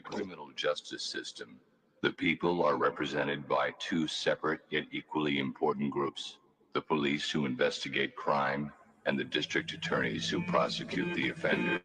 criminal justice system, the people are represented by two separate yet equally important groups: the police who investigate crime and the district attorneys who prosecute the offenders.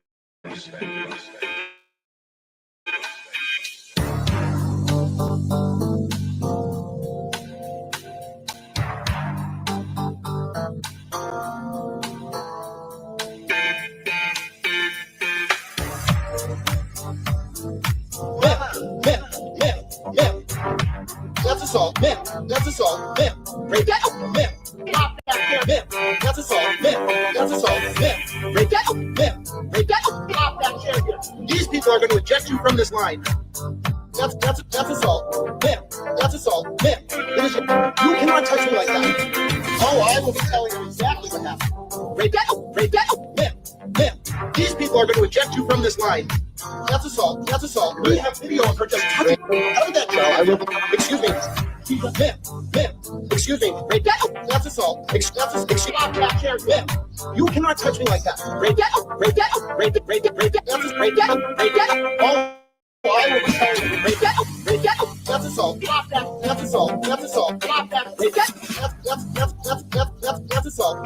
That's assault, man. That's assault, man. Break that up, man. Pop that here, man. That's assault, man. That's assault, man. Break that up, man. Break that up, pop that here. These people are going to eject you from this line. That's assault, man. That's assault, man. You cannot touch me like that. Oh, I will be telling you exactly what happened. Break that up, man. Man, these people are going to eject you from this line. That's assault. That's assault. We have video of her just touching. Out of that jail, I will. Excuse me. Man. Excuse me. Break that up. That's assault. Man, you cannot touch me like that. Break that up. Break that up. Break that. Break that up. Break that up. Oh. I will be telling you. Break that up. Break that up. That's assault. That's assault. That's assault. Break that. That's assault.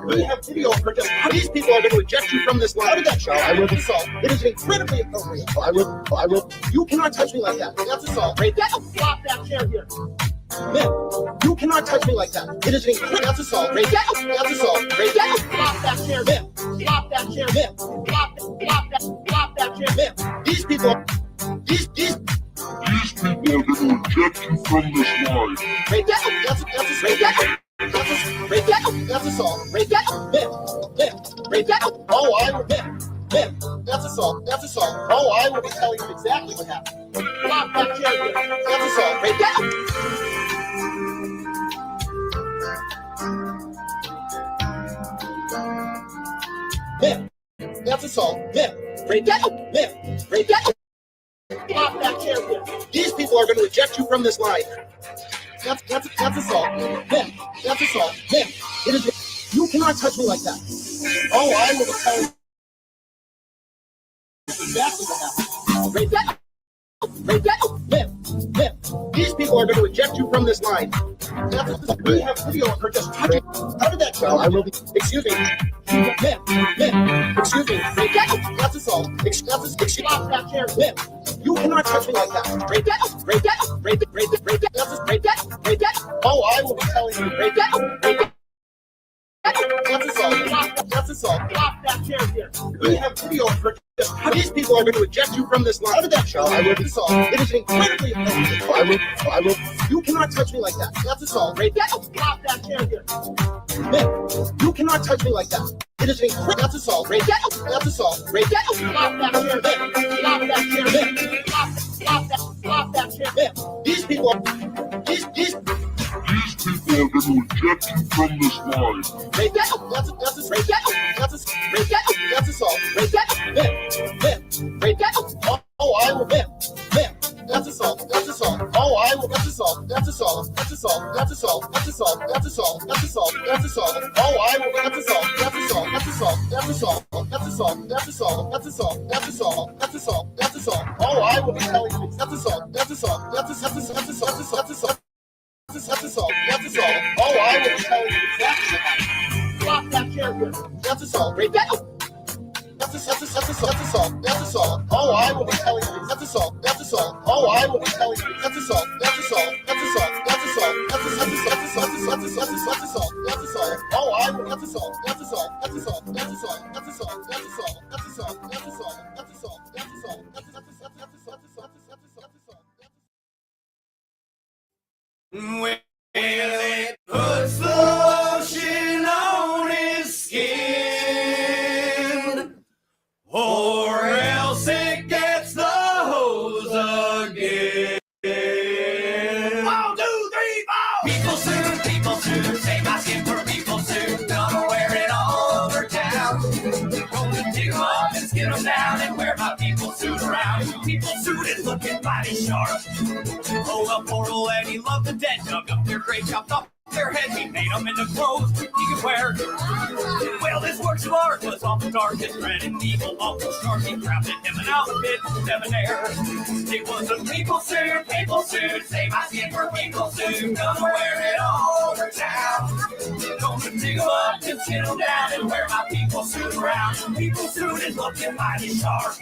We have video of her just. These people are going to eject you from this line. Out of that show, I will assault. It is incredibly appropriate. I will. You cannot touch me like that. That's assault. Break that up. Drop that chair here. Man, you cannot touch me like that. It is incredible. That's assault. Break that up. That's assault. Break that up. Drop that chair. Man, drop that chair. Man, drop that chair. Man, these people are going to eject you from this line. Break that up. That's break that up. Break that up. That's assault. Break that up. Man, break that up. Oh, I will. Man, that's assault. That's assault. Oh, I will be telling you exactly what happened. Drop that chair here. That's assault. Break that up. Man, that's assault. Man, break that up. Man, break that up. Drop that chair here. These people are going to eject you from this line. That's assault. Man, that's assault. Man, it is. You cannot touch me like that. Oh, I will be telling you exactly what happened. Break that up. Break that up. Man, these people are going to eject you from this line. We have video of her just touching. Out of that show, I will be. Excuse me. Man. Excuse me. Break that up. That's assault. Excuse that chair. Man, you cannot touch me like that. Break that up. Break that up. Break that. Break that. Oh, I will be telling you. Break that up. Break that. That's assault. That's assault. Drop that chair here. We have video of her. These people are going to eject you from this line. Out of that show, I will be assault. It is incredibly appropriate. I will. You cannot touch me like that. That's assault. Break that up. Drop that chair here. Man, you cannot touch me like that. It is incredible. That's assault. Break that up. That's assault. Break that up. Drop that chair. Man, drop that chair. Man, drop that chair. Man, these people are. These people are going to eject you from this line. Break that up. That's break that up. Break that up. That's assault. Break that up. Man, break that up. Oh, I will. Man, that's assault. That's assault. Oh, I will. That's assault. That's assault. That's assault. That's assault. That's assault. That's assault. That's assault. That's assault. Oh, I will. That's assault. That's assault. That's assault. That's assault. That's assault. That's assault. That's assault. That's assault. That's assault. That's assault. Oh, I will be telling you. That's assault. That's assault. That's assault. That's assault. That's assault. That's assault. That's assault. Oh, I will be telling you exactly what happened. Drop that chair here. That's assault. Break that up. That's assault. That's assault. Oh, I will be telling you. That's assault. That's assault. Oh, I will be telling you. That's assault. That's assault. That's assault. That's assault. That's assault. That's assault. That's assault. That's assault. Oh, I will. That's assault. That's assault. That's assault. That's assault. That's assault. That's assault. That's assault. That's assault. That's assault. That's assault. That's assault. Well, it puts the lotion on his skin, or else it gets the hose again. 1, 2, 3, 4. People soon, save my skin for people soon. Gonna wear it all over town. Gonna dig them up and skin them down and wear my people suit around. People suit is looking mighty sharp. Oh, a portal and he loved the dead, dug up their grave, chopped off their heads, he made them into clothes he could wear. Well, this works of art was awful dark, his dread and evil, awful sharp, he crafted him an outfit debonair. It was a people suit, save my skin for people suit. Gonna wear it all over town. Gonna dig 'em up and sit 'em down and wear my people suit around. People suit is looking mighty sharp.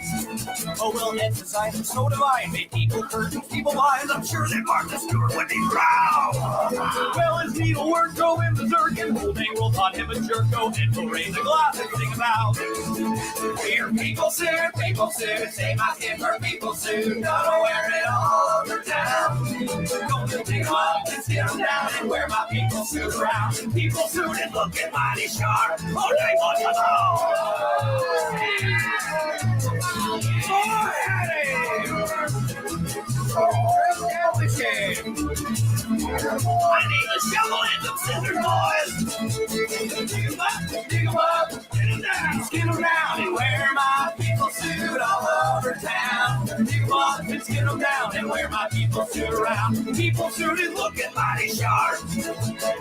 Oh, well, it's designed so divine. Made people curtains, people lines. I'm sure that Martha Stewart would be proud. Well, his needlework go in berserk and holding will taught him a jerk. Go and we'll raise a glass and sing about. We're people suit, save my skin for people suit. Gonna wear it all over town. Gonna dig 'em up and sit 'em down and wear my people suit around. People suit is looking mighty sharp. Oh, they want to I need a shovel and some scissors, boys. Dig 'em up, get 'em down, skin 'em down, and wear my people suit all over town. Dig 'em up and skin 'em down, and wear my people suit around. People suit is looking mighty sharp.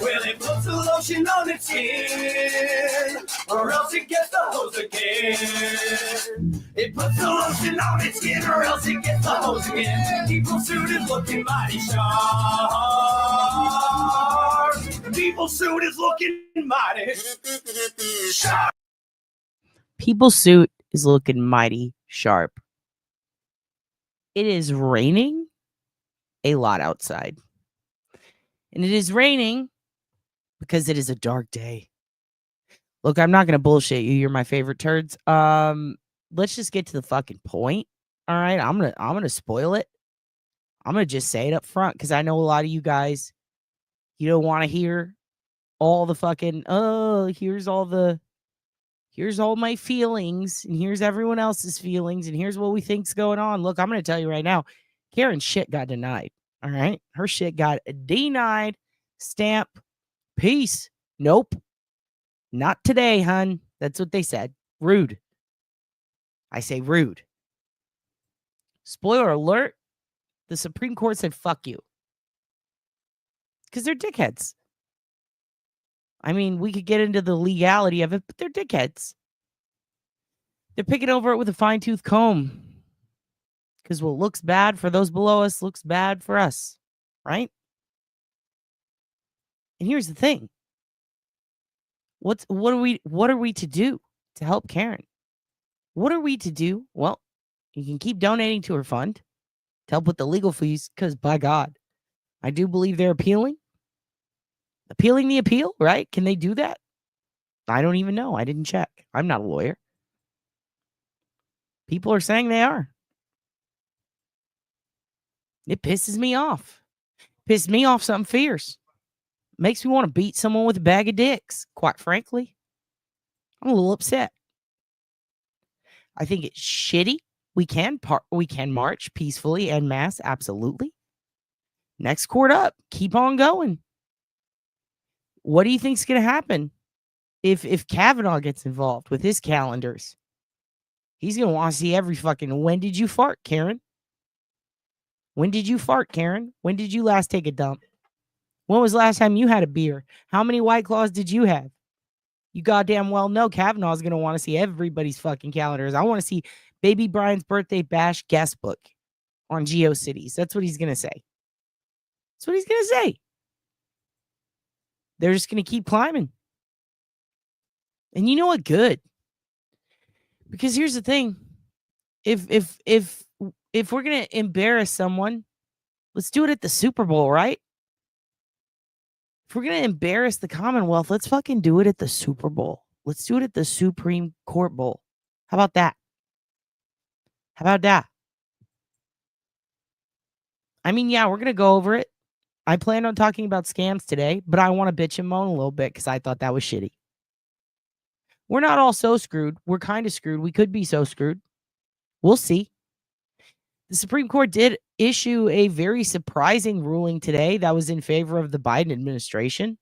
Well, it puts the lotion on its skin, or else it gets the hose again. It puts the lotion on its skin, or else it gets the hose again. People suit is looking mighty sharp. People suit is looking mighty sharp. People suit is looking mighty sharp. It is raining a lot outside. And it is raining because it is a dark day. Look, I'm not going to bullshit you. You're my favorite turds. Let's just get to the fucking point. All right, I'm going to spoil it. I'm going to just say it up front because I know a lot of you guys, you don't want to hear all the fucking, here's all my feelings, and here's everyone else's feelings, and here's what we think's going on. Look, I'm going to tell you right now, Karen's shit got denied. All right? Her shit got denied. Stamp. Peace. Nope. Not today, hun. That's what they said. Rude. I say rude. Spoiler alert. The Supreme Court said, fuck you. Because they're dickheads. I mean, we could get into the legality of it, but they're dickheads. They're picking over it with a fine-tooth comb. Because what looks bad for those below us looks bad for us. Right? And here's the thing. What are we to do to help Karen? What are we to do? Well, you can keep donating to her fund to help with the legal fees, because by God, I do believe they're appealing the appeal, right? Can they do that? I don't even know. I didn't check. I'm not a lawyer. People are saying they are. It pisses me off. Pisses me off something fierce. Makes me want to beat someone with a bag of dicks, quite frankly. I'm a little upset. I think it's shitty. We can march peacefully en masse, absolutely. Next court up. Keep on going. What do you think's going to happen if Kavanaugh gets involved with his calendars? He's going to want to see every fucking, when did you fart, Karen? When did you fart, Karen? When did you last take a dump? When was the last time you had a beer? How many White Claws did you have? You goddamn well know Kavanaugh's going to want to see everybody's fucking calendars. I want to see Baby Brian's birthday bash guest book on GeoCities. That's what he's going to say. That's what he's going to say. They're just going to keep climbing. And you know what? Good. Because here's the thing. If we're going to embarrass someone, let's do it at the Super Bowl, right? If we're going to embarrass the Commonwealth, let's fucking do it at the Super Bowl. Let's do it at the Supreme Court Bowl. How about that? How about that? I mean, yeah, we're going to go over it. I plan on talking about scams today, but I want to bitch and moan a little bit because I thought that was shitty. We're not all so screwed. We're kind of screwed. We could be so screwed. We'll see. The Supreme Court did issue a very surprising ruling today that was in favor of the Biden administration.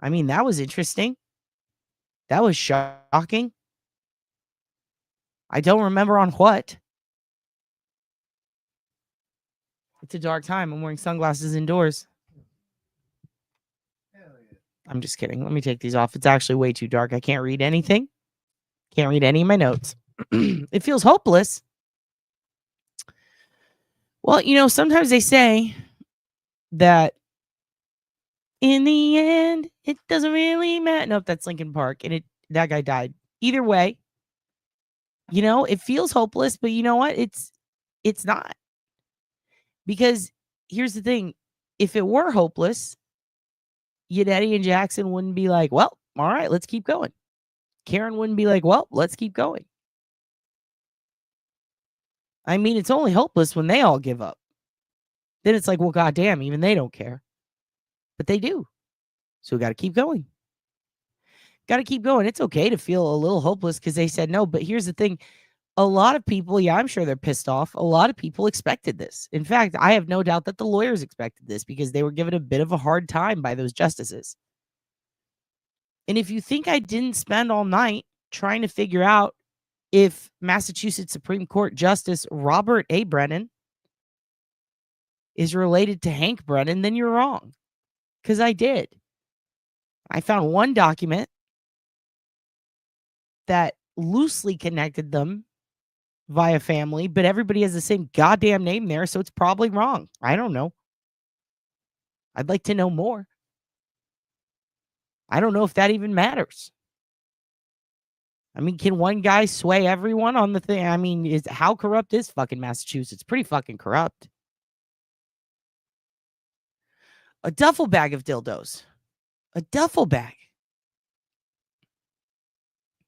I mean, that was interesting. That was shocking. I don't remember on what. It's a dark time. I'm wearing sunglasses indoors. I'm just kidding. Let me take these off. It's actually way too dark. I can't read anything. Can't read any of my notes. It feels hopeless. Well, sometimes they say that in the end, it doesn't really matter. Nope, that's Linkin Park, and that guy died. Either way, it feels hopeless, but you know what? It's not. Because here's the thing. If it were hopeless, Eddie and Jackson wouldn't be like, well, all right, let's keep going. Karen wouldn't be like, well, let's keep going. I mean, it's only hopeless when they all give up. Then it's like, well, goddamn, even they don't care. But they do. So we got to keep going. Got to keep going. It's okay to feel a little hopeless because they said no. But here's the thing. A lot of people, yeah, I'm sure they're pissed off. A lot of people expected this. In fact, I have no doubt that the lawyers expected this because they were given a bit of a hard time by those justices. And if you think I didn't spend all night trying to figure out if Massachusetts Supreme Court Justice Robert A. Brennan is related to Hank Brennan, then you're wrong. Because I did. I found one document that loosely connected them via family, but everybody has the same goddamn name there, so it's probably wrong. I don't know. I'd like to know more. I don't know if that even matters. I mean, can one guy sway everyone on the thing? I mean, how corrupt is fucking Massachusetts? Pretty fucking corrupt. A duffel bag of dildos. A duffel bag.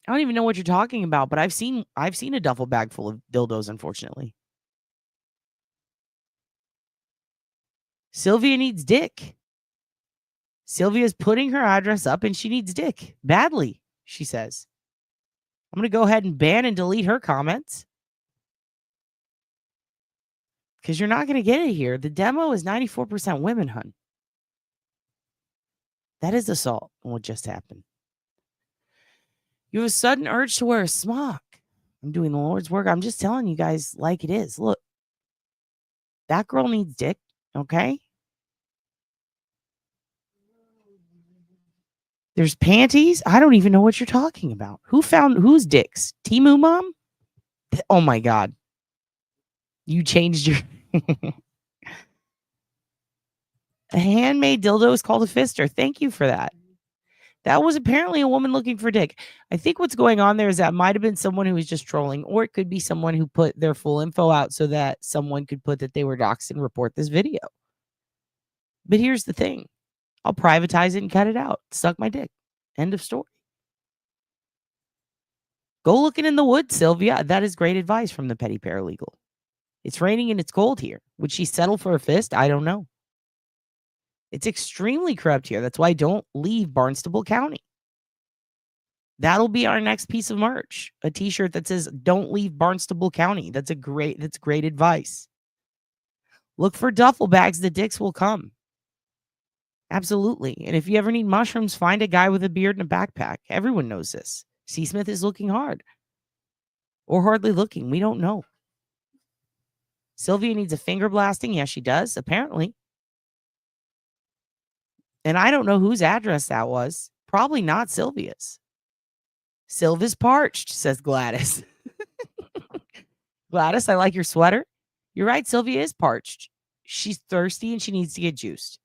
I don't even know what you're talking about, but I've seen a duffel bag full of dildos, unfortunately. Sylvia needs dick. Sylvia's putting her address up and she needs dick. Badly, she says. I'm going to go ahead and ban and delete her comments. Because you're not going to get it here. The demo is 94% women, hun. That is assault on what just happened. You have a sudden urge to wear a smock. I'm doing the Lord's work. I'm just telling you guys like it is. Look, that girl needs dick, okay? There's panties. I don't even know what you're talking about. Whose dicks? Timu mom? Oh my God. You changed your... A handmade dildo is called a fister. Thank you for that. That was apparently a woman looking for dick. I think what's going on there is that might have been someone who was just trolling, or it could be someone who put their full info out so that someone could put that they were doxxed and report this video. But here's the thing. I'll privatize it and cut it out. Suck my dick. End of story. Go looking in the woods, Sylvia. That is great advice from the petty paralegal. It's raining and it's cold here. Would she settle for a fist? I don't know. It's extremely corrupt here. That's why I don't leave Barnstable County. That'll be our next piece of merch. A t-shirt that says, don't leave Barnstable County. That's great advice. Look for duffel bags. The dicks will come. Absolutely. And if you ever need mushrooms, find a guy with a beard and a backpack. Everyone knows this. C. Smith is looking hard. Or hardly looking. We don't know. Sylvia needs a finger blasting. Yes, she does, apparently. And I don't know whose address that was. Probably not Sylvia's. Sylvia's parched, says Gladys. Gladys, I like your sweater. You're right, Sylvia is parched. She's thirsty and she needs to get juiced.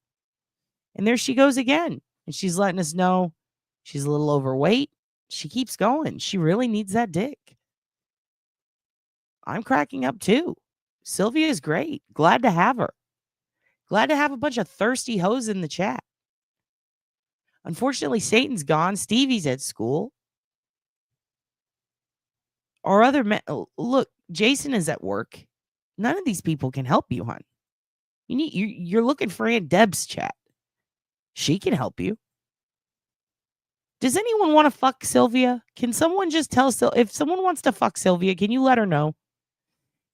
And there she goes again. And she's letting us know she's a little overweight. She keeps going. She really needs that dick. I'm cracking up too. Sylvia is great. Glad to have her. Glad to have a bunch of thirsty hoes in the chat. Unfortunately, Satan's gone. Stevie's at school. Our other men, look, Jason is at work. None of these people can help you, hon. You're looking for Aunt Deb's chat. She can help you. Does anyone want to fuck Sylvia? Can someone just tell if someone wants to fuck Sylvia, can you let her know?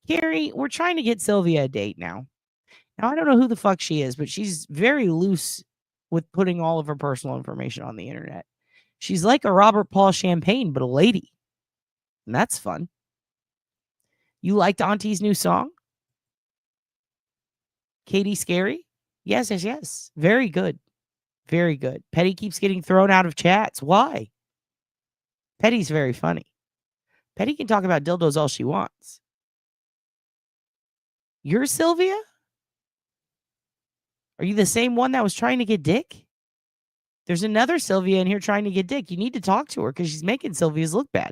Carrie, we're trying to get Sylvia a date now. Now, I don't know who the fuck she is, but she's very loose with putting all of her personal information on the internet. She's like a Robert Paul Champagne, but a lady. And that's fun. You liked Auntie's new song? Katie Scary? Yes. Very good. Very good. Petty keeps getting thrown out of chats. Why? Petty's very funny. Petty can talk about dildos all she wants. You're Sylvia? Are you the same one that was trying to get dick? There's another Sylvia in here trying to get dick. You need to talk to her because she's making Sylvia's look bad.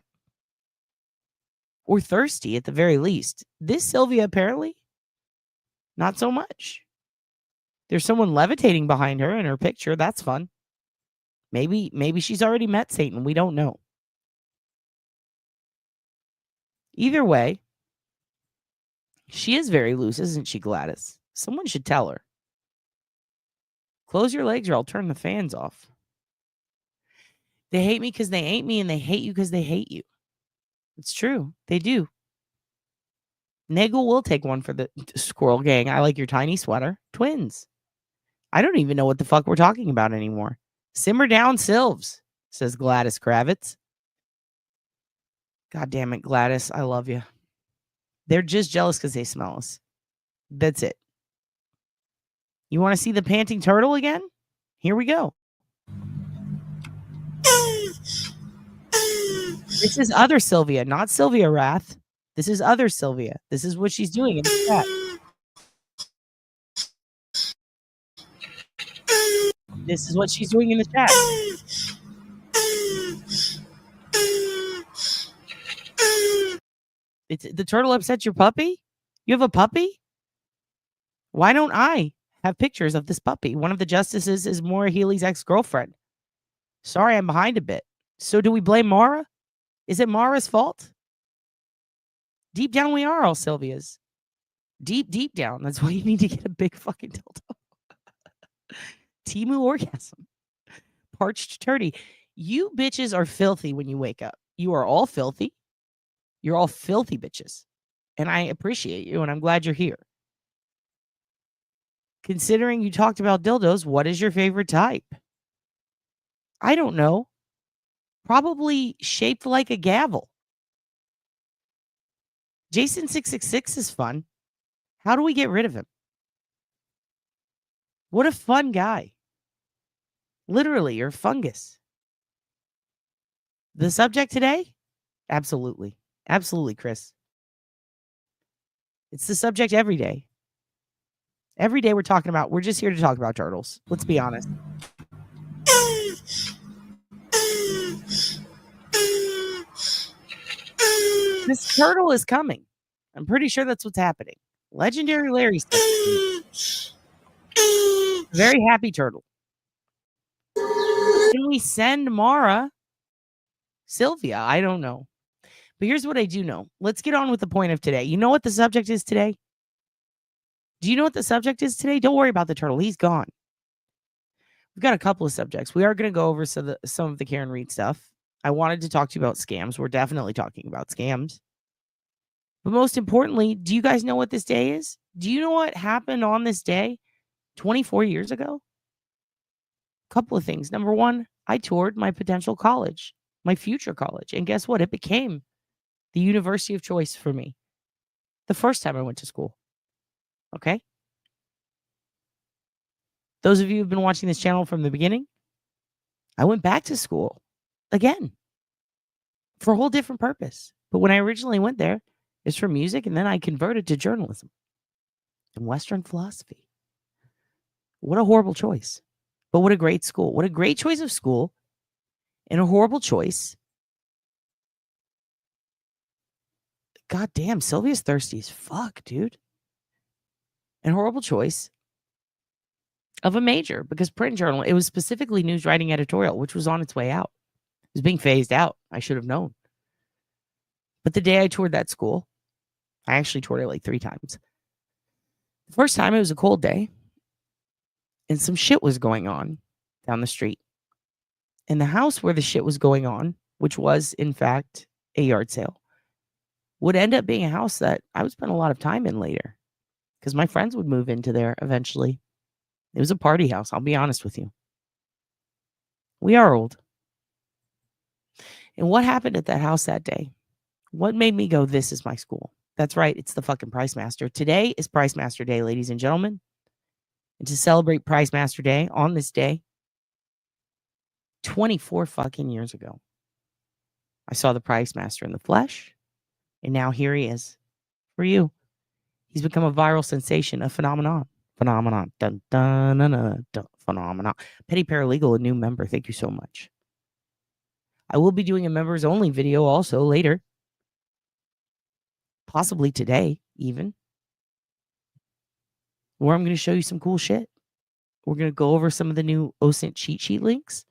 Or thirsty at the very least. This Sylvia, apparently, not so much. There's someone levitating behind her in her picture. That's fun. Maybe she's already met Satan. We don't know. Either way, she is very loose, isn't she, Gladys? Someone should tell her. Close your legs or I'll turn the fans off. They hate me because they ain't me, and they hate you because they hate you. It's true. They do. Nagel will take one for the squirrel gang. I like your tiny sweater. Twins. I don't even know what the fuck we're talking about anymore. Simmer down, Sylvs, says Gladys Kravitz. God damn it, Gladys. I love you. They're just jealous because they smell us. That's it. You want to see the panting turtle again? Here we go. This is other Sylvia, not Sylvia Wrath. This is other Sylvia. This is what she's doing in the chat. This is what she's doing in the chat. The turtle upset your puppy? You have a puppy? Why don't I have pictures of this puppy? One of the justices is Maura Healey's ex-girlfriend. Sorry, I'm behind a bit. So do we blame Maura? Is it Maura's fault? Deep down, we are all Sylvia's. Deep down. That's why you need to get a big fucking dildo. Timu orgasm. Parched turdy. You bitches are filthy when you wake up. You are all filthy. You're all filthy bitches. And I appreciate you, and I'm glad you're here. Considering you talked about dildos, what is your favorite type? I don't know. Probably shaped like a gavel. Jason 666 is fun. How do we get rid of him? What a fun guy. Literally, you're fungus. The subject today? Absolutely. Absolutely, Chris. It's the subject every day. Every day we're just here to talk about turtles. Let's be honest. This turtle is coming. I'm pretty sure that's what's happening. Legendary Larry. Very happy turtle. Can we send Mara? Sylvia? I don't know. But here's what I do know. Let's get on with the point of today. You know what the subject is today? Do you know what the subject is today? Don't worry about the turtle. He's gone. We've got a couple of subjects. We are going to go over some of the Karen Reed stuff. I wanted to talk to you about scams. We're definitely talking about scams. But most importantly, do you guys know what this day is? Do you know what happened on this day 24 years ago? A couple of things. Number one, I toured my potential college, my future college. And guess what? It became the university of choice for me the first time I went to school. Okay? Those of you who've been watching this channel from the beginning, I went back to school again for a whole different purpose. But when I originally went there, it's for music, and then I converted to journalism and Western philosophy. What a horrible choice. But what a great school. What a great choice of school and a horrible choice. God damn, Sylvia's thirsty as fuck, dude. And horrible choice of a major, because print journal, it was specifically news writing editorial, which was on its way out. It was being phased out. I should have known. But the day I toured that school, I actually toured it like 3 times. The first time it was a cold day, and some shit was going on down the street. And the house where the shit was going on, which was, in fact, a yard sale, would end up being a house that I would spend a lot of time in later. Because my friends would move into there eventually. It was a party house, I'll be honest with you. We are old. And what happened at that house that day? What made me go, this is my school? That's right, it's the fucking PriceMaster. Today is PriceMaster Day, ladies and gentlemen. And to celebrate PriceMaster Day, on this day, 24 fucking years ago, I saw the PriceMaster in the flesh. And now here he is for you. He's become a viral sensation, a phenomenon. Phenomenon. Dun, dun, dun, dun, dun, phenomenon. Petty Paralegal, a new member. Thank you so much. I will be doing a members only video also later. Possibly today, even. Where I'm going to show you some cool shit. We're going to go over some of the new OSINT cheat sheet links.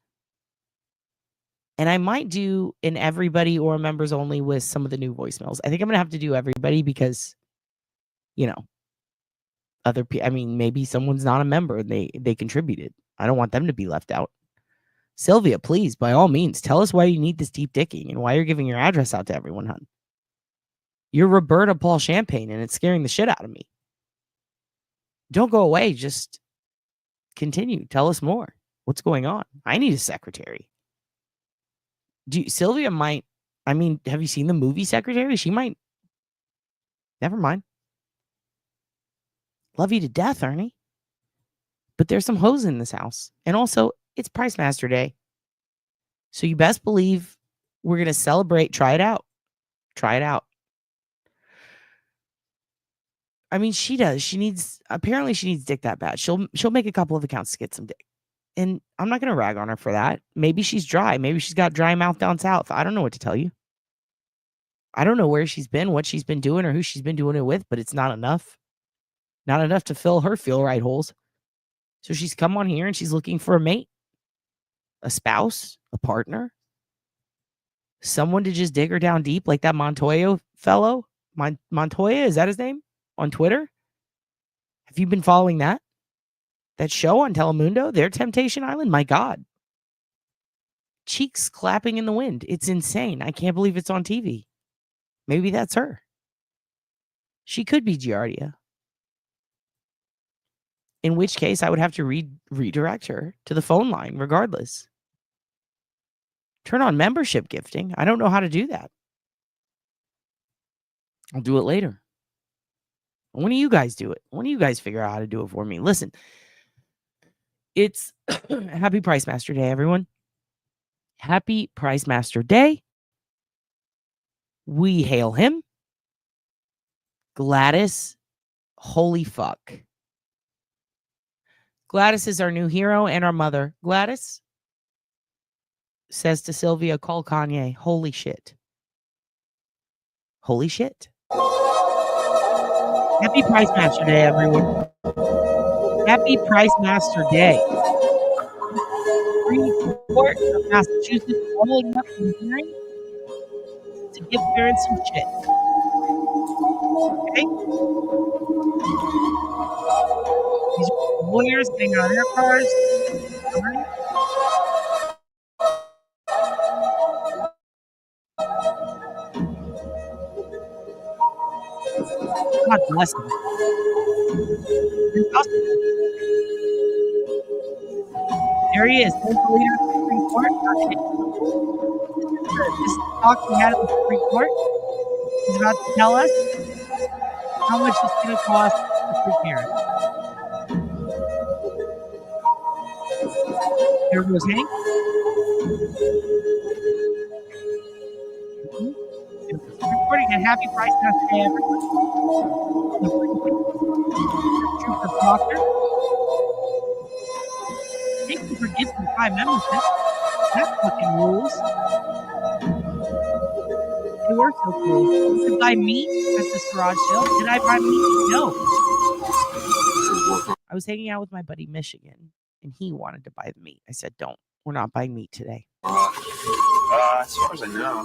And I might do an everybody or members only with some of the new voicemails. I think I'm going to have to do everybody because, you know, other people, I mean, maybe someone's not a member and they contributed. I don't want them to be left out. Sylvia, please, by all means, tell us why you need this deep dicking and why you're giving your address out to everyone, hun. You're Roberta Paul Champagne and it's scaring the shit out of me. Don't go away. Just continue. Tell us more. What's going on? I need a secretary. Sylvia might, I mean, have you seen the movie Secretary? She might. Never mind. Love you to death, Ernie. But there's some hoes in this house. And also, it's PriceMaster Day. So you best believe we're going to celebrate. Try it out. Try it out. I mean, she does. Apparently she needs dick that bad. She'll make a couple of accounts to get some dick. And I'm not going to rag on her for that. Maybe she's dry. Maybe she's got dry mouth down south. I don't know what to tell you. I don't know where she's been, what she's been doing, or who she's been doing it with, but it's not enough. Not enough to fill her feel right holes. So she's come on here and she's looking for a mate, a spouse, a partner, someone to just dig her down deep like that Montoya fellow. Montoya, is that his name? On Twitter? Have you been following that? That show on Telemundo, their Temptation Island? My God. Cheeks clapping in the wind. It's insane. I can't believe it's on TV. Maybe that's her. She could be Giardia. In which case, I would have to redirect her to the phone line regardless. Turn on membership gifting. I don't know how to do that. I'll do it later. When do you guys do it? When do you guys figure out how to do it for me? Listen, it's Happy PriceMaster Day, everyone. Happy PriceMaster Day. We hail him. Gladys, holy fuck. Gladys is our new hero and our mother. Gladys says to Sylvia, call Kanye. Holy shit. Holy shit. Happy PriceMaster Day, everyone. Happy PriceMaster Day. Supreme Court of Massachusetts following up the hearing to give parents some shit. Okay? These are lawyers getting out of their cars. Right? God bless them. There he is. There's the leader of the Supreme Court. This is the talk we had at the Supreme Court. He's about to tell us how much it's going to cost to free parents. There goes Hank. Recording a happy PriceMaster Day, everyone. Trooper Proctor. Thank you for giving 5 memberships. That fucking rules. They were so cool. Did I buy meat at this garage sale? Did I buy meat? No. I was hanging out with my buddy Michigan, and he wanted to buy the meat. I said, don't. We're not buying meat today. As far as I know,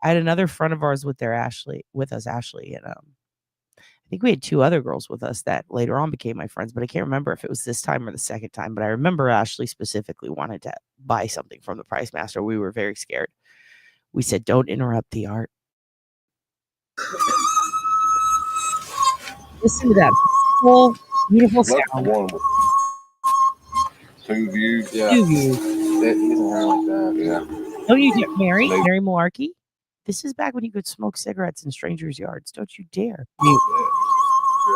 I had another friend of ours with Ashley, and I think we had 2 other girls with us that later on became my friends, but I can't remember if it was this time or the second time. But I remember Ashley specifically wanted to buy something from the PriceMaster. We were very scared. We said, don't interrupt the art. Listen to that beautiful sound. one with 2 views. Yeah. 2 views. He doesn't hair like that. Yeah. Don't you dare, Mary Malarkey. This is back when you could smoke cigarettes in strangers' yards. Don't you dare.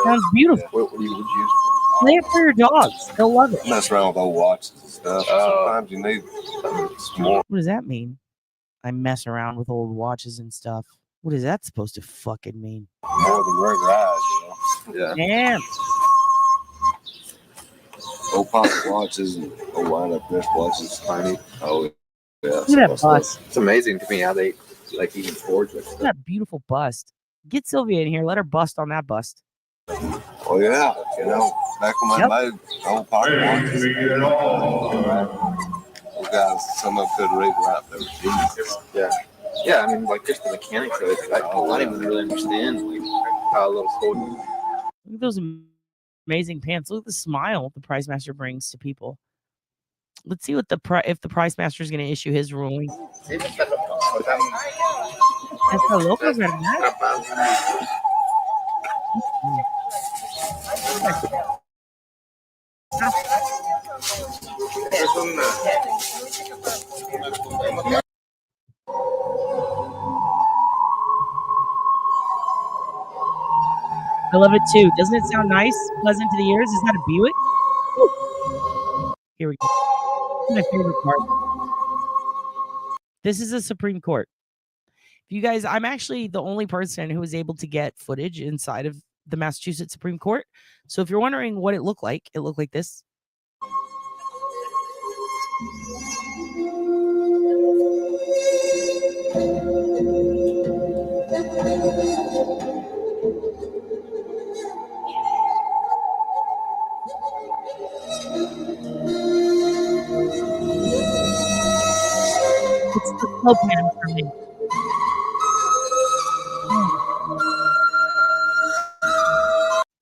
Sounds beautiful. What would you use Play it for your dogs. They'll love it. Mess around with old watches and stuff. Sometimes you need some more. What does that mean? I mess around with old watches and stuff. What is that supposed to fucking mean? More than regular eyes, Yeah. Damn. Old pocket watches and old wind-up wrist watches. Tiny. Oh, yeah. Look at that bust. It's amazing to me how they like even forge with Look stuff. at that beautiful bust. Get Sylvia in here. Let her bust on that bust. Oh, yeah. You know, back when I made old pocket watches. Those guys, some of them could read right. They were geniuses. Yeah. Yeah, I mean, like, just the mechanics of it. I don't even really understand, like, how a little sword. Look at those amazing pants. Look at the smile the PriceMaster brings to people. Let's see what if the PriceMaster is going to issue his ruling. Hasta locos, ¿verdad? I love it too. Doesn't it sound nice? Pleasant to the ears? Is that a Buick? Woo. Here we go. This is my favorite part. This is a Supreme Court. If you guys, I'm actually the only person who was able to get footage inside of the Massachusetts Supreme Court. So if you're wondering what it looked like this. It's the slow pan for me.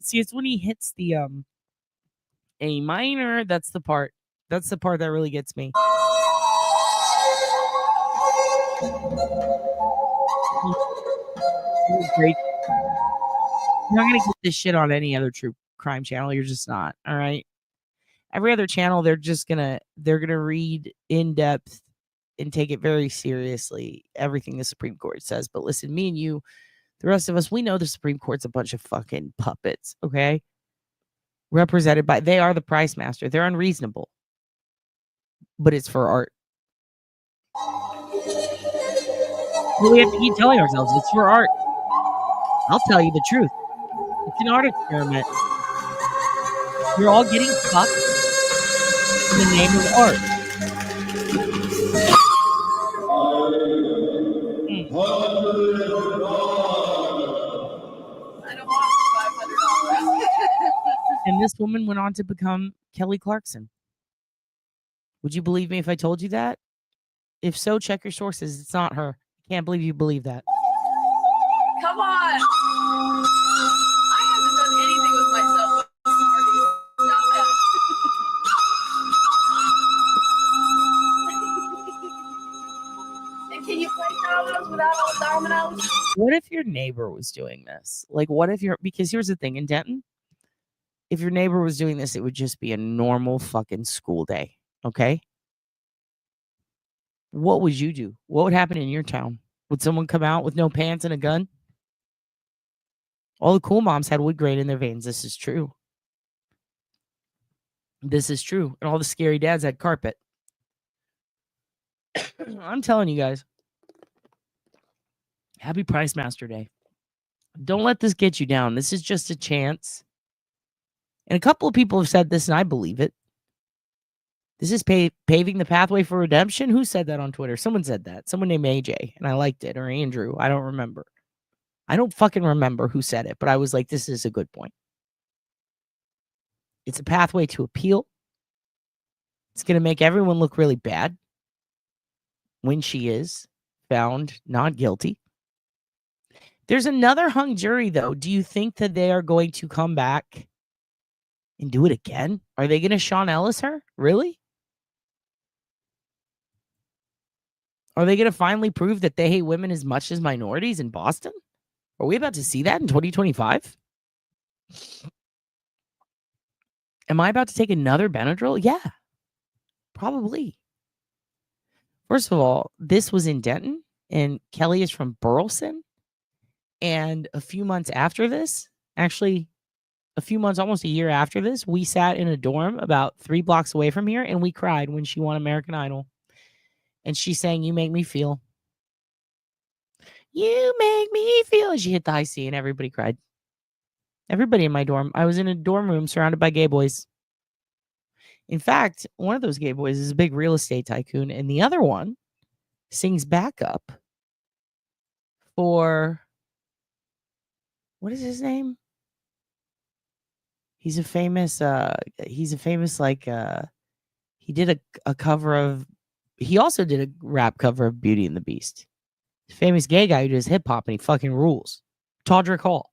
See, it's when he hits the A minor. That's the part. That's the part that really gets me. Great. You're not gonna get this shit on any other true crime channel. You're just not. All right. Every other channel, they're gonna read in depth and take it very seriously everything the Supreme Court says. But listen, me and you, the rest of us, we know the Supreme Court's a bunch of fucking puppets. Okay. Represented by, they are the PriceMaster. They're unreasonable, but it's for art. Well, we have to keep telling ourselves it's for art. I'll tell you the truth. It's an art experiment. You're all getting fucked in the name of art. I don't want $500. And this woman went on to become Kelly Clarkson. Would you believe me if I told you that? If so, check your sources. It's not her. I can't believe you believe that. Come on. I haven't done anything with myself. Stop that. And can you play dominoes without all dominoes? What if your neighbor was doing this? Like, what if because here's the thing, in Denton, if your neighbor was doing this, it would just be a normal fucking school day. Okay? What would you do? What would happen in your town? Would someone come out with no pants and a gun? All the cool moms had wood grain in their veins. This is true. This is true. And all the scary dads had carpet. I'm telling you guys. Happy PriceMaster Day. Don't let this get you down. This is just a chance. And a couple of people have said this, and I believe it. This is paving the pathway for redemption. Who said that on Twitter? Someone said that. Someone named AJ, and I liked it. Or Andrew. I don't remember. I don't fucking remember who said it, but I was like, this is a good point. It's a pathway to appeal. It's going to make everyone look really bad when she is found not guilty. There's another hung jury, though. Do you think that they are going to come back and do it again? Are they going to Sean Ellis her? Really? Are they going to finally prove that they hate women as much as minorities in Boston? Are we about to see that in 2025? Am I about to take another Benadryl? Yeah, probably. First of all, this was in Denton, and Kelly is from Burleson. And a few months after this, actually a few months, almost a year after this, we sat in a dorm about 3 blocks away from here, and we cried when she won American Idol. And she sang, "You Make Me Feel." You make me feel. And she hit the high C and everybody cried. Everybody in my dorm. I was in a dorm room surrounded by gay boys. In fact, one of those gay boys is a big real estate tycoon, and the other one sings backup for, what is his name? He's a famous like he did a cover of, he also did a rap cover of Beauty and the Beast. Famous gay guy who does hip hop and he fucking rules. Todrick Hall.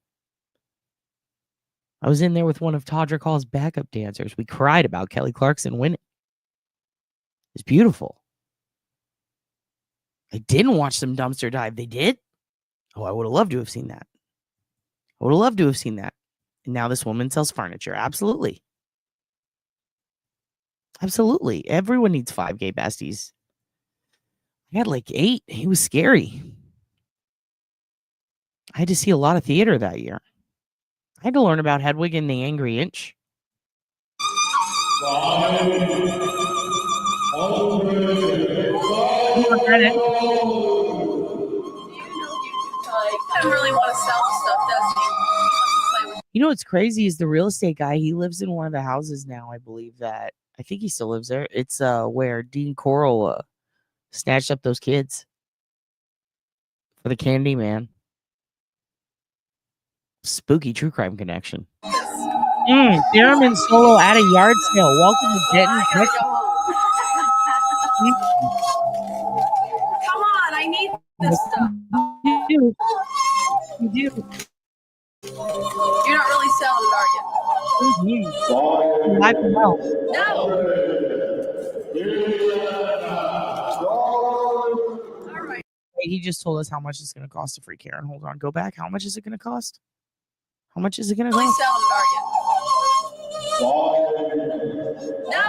I was in there with one of Todrick Hall's backup dancers. We cried about Kelly Clarkson winning. It's beautiful. I didn't watch them dumpster dive. They did? Oh, I would have loved to have seen that. I would have loved to have seen that. And now this woman sells furniture. Absolutely. Absolutely. Everyone needs 5 gay besties. I had like 8. He was scary. I had to see a lot of theater that year. I had to learn about Hedwig and the Angry Inch. I really want to sell stuff, doesn't he? You know what's crazy is the real estate guy. He lives in one of the houses now, I believe that. I think he still lives there. It's where Dean Coral snatched up those kids for the Candy Man. Spooky true crime connection. Theremin Solo at a yard sale. Welcome to Denton, Texas. Come on, I need this stuff. You do. You're not really selling it, are you? Live and well. No. All right. He just told us how much it's going to cost to free Karen. Hold on. Go back. How much is it going to cost? How much is it going to Really cost? selling it, are you? No.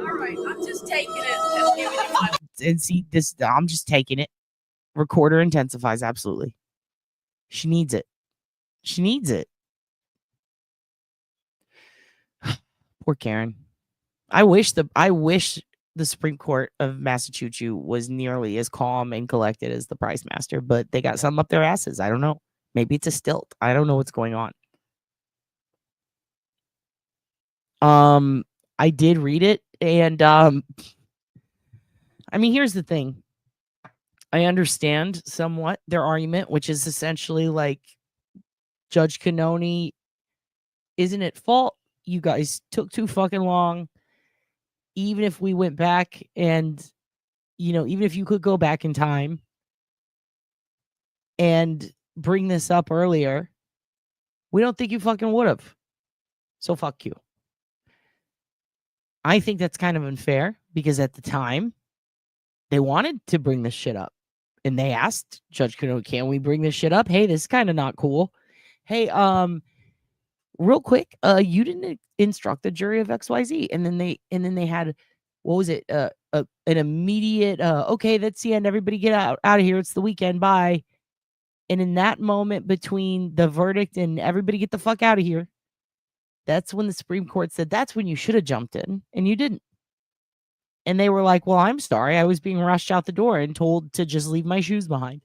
All right, I'm just taking it and giving you my. And see this, I'm just taking it. Recorder intensifies. Absolutely. She needs it. She needs it. Poor Karen. I wish the Supreme Court of Massachusetts was nearly as calm and collected as the PriceMaster, but they got something up their asses. I don't know. Maybe it's a stilt. I don't know what's going on. I did read it, and I mean, here's the thing. I understand somewhat their argument, which is essentially like Judge Cannoni isn't at fault. You guys took too fucking long. Even if we went back and, even if you could go back in time and bring this up earlier, we don't think you fucking would have. So fuck you. I think that's kind of unfair because at the time they wanted to bring this shit up. And they asked Judge Cannoni, can we bring this shit up? Hey, this is kind of not cool. Hey, real quick, you didn't instruct the jury of XYZ. And then they had, what was it? An immediate, okay, that's the end. Everybody get out of here. It's the weekend. Bye. And in that moment between the verdict and everybody get the fuck out of here, that's when the Supreme Court said, that's when you should have jumped in, and you didn't. And they were like, well, I'm sorry. I was being rushed out the door and told to just leave my shoes behind.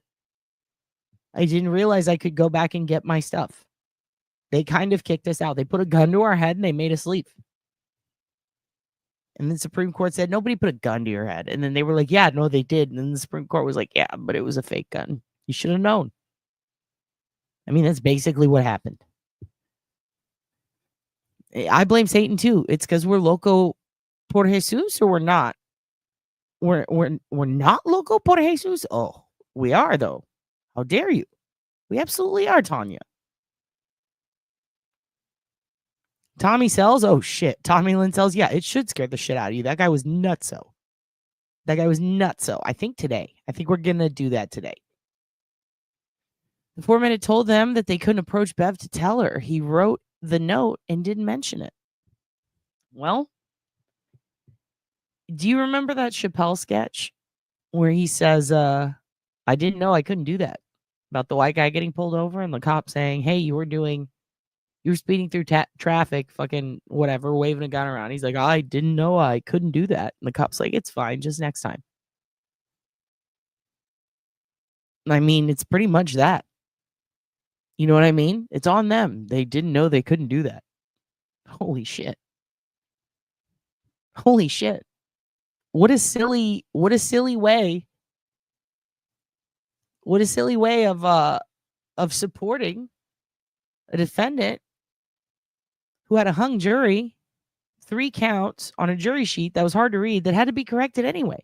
I didn't realize I could go back and get my stuff. They kind of kicked us out. They put a gun to our head and they made us leave. And the Supreme Court said, nobody put a gun to your head. And then they were like, yeah, no, they did. And then the Supreme Court was like, yeah, but it was a fake gun. You should have known. I mean, that's basically what happened. I blame Satan too. It's because we're loco por Jesus, or we're not. We're not loco por Jesus. Oh, we are though. How dare you? We absolutely are, Tanya. Tommy Sells. Oh shit. Tommy Lynn Sells. Yeah, it should scare the shit out of you. That guy was nutso. I think today. I think we're gonna do that today. The foreman had told them that they couldn't approach Bev to tell her. He wrote the note and didn't mention it. Well, do you remember that Chappelle sketch where he says, I didn't know I couldn't do that, about the white guy getting pulled over and the cop saying, hey, you were doing You were speeding through traffic, fucking whatever, waving a gun around. He's like, I didn't know I couldn't do that. And the cop's like, it's fine, just next time. I mean, it's pretty much that. You know what I mean? It's on them. They didn't know they couldn't do that. Holy shit. Holy shit. What a silly way of supporting a defendant who had a hung jury, 3 counts on a jury sheet that was hard to read that had to be corrected anyway.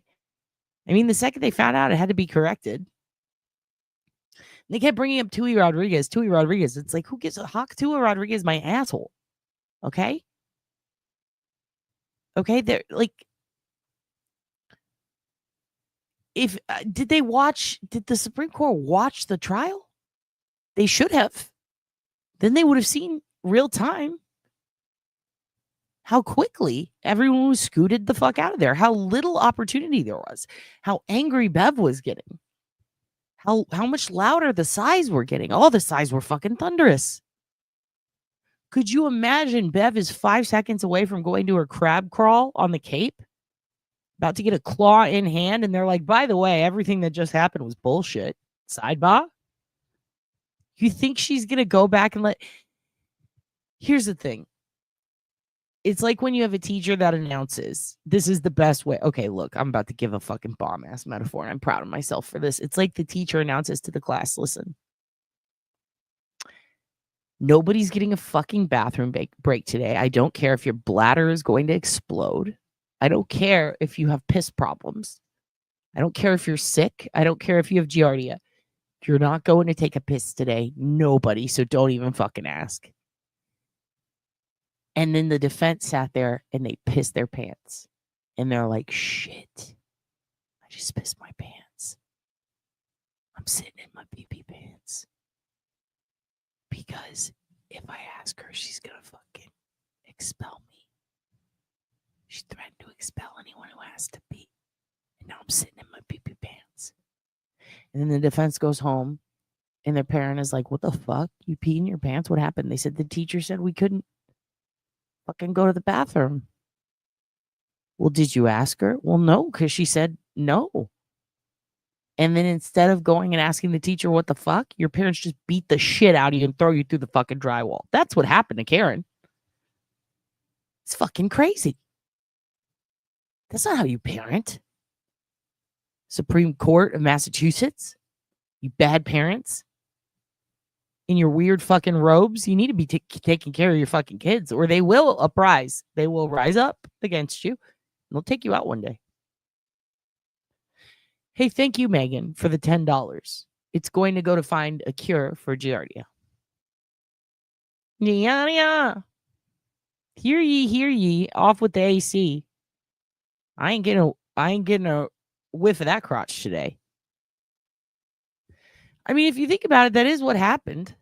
I mean, the second they found out it had to be corrected, they kept bringing up Tui Rodriguez. It's like, who gives a Hawk? Tui Rodriguez, my asshole. Okay? Okay, they're like, if did the Supreme Court watch the trial? They should have. Then they would have seen real time how quickly everyone was scooted the fuck out of there, how little opportunity there was, how angry Bev was getting, how much louder the sighs were getting. All the sighs were fucking thunderous. Could you imagine Bev is 5 seconds away from going to her crab crawl on the Cape, about to get a claw in hand, and they're like, by the way, everything that just happened was bullshit. Sidebar? You think she's going to go back and Here's the thing. It's like when you have a teacher that announces, this is the best way. Okay, look, I'm about to give a fucking bomb-ass metaphor, and I'm proud of myself for this. It's like the teacher announces to the class, listen, nobody's getting a fucking bathroom break today. I don't care if your bladder is going to explode. I don't care if you have piss problems. I don't care if you're sick. I don't care if you have giardia. You're not going to take a piss today. Nobody. So don't even fucking ask. And then the defense sat there and they pissed their pants. And they're like, shit. I just pissed my pants. I'm sitting in my pee-pee pants. Because if I ask her, she's going to fucking expel me. She threatened to expel anyone who has to pee. And now I'm sitting in my pee-pee pants. And then the defense goes home, and their parent is like, what the fuck? You pee in your pants? What happened? They said the teacher said we couldn't fucking go to the bathroom. Well, did you ask her? Well, no, because she said no. And then instead of going and asking the teacher what the fuck, your parents just beat the shit out of you and throw you through the fucking drywall. That's what happened to Karen. It's fucking crazy. That's not how you parent. Supreme Court of Massachusetts, you bad parents. In your weird fucking robes, you need to be taking care of your fucking kids, or they will uprise. They will rise up against you, and they'll take you out one day. Hey, thank you, Megan, for the $10. It's going to go to find a cure for giardia. Yeah. Hear ye, off with the AC. I ain't getting a whiff of that crotch today. I mean, if you think about it, that is what happened.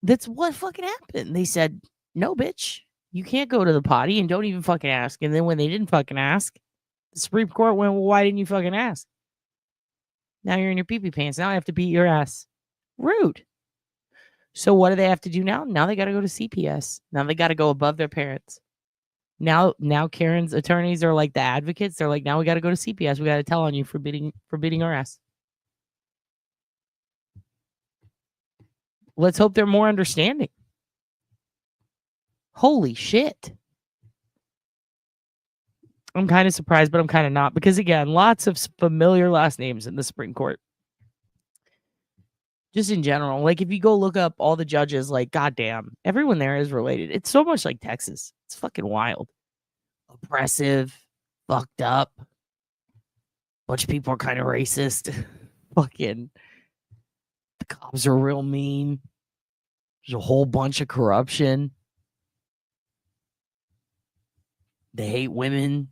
That's what fucking happened. They said, no, bitch, you can't go to the potty, and don't even fucking ask. And then when they didn't fucking ask, the Supreme Court went, well, why didn't you fucking ask? Now you're in your pee-pee pants. Now I have to beat your ass. Rude. So what do they have to do now? Now they got to go to CPS. Now they got to go above their parents. Now Karen's attorneys are like the advocates. They're like, now we got to go to CPS. We got to tell on you for beating our ass. Let's hope they're more understanding. Holy shit. I'm kind of surprised, but I'm kind of not. Because, again, lots of familiar last names in the Supreme Court. Just in general. Like, if you go look up all the judges, like, goddamn, everyone there is related. It's so much like Texas. It's fucking wild. Oppressive. Fucked up. Bunch of people are kind of racist. Fucking. The cops are real mean. There's a whole bunch of corruption. They hate women.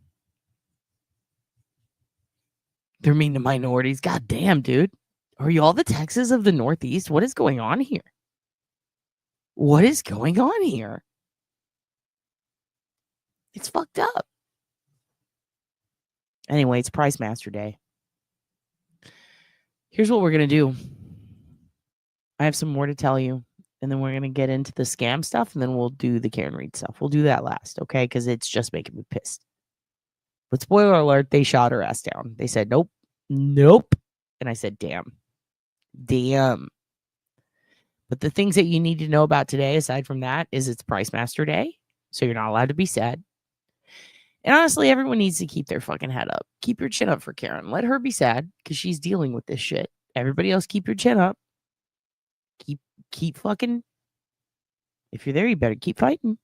They're mean to minorities. God damn, dude. Are you all the Texas of the Northeast? What is going on here? What is going on here? It's fucked up. Anyway, it's PriceMaster Day. Here's what we're going to do. I have some more to tell you. and then we're going to get into the scam stuff, and then we'll do the Karen Reed stuff. We'll do that last, okay? Because it's just making me pissed. But spoiler alert, they shot her ass down. They said, nope, nope. And I said, damn. But the things that you need to know about today, aside from that, is it's PriceMaster Day. So you're not allowed to be sad. And honestly, everyone needs to keep their fucking head up. Keep your chin up for Karen. Let her be sad because she's dealing with this shit. Everybody else, keep your chin up. Keep fucking. If you're there, you better keep fighting.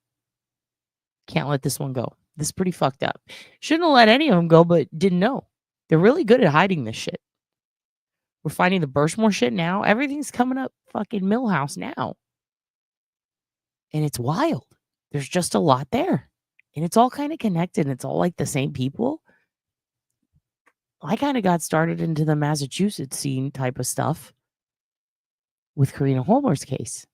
Can't let this one go. This is pretty fucked up. Shouldn't have let any of them go, but didn't know. They're really good at hiding this shit. We're finding the Birchmore shit now. Everything's coming up fucking Millhouse now. And it's wild. There's just a lot there. And it's all kind of connected. And it's all like the same people. I kind of got started into the Massachusetts scene type of stuff with Karina Holmer's case.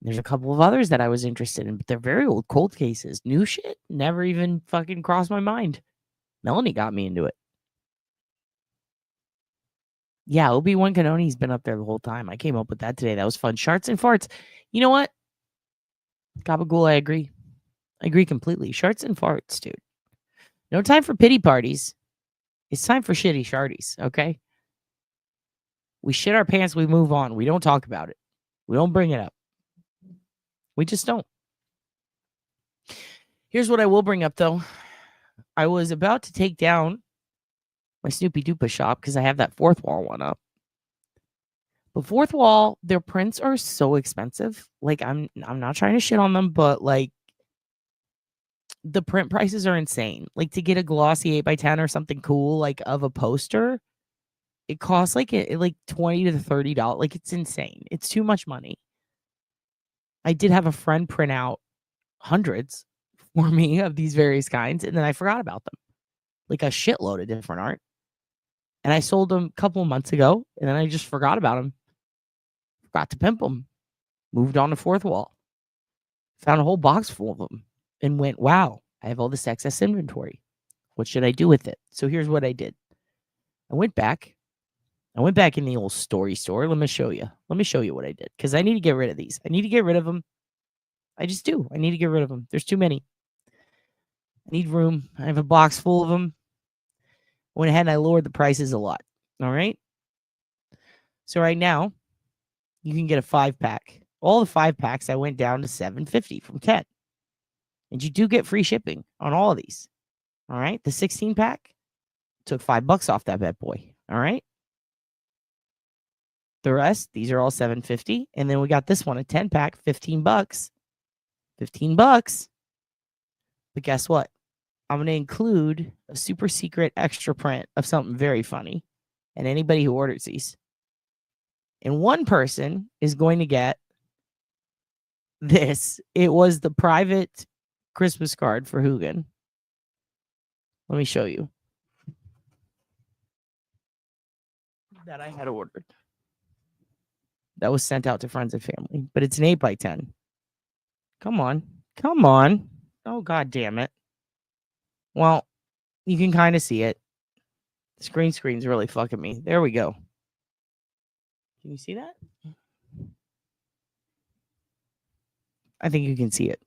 There's a couple of others that I was interested in, but they're very old cold cases. New shit never even fucking crossed my mind. Melanie got me into it. Yeah, Obi-Wan Kenobi's been up there the whole time. I came up with that today. That was fun. Sharts and farts. You know what? Gabagool, I agree. I agree completely. Sharts and farts, dude. No time for pity parties. It's time for shitty sharties, okay? We shit our pants, we move on. We don't talk about it. We don't bring it up. We just don't. Here's what I will bring up, though. I was about to take down my SnoopyDupa shop because I have that fourth wall one up. But fourth wall, their prints are so expensive. Like, I'm not trying to shit on them, but like the print prices are insane. Like to get a glossy 8x10 or something cool, like of a poster, it costs like $20 to $30. Like it's insane. It's too much money. I did have a friend print out hundreds for me of these various kinds, and then I forgot about them. Like a shitload of different art. And I sold them a couple of months ago, and then I just forgot about them. Forgot to pimp them. Moved on to fourth wall. Found a whole box full of them and went, wow, I have all this excess inventory. What should I do with it? So here's what I did. I went back in the old story store. Let me show you. Let me show you what I did. Because I need to get rid of these. I need to get rid of them. I just do. I need to get rid of them. There's too many. I need room. I have a box full of them. Went ahead and I lowered the prices a lot. All right. So right now, you can get a 5-pack. All the 5-packs, I went down to $7.50 from 10. And you do get free shipping on all of these. All right. The 16-pack took $5 off that bad boy. All right. The rest, these are all $7.50. And then we got this one, a 10-pack, $15. $15. But guess what? I'm going to include a super secret extra print of something very funny. And anybody who orders these. And one person is going to get this. It was the private Christmas card for Hugin. Let me show you. That I had ordered. That was sent out to friends and family. But it's an 8x10. Come on. Come on. Oh, God damn it. Well, you can kind of see it. The screen's really fucking me. There we go. Can you see that? I think you can see it.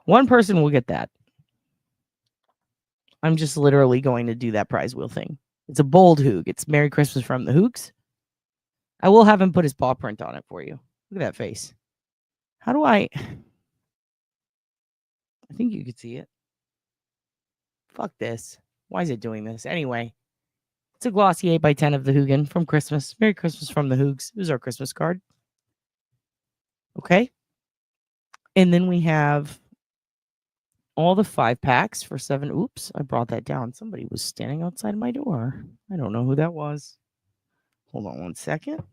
One person will get that. I'm just literally going to do that prize wheel thing. It's a bold Hoog. It's Merry Christmas from the Hoogs. I will have him put his paw print on it for you. Look at that face. How do I think you could see it. Fuck this. Why is it doing this? Anyway, it's a glossy 8x10 of the Hugin from Christmas. Merry Christmas from the Hoogs. It was our Christmas card. Okay. And then we have all the 5-packs for 7. Oops, I brought that down. Somebody was standing outside my door. I don't know who that was. Hold on one second.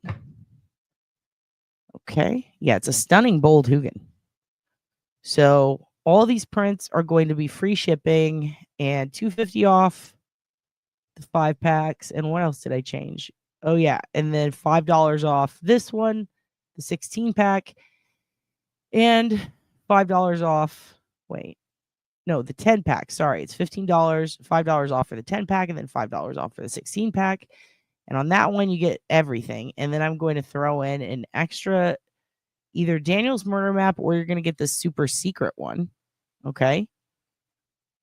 Okay. Yeah, it's a stunning bold Hugin. So all these prints are going to be free shipping and $2.50 off the 5-packs. And what else did I change? Oh, yeah. And then $5 off this one, the 16-pack, and $5 off. Wait. No, the 10-pack. Sorry, it's $15, $5 off for the 10-pack, and then $5 off for the 16-pack. And on that one, you get everything. And then I'm going to throw in an extra either Daniel's murder map or you're going to get the super secret one. Okay.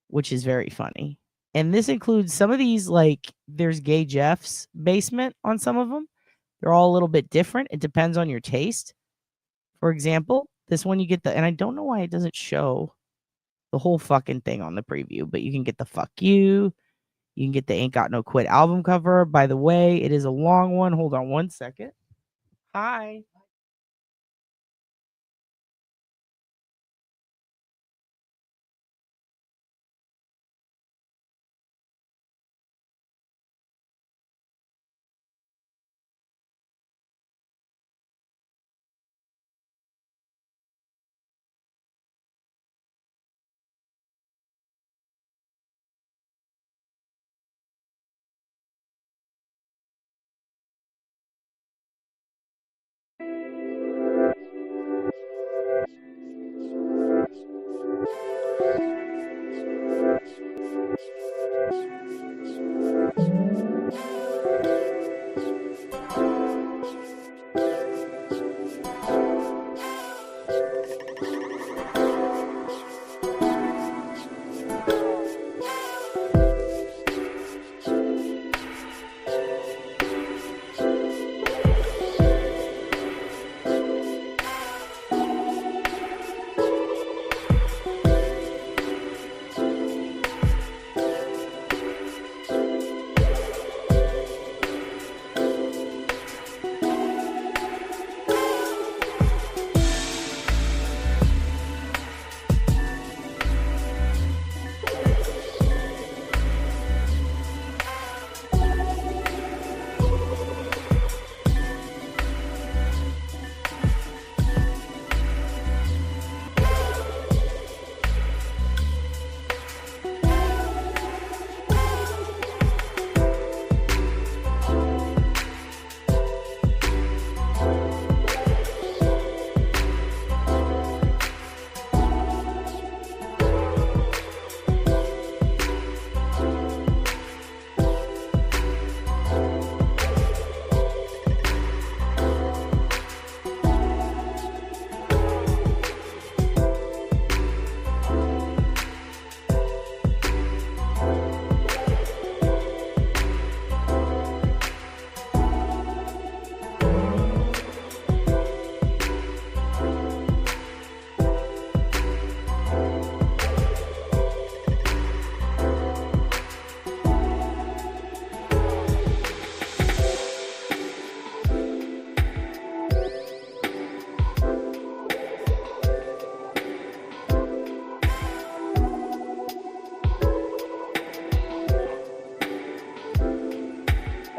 Which is very funny. And this includes some of these, like there's Gay Jeff's basement on some of them. They're all a little bit different. It depends on your taste. For example, this one you get and I don't know why it doesn't show the whole fucking thing on the preview, but you can get the Fuck You. You can get the Ain't Got No Quit album cover. By the way, it is a long one. Hold on one second. Hi.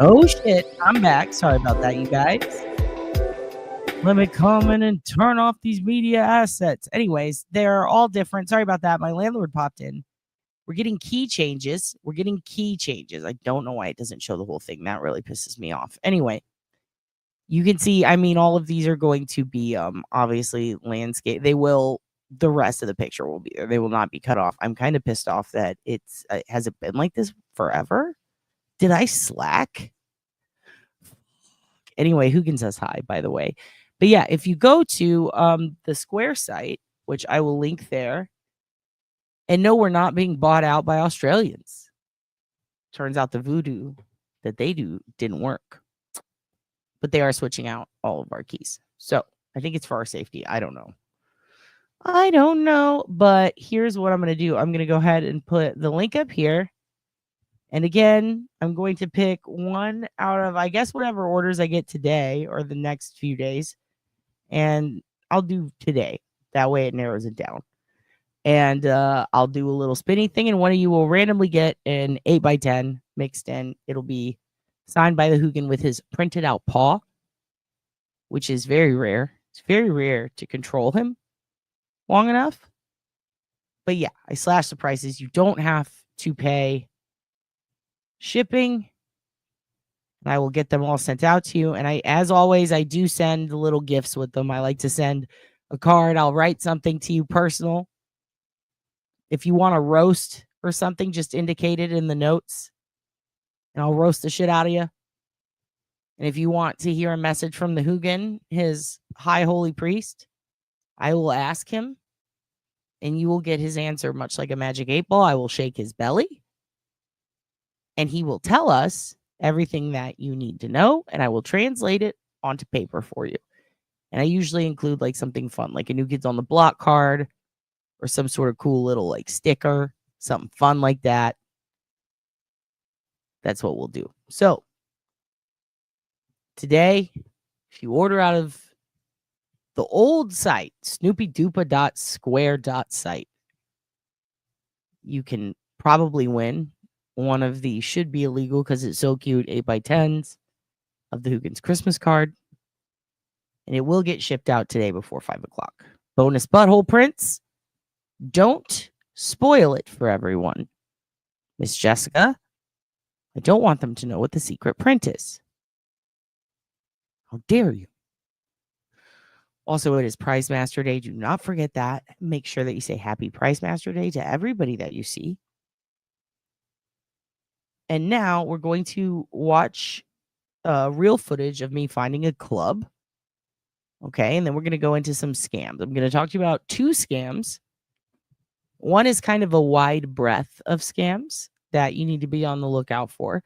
Oh shit, I'm back. Sorry about that, you guys. Let me come in and turn off these media assets. Anyways, they're all different. Sorry about that. My landlord popped in. We're getting key changes. I don't know why it doesn't show the whole thing. That really pisses me off. Anyway, you can see, I mean, all of these are going to be obviously landscape. The rest of the picture will be there. They will not be cut off. I'm kind of pissed off that has it been like this forever? Did I slack? Anyway, Hugin says hi, by the way. But yeah, if you go to the Square site, which I will link there, and no, we're not being bought out by Australians. Turns out the voodoo that they do didn't work. But they are switching out all of our keys. So I think it's for our safety. I don't know. But here's what I'm going to do. I'm going to go ahead and put the link up here. And again, I'm going to pick one out of, I guess, whatever orders I get today or the next few days. And I'll do today. That way it narrows it down. And I'll do a little spinning thing. And one of you will randomly get an 8x10 mixed in. It'll be signed by the Hugin with his printed out paw, which is very rare. It's very rare to control him long enough. But yeah, I slashed the prices. You don't have to pay shipping, and I will get them all sent out to you. And as always, I do send the little gifts with them. I like to send a card. I'll write something to you personal. If you want a roast or something, just indicate it in the notes, and I'll roast the shit out of you. And if you want to hear a message from the Hugin, his high holy priest, I will ask him and you will get his answer much like a magic 8-ball. I will shake his belly and he will tell us everything that you need to know, and I will translate it onto paper for you. And I usually include like something fun, like a New Kids on the Block card or some sort of cool little like sticker, something fun like that. That's what we'll do. So today, if you order out of the old site, SnoopyDupa.square.site, you can probably win one of the should be illegal because it's so cute 8x10s of the Hugin's Christmas card. And it will get shipped out today before 5 o'clock. Bonus butthole prints. Don't spoil it for everyone. Miss Jessica, I don't want them to know what the secret print is. How dare you? Also, it is PriceMaster Day. Do not forget that. Make sure that you say Happy PriceMaster Day to everybody that you see. And now we're going to watch real footage of me finding a club. Okay, and then we're going to go into some scams. I'm going to talk to you about 2 scams. One is kind of a wide breadth of scams that you need to be on the lookout for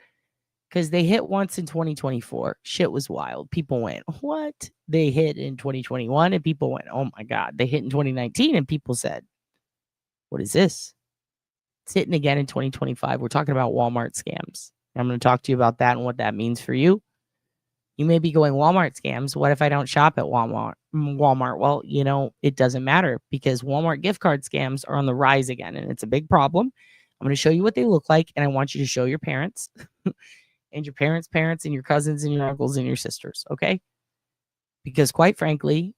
because they hit once in 2024. Shit was wild. People went, what? They hit in 2021 and people went, oh my God. They hit in 2019 and people said, what is this? It's hitting again in 2025. We're talking about Walmart scams. I'm going to talk to you about that and what that means for you. You may be going, Walmart scams. What if I don't shop at Walmart? Well, you know, it doesn't matter because Walmart gift card scams are on the rise again, and it's a big problem. I'm going to show you what they look like, and I want you to show your parents and your parents' parents and your cousins and your uncles and your sisters, okay? Because quite frankly,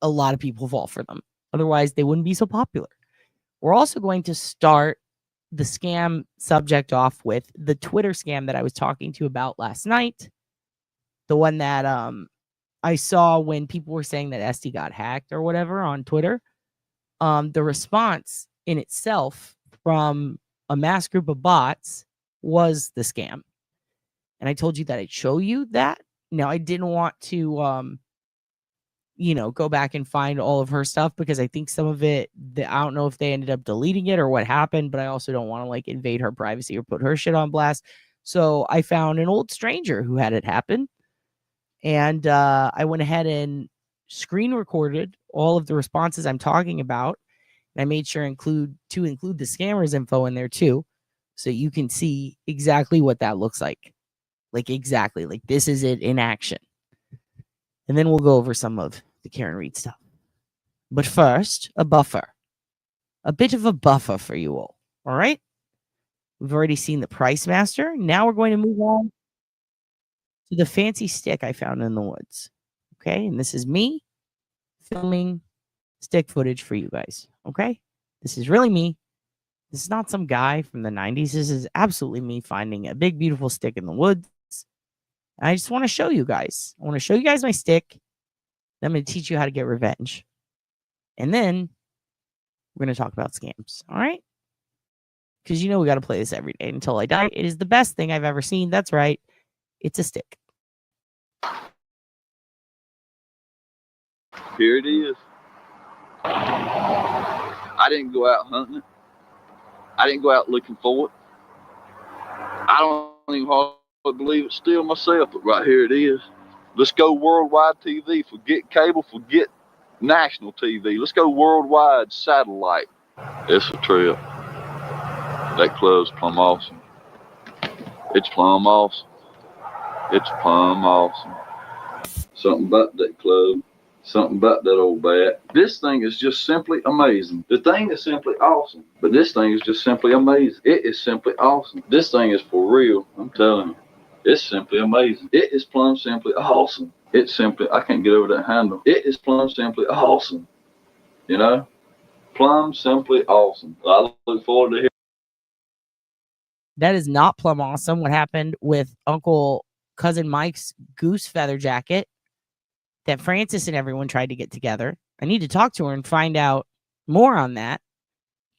a lot of people fall for them. Otherwise, they wouldn't be so popular. We're also going to start the scam subject off with the Twitter scam that I was talking to you about last night. The one that I saw when people were saying that SD got hacked or whatever on Twitter. The response in itself from a mass group of bots was the scam. And I told you that I'd show you that. Now, I didn't want to, go back and find all of her stuff because I think some of it, I don't know if they ended up deleting it or what happened, but I also don't want to like invade her privacy or put her shit on blast. So I found an old stranger who had it happen. And I went ahead and screen recorded all of the responses I'm talking about. And I made sure to include the scammer's info in there too. So you can see exactly what that looks like. Like exactly. Like this is it in action. And then we'll go over some of the Karen Reed stuff. But first, a buffer. A bit of a buffer for you all. All right? We've already seen the PriceMaster. Now we're going to move on to the fancy stick I found in the woods. Okay, and this is me filming stick footage for you guys. Okay, this is really me. This is not some guy from the 90s. This is absolutely me finding a big, beautiful stick in the woods. And I just want to show you guys. I want to show you guys my stick. Then I'm going to teach you how to get revenge. And then we're going to talk about scams. All right? Because you know we got to play this every day until I die. It is the best thing I've ever seen. That's right. It's a stick. Here it is. I didn't go out hunting it. I didn't go out looking for it. I don't even hardly believe it still myself, but right here it is. Let's go worldwide TV. Forget cable, forget national TV. Let's go worldwide satellite. It's a trip. That club's plumb awesome. It's plumb awesome. It's plumb awesome. Something about that club. Something about that old bat. This thing is just simply amazing. The thing is simply awesome. But this thing is just simply amazing. It is simply awesome. This thing is for real. I'm telling you. It's simply amazing. It is plumb simply awesome. It's simply, I can't get over that handle. It is plumb simply awesome. You know? Plumb simply awesome. I look forward to hearing. That is not plumb awesome. What happened with Cousin Mike's goose feather jacket that Francis and everyone tried to get together. I need to talk to her and find out more on that.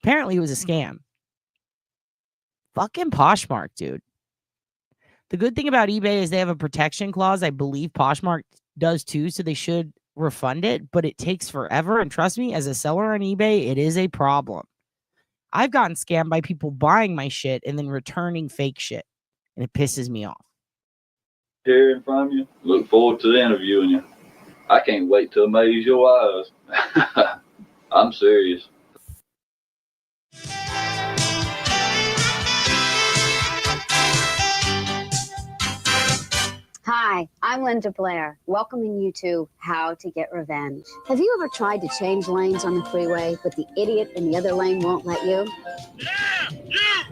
Apparently it was a scam. Fucking Poshmark, dude. The good thing about eBay is they have a protection clause. I believe Poshmark does too, so they should refund it, but it takes forever. And trust me, as a seller on eBay, it is a problem. I've gotten scammed by people buying my shit and then returning fake shit, and it pisses me off. Hearing from you. Look forward to interviewing you. I can't wait to amaze your eyes. I'm serious. Hi, I'm Linda Blair, welcoming you to How to Get Revenge. Have you ever tried to change lanes on the freeway, but the idiot in the other lane won't let you? Yeah, you!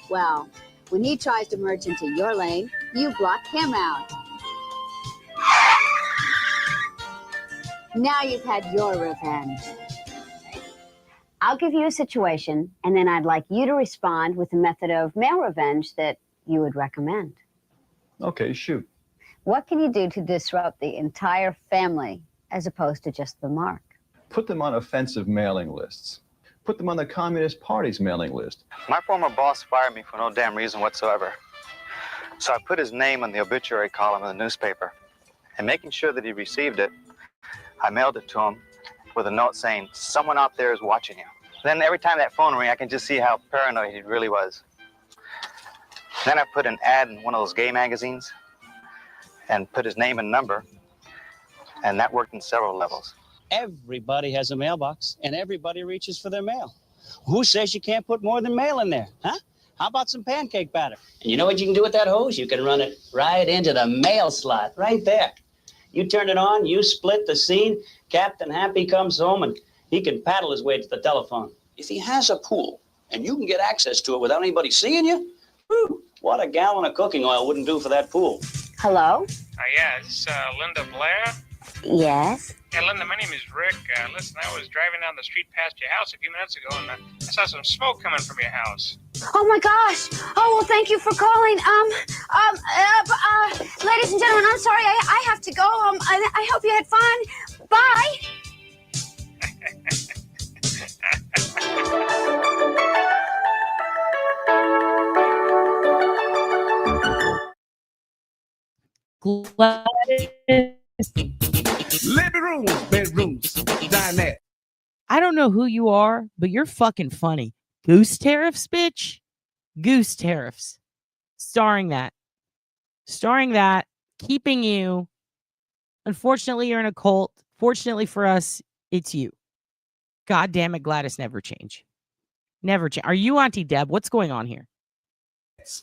Well, when he tries to merge into your lane, you block him out. Now you've had your revenge. I'll give you a situation, and then I'd like you to respond with a method of male revenge that you would recommend. Okay, shoot. What can you do to disrupt the entire family as opposed to just the mark? Put them on offensive mailing lists. Put them on the Communist Party's mailing list. My former boss fired me for no damn reason whatsoever. So I put his name on the obituary column in the newspaper. And making sure that he received it, I mailed it to him with a note saying, someone out there is watching you. Then every time that phone rang, I can just see how paranoid he really was. Then I put an ad in one of those gay magazines and put his name and number, and that worked in several levels. Everybody has a mailbox, and everybody reaches for their mail. Who says you can't put more than mail in there, huh? How about some pancake batter? And you know what you can do with that hose? You can run it right into the mail slot, right there. You turn it on, you split the scene, Captain Happy comes home, and he can paddle his way to the telephone. If he has a pool, and you can get access to it without anybody seeing you, whew, what a gallon of cooking oil wouldn't do for that pool. Hello? Yeah, is this Linda Blair? Yes? Yeah, Linda, my name is Rick. Listen, I was driving down the street past your house a few minutes ago, and I saw some smoke coming from your house. Oh my gosh! Oh, well, thank you for calling. Ladies and gentlemen, I'm sorry, I have to go. I hope you had fun. Bye! Living rooms, bedrooms, dinette. I don't know who you are, but you're fucking funny. Goose tariffs, bitch. Goose tariffs. Starring that. Keeping you. Unfortunately, you're in a cult. Fortunately for us, it's you. God damn it, Gladys, never change. Never change. Are you Auntie Deb? What's going on here?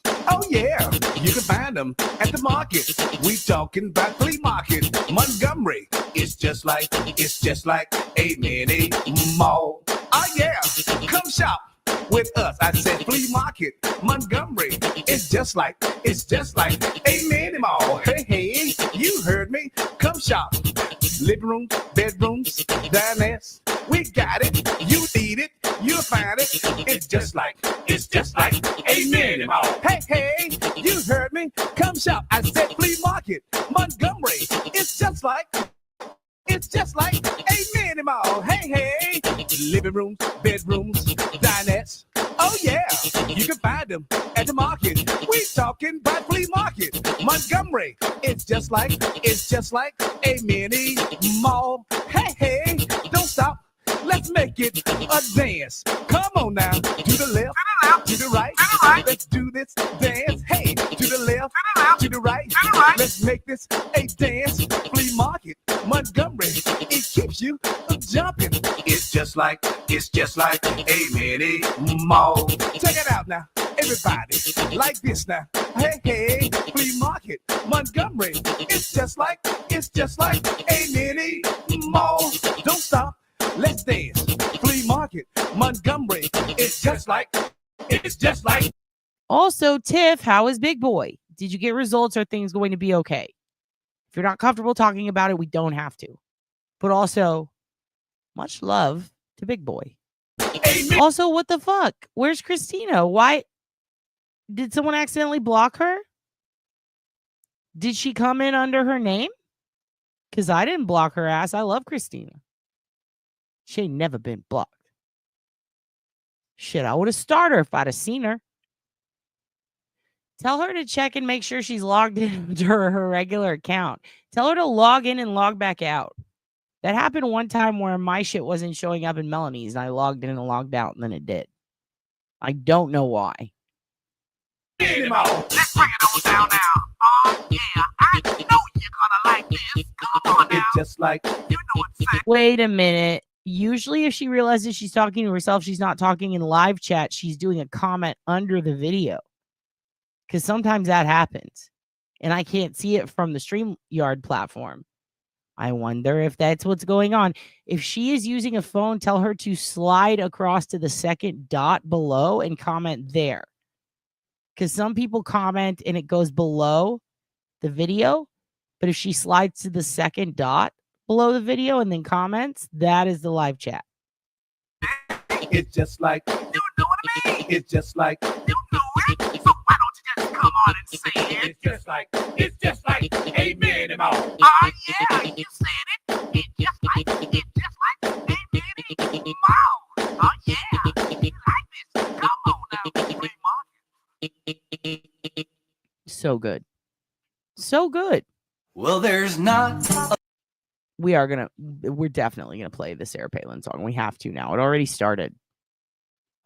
Oh yeah, you can find them at the market. We talking about flea market. Montgomery, it's just like a mini mall. Oh yeah, come shop with us. I said flea market. Montgomery, it's just like a mini mall. Hey, you heard me. Come shop. Living room, bedrooms, dinettes. We got it. You need it. You'll find it. It's just like a mini mall. Hey, you heard me. Come shop. I said flea market. Montgomery. It's just like a mini mall. Hey, living rooms, bedrooms, dinettes. Oh yeah, you can find them at the market. We talking about flea market. Montgomery. It's just like a mini mall. Hey, don't stop. Let's make it a dance. Come on now, to the left, to the right. Let's do this dance. Hey, to the left, to the right. Let's make this a dance. Flea market, Montgomery. It keeps you jumping. It's just like a mini mall. Check it out now, everybody. Like this now. Hey, flea market, Montgomery. It's just like a mini mall. Don't stop. Let's dance. Flea market, Montgomery. It's just like. Also, Tiff, how is Big Boy? Did you get results? Are things going to be okay? If you're not comfortable talking about it, we don't have to. But also, much love to Big Boy. Amen. Also, what the fuck? Where's Christina? Why? Did someone accidentally block her? Did she come in under her name? Because I didn't block her ass. I love Christina. She ain't never been blocked. Shit, I would have started her if I'd have seen her. Tell her to check and make sure she's logged into her regular account. Tell her to log in and log back out. That happened one time where my shit wasn't showing up in Melanie's, and I logged in and logged out, and then it did. I don't know why. Let's bring it on down now. Oh, yeah. I know you're gonna like this. Come on now. It's just like, you know what I'm saying. Wait a minute. Usually, if she realizes she's talking to herself, she's not talking in live chat. She's doing a comment under the video. Because sometimes that happens. And I can't see it from the StreamYard platform. I wonder if that's what's going on. If she is using a phone, tell her to slide across to the second dot below and comment there. Because some people comment and it goes below the video. But if she slides to the second dot below the video and then comments, that is the live chat. It's just like, you know what I mean? It's just like, you know it. So why don't you just come on and say it? It's just like, hey, Minnie Mouse. Oh, yeah, you said it. It's just like, hey, Minnie Mouse. Oh, yeah, you like this. Come on now, Fremont. So good. So good. Well, there's not we're definitely gonna play the Sarah Palin song. We have to now. It already started.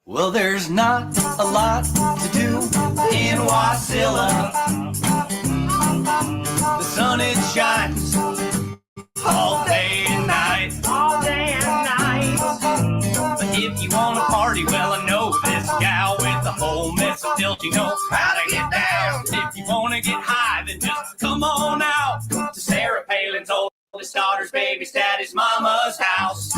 Well, there's not a lot to do in Wasilla. The sun, it shines all day and night. All day and night. But if you want to party, well, I know this gal with the whole mess of tilt. You know how to get down. If you want to get high, then just come on out to Sarah Palin's oldest daughter's baby's daddy's mama's house.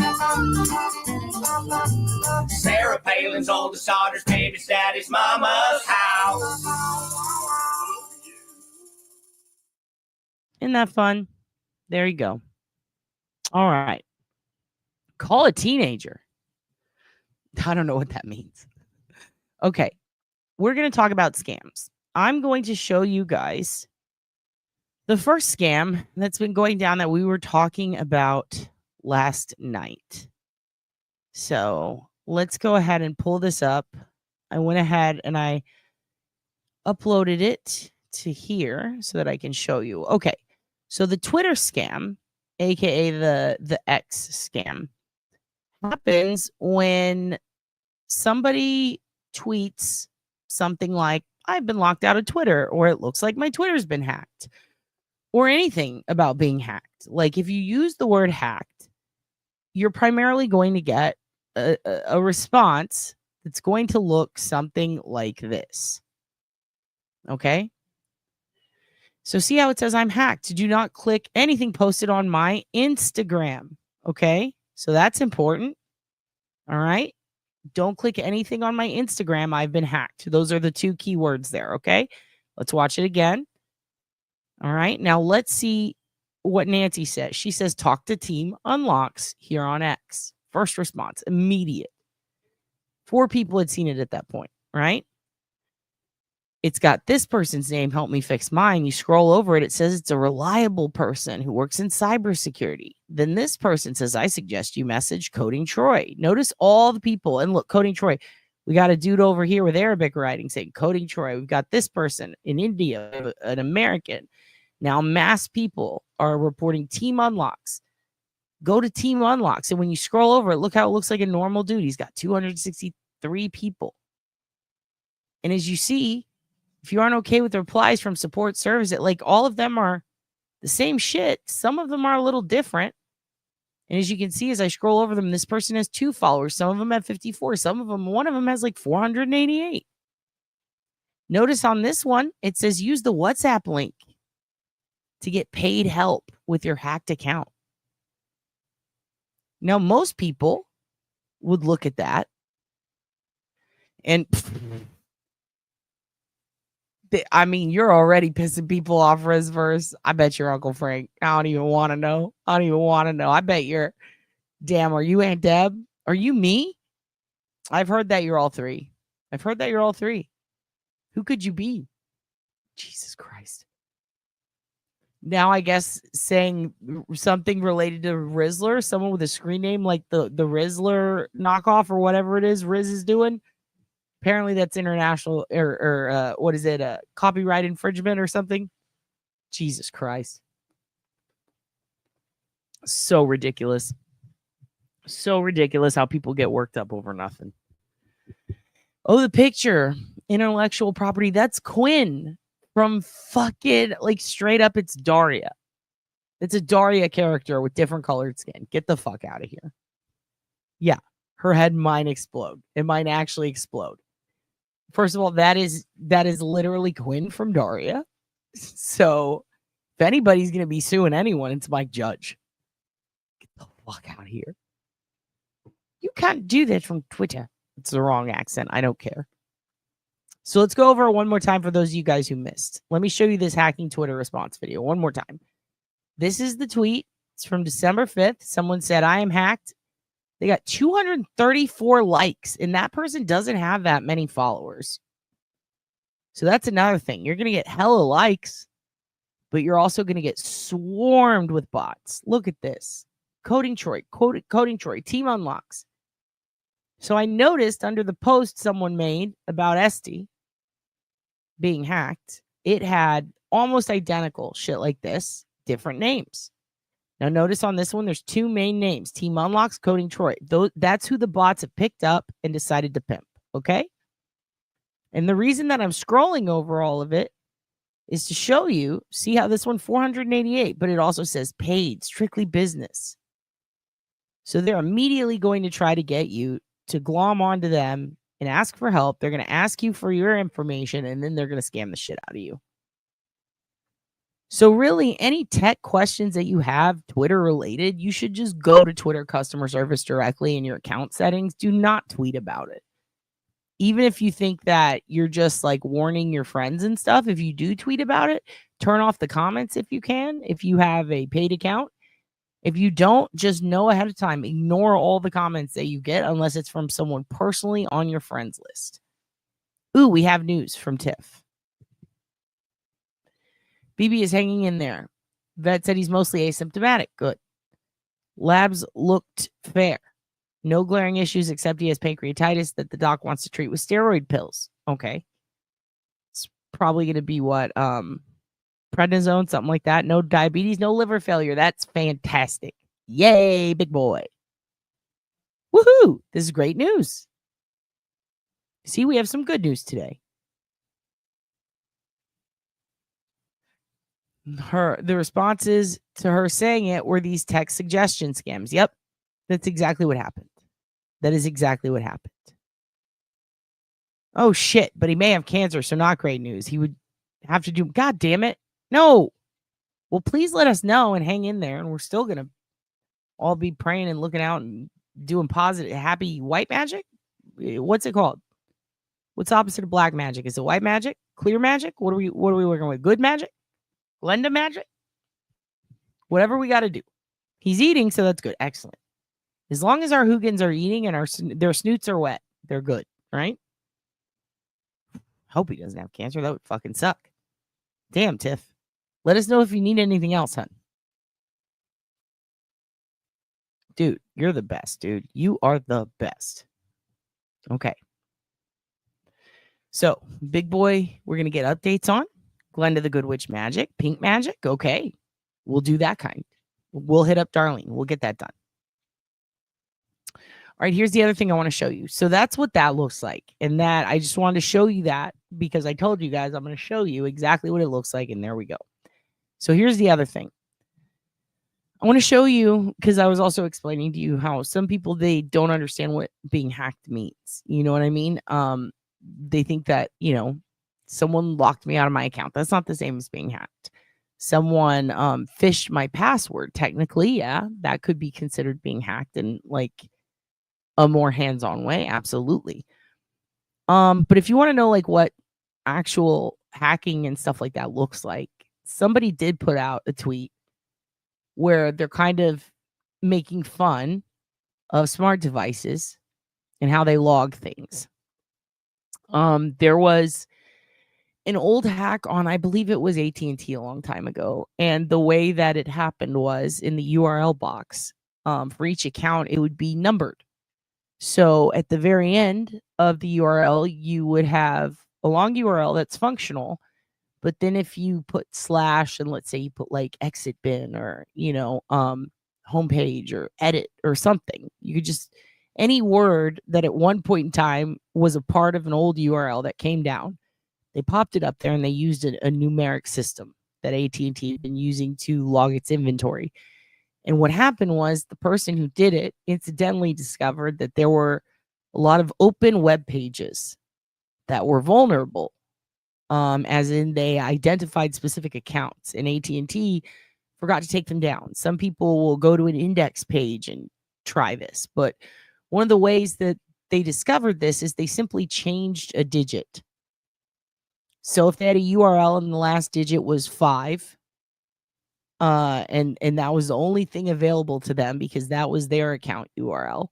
Sarah Palin's oldest daughter's baby's daddy's mama's house. Isn't that fun? There you go. All right. Call a teenager. I don't know what that means. Okay. We're going to talk about scams. I'm going to show you guys the first scam that's been going down that we were talking about last night. So let's go ahead and pull this up. I went ahead and I uploaded it to here so that I can show you. Okay. So the Twitter scam, aka the X scam, happens when somebody tweets something like, I've been locked out of Twitter, or it looks like my Twitter's been hacked, or anything about being hacked. Like if you use the word hacked, you're primarily going to get a response that's going to look something like this. Okay? So see how it says I'm hacked. Do not click anything posted on my Instagram. Okay? So that's important. All right? Don't click anything on my Instagram. I've been hacked. Those are the two keywords there. Okay? Let's watch it again. All right. Now let's see what Nancy says. She says, talk to team unlocks here on X. First response, immediate. 4 people had seen it at that point, right? It's got this person's name, help me fix mine. You scroll over it, it says it's a reliable person who works in cybersecurity. Then this person says, I suggest you message Coding Troy. Notice all the people. And look, Coding Troy, we got a dude over here with Arabic writing saying Coding Troy. We've got this person in India, an American. Now, mass people are reporting team unlocks. Go to team unlocks. And when you scroll over it, look how it looks like a normal dude. He's got 263 people. And as you see, if you aren't okay with the replies from support service, like all of them are the same shit. Some of them are a little different. And as you can see, as I scroll over them, this person has 2 followers. Some of them have 54. One of them has like 488. Notice on this one, it says use the WhatsApp link to get paid help with your hacked account. Now, most people would look at that and I mean, you're already pissing people off, Rizverse. I bet you're Uncle Frank. I don't even want to know. I bet you're, damn, are you Aunt Deb? Are you me? I've heard that you're all 3. Who could you be? Jesus Christ. Now, I guess saying something related to Rizzler, someone with a screen name like the Rizzler knockoff or whatever it is Riz is doing. Apparently that's international or what is it? Copyright infringement or something. Jesus Christ. So ridiculous. So ridiculous how people get worked up over nothing. Oh, the picture. Intellectual property. That's Quinn from fucking, like, straight up, it's Daria. It's a Daria character with different colored skin. Get the fuck out of here. Yeah. Her head might explode. It might actually explode. First of all, that is literally Quinn from Daria. So if anybody's going to be suing anyone, it's Mike Judge. Get the fuck out of here. You can't do that from Twitter. It's the wrong accent. I don't care. So let's go over it one more time for those of you guys who missed. Let me show you this hacking Twitter response video one more time. This is the tweet. It's from December 5th. Someone said, I am hacked. They got 234 likes, and that person doesn't have that many followers. So that's another thing. You're going to get hella likes, but you're also going to get swarmed with bots. Look at this. Coding Troy, team unlocks. So I noticed under the post someone made about Esty being hacked, it had almost identical shit like this, different names. Now notice on this one, there's two main names, Team Unlocks, Coding Troy. That's who the bots have picked up and decided to pimp, okay? And the reason that I'm scrolling over all of it is to show you, see how this one 488, but it also says paid, strictly business. So they're immediately going to try to get you to glom onto them and ask for help. They're going to ask you for your information, and then they're going to scam the shit out of you. So really, any tech questions that you have Twitter related, you should just go to Twitter customer service directly in your account settings. Do not tweet about it. Even if you think that you're just like warning your friends and stuff, if you do tweet about it, turn off the comments if you can, if you have a paid account. If you don't, just know ahead of time. Ignore all the comments that you get unless it's from someone personally on your friends list. Ooh, we have news from Tiff. BB is hanging in there. Vet said he's mostly asymptomatic. Good. Labs looked fair. No glaring issues except he has pancreatitis that the doc wants to treat with steroid pills. Okay. It's probably going to be what? Prednisone, something like that. No diabetes, no liver failure. That's fantastic. Yay, big boy. Woohoo. This is great news. See, we have some good news today. The responses to her saying it were these text suggestion scams. Yep, that's exactly what happened. That is exactly what happened. Oh, shit, but he may have cancer, so not great news. He would have to do... God damn it. No. Well, please let us know and hang in there, and we're still going to all be praying and looking out and doing positive, happy white magic? What's it called? What's the opposite of black magic? Is it white magic? Clear magic? What are we working with? Good magic? Glenda magic? Whatever we got to do. He's eating, so that's good. Excellent. As long as our Hoogans are eating and their snoots are wet, they're good, right? Hope he doesn't have cancer. That would fucking suck. Damn, Tiff. Let us know if you need anything else, hun. Dude, you're the best, dude. You are the best. Okay. So, big boy, we're going to get updates on. Glenda the Good Witch magic. Pink magic. Okay. We'll do that kind. We'll hit up Darlene. We'll get that done. All right, here's the other thing I want to show you. So that's what that looks like. And that I just wanted to show you that because I told you guys I'm going to show you exactly what it looks like. And there we go. So here's the other thing. I want to show you, because I was also explaining to you how some people, they don't understand what being hacked means. You know what I mean? They think that, someone locked me out of my account. That's not the same as being hacked. Someone phished my password. Technically, yeah, that could be considered being hacked in like a more hands-on way. Absolutely. But if you want to know like what actual hacking and stuff like that looks like, somebody did put out a tweet where they're kind of making fun of smart devices and how they log things. There was an old hack on, I believe it was AT&T a long time ago. And the way that it happened was in the URL box for each account, it would be numbered. So at the very end of the URL, you would have a long URL that's functional. But then if you put slash and let's say you put like exit bin or, homepage or edit or something, you could just any word that at one point in time was a part of an old URL that came down, they popped it up there and they used a numeric system that AT&T had been using to log its inventory. And what happened was the person who did it incidentally discovered that there were a lot of open web pages that were vulnerable, as in they identified specific accounts, and AT&T forgot to take them down. Some people will go to an index page and try this, but one of the ways that they discovered this is they simply changed a digit. So if they had a URL and the last digit was 5, and that was the only thing available to them because that was their account URL,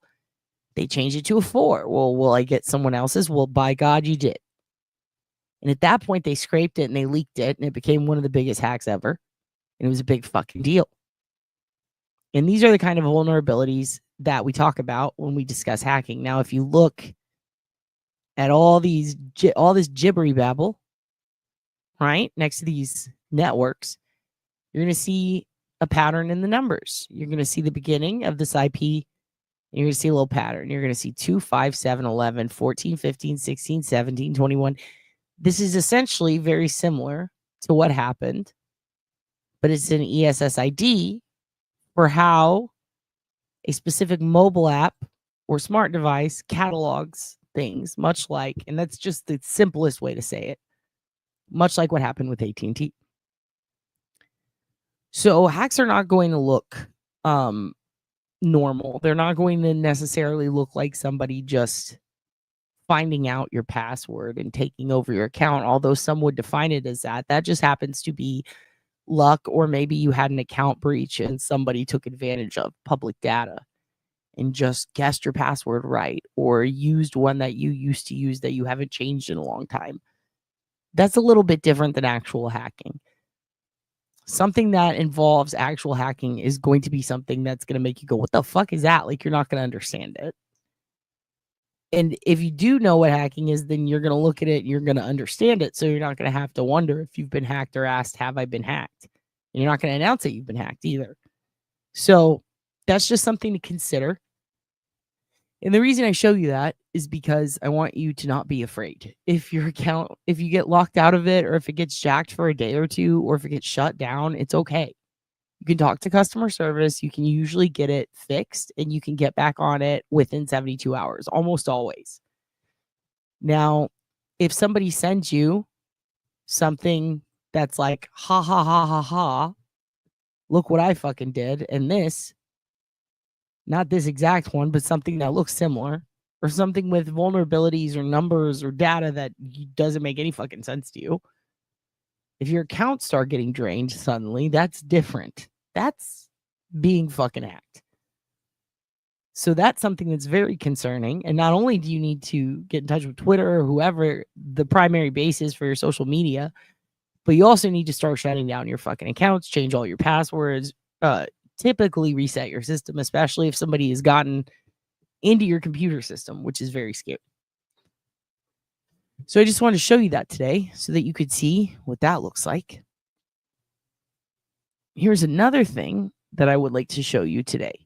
they changed it to a 4. Well, will I get someone else's? Well, by God, you did. And at that point, they scraped it and they leaked it, and it became one of the biggest hacks ever. And it was a big fucking deal. And these are the kind of vulnerabilities that we talk about when we discuss hacking. Now, if you look at all this gibbery babble, right, next to these networks, you're going to see a pattern in the numbers. You're going to see the beginning of this IP. And you're going to see a little pattern. You're going to see 2, 5, 7, 11, 14, 15, 16, 17, 21. This is essentially very similar to what happened, but it's an ESSID for how a specific mobile app or smart device catalogs things, much like, and that's just the simplest way to say it, much like what happened with AT&T. So hacks are not going to look normal. They're not going to necessarily look like somebody just finding out your password and taking over your account, although some would define it as that. That just happens to be luck, or maybe you had an account breach and somebody took advantage of public data and just guessed your password right, or used one that you used to use that you haven't changed in a long time. That's a little bit different than actual hacking. Something that involves actual hacking is going to be something that's going to make you go, what the fuck is that? Like, you're not going to understand it. And if you do know what hacking is, then you're going to look at it and you're going to understand it. So you're not going to have to wonder if you've been hacked or asked, have I been hacked? And you're not going to announce that you've been hacked either. So that's just something to consider. And the reason I show you that is because I want you to not be afraid. If your account, if you get locked out of it, or if it gets jacked for a day or two, or if it gets shut down, it's okay. You can talk to customer service. You can usually get it fixed, and you can get back on it within 72 hours, almost always. Now, if somebody sends you something that's like, ha, ha, ha, ha, ha, look what I fucking did, and this, not this exact one, but something that looks similar, or something with vulnerabilities or numbers or data that doesn't make any fucking sense to you. If your accounts start getting drained suddenly, that's different. That's being fucking hacked. So that's something that's very concerning. And not only do you need to get in touch with Twitter or whoever the primary base is for your social media, but you also need to start shutting down your fucking accounts, change all your passwords, typically reset your system, especially if somebody has gotten into your computer system, which is very scary. So I just wanted to show you that today so that you could see what that looks like. Here's another thing that I would like to show you today.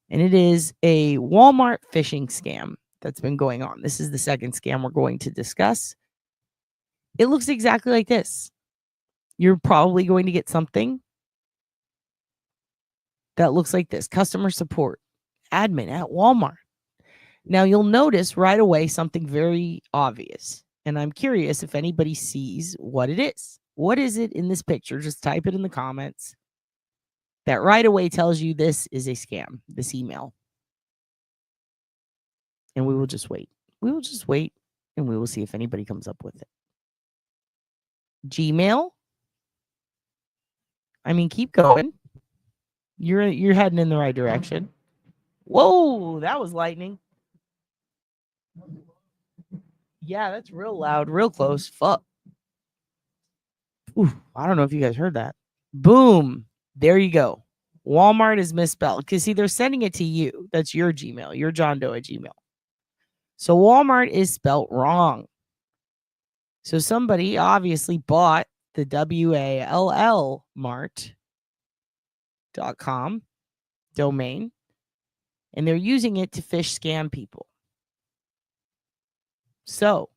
And it is a Walmart phishing scam that's been going on. This is the second scam we're going to discuss. It looks exactly like this. You're probably going to get something that looks like this. Customer support, admin at Walmart. Now, you'll notice right away something very obvious. And I'm curious if anybody sees what it is. What is it in this picture? Just type it in the comments. That right away tells you this is a scam, this email. And we will just wait. We will just wait, and we will see if anybody comes up with it. Gmail. I mean, keep going. You're heading in the right direction. Whoa, that was lightning. Yeah, that's real loud, real close. Fuck. Ooh, I don't know if you guys heard that. Boom. There you go. Walmart is misspelled. Because, see, they're sending it to you. That's your Gmail. Your John Doe at Gmail. So Walmart is spelt wrong. So somebody obviously bought the WALLmart.com domain, and they're using it to fish scam people. So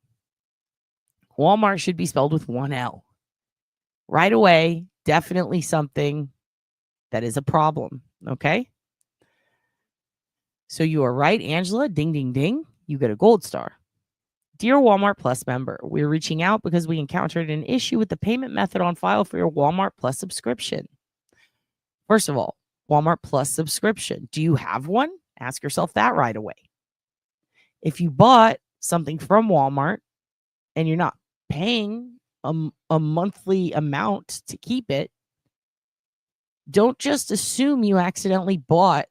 Walmart should be spelled with one L. Right away, definitely something that is a problem, okay? So you are right, Angela. Ding, ding, ding. You get a gold star. Dear Walmart Plus member, we're reaching out because we encountered an issue with the payment method on file for your Walmart Plus subscription. First of all, Walmart Plus subscription. Do you have one? Ask yourself that right away. If you bought something from Walmart and you're not paying a monthly amount to keep it, don't just assume you accidentally bought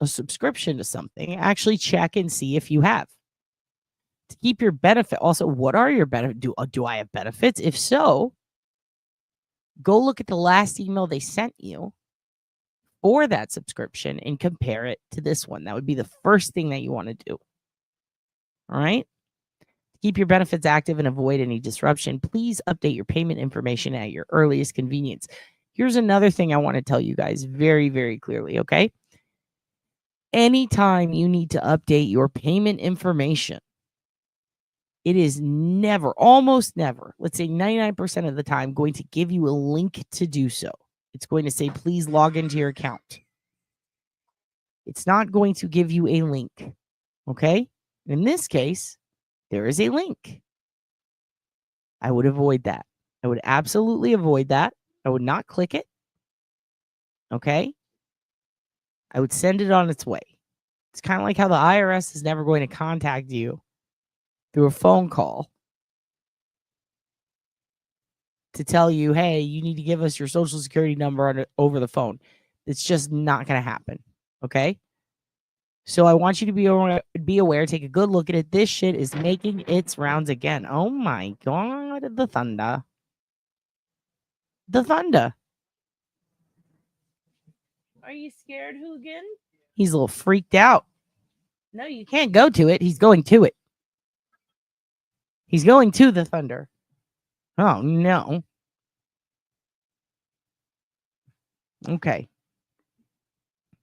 a subscription to something. Actually check and see if you have. To keep your benefit. Also, what are your benefits? Do I have benefits? If so, go look at the last email they sent you for that subscription and compare it to this one. That would be the first thing that you want to do. All right? To keep your benefits active and avoid any disruption, please update your payment information at your earliest convenience. Here's another thing I want to tell you guys very, very clearly, okay? Anytime you need to update your payment information, it is never, almost never, let's say 99% of the time, going to give you a link to do so. It's going to say, please log into your account. It's not going to give you a link, okay? In this case, there is a link. I would avoid that. I would absolutely avoid that. I would not click it, okay? I would send it on its way. It's kind of like how the IRS is never going to contact you through a phone call to tell you, hey, you need to give us your social security number over the phone. It's just not going to happen, okay? So I want you to be aware, take a good look at it. This shit is making its rounds again. Oh my God, the thunder. The thunder. Are you scared, Hoogan? He's a little freaked out. No, you can't go to it. He's going to it. He's going to the thunder. Oh, no. Okay.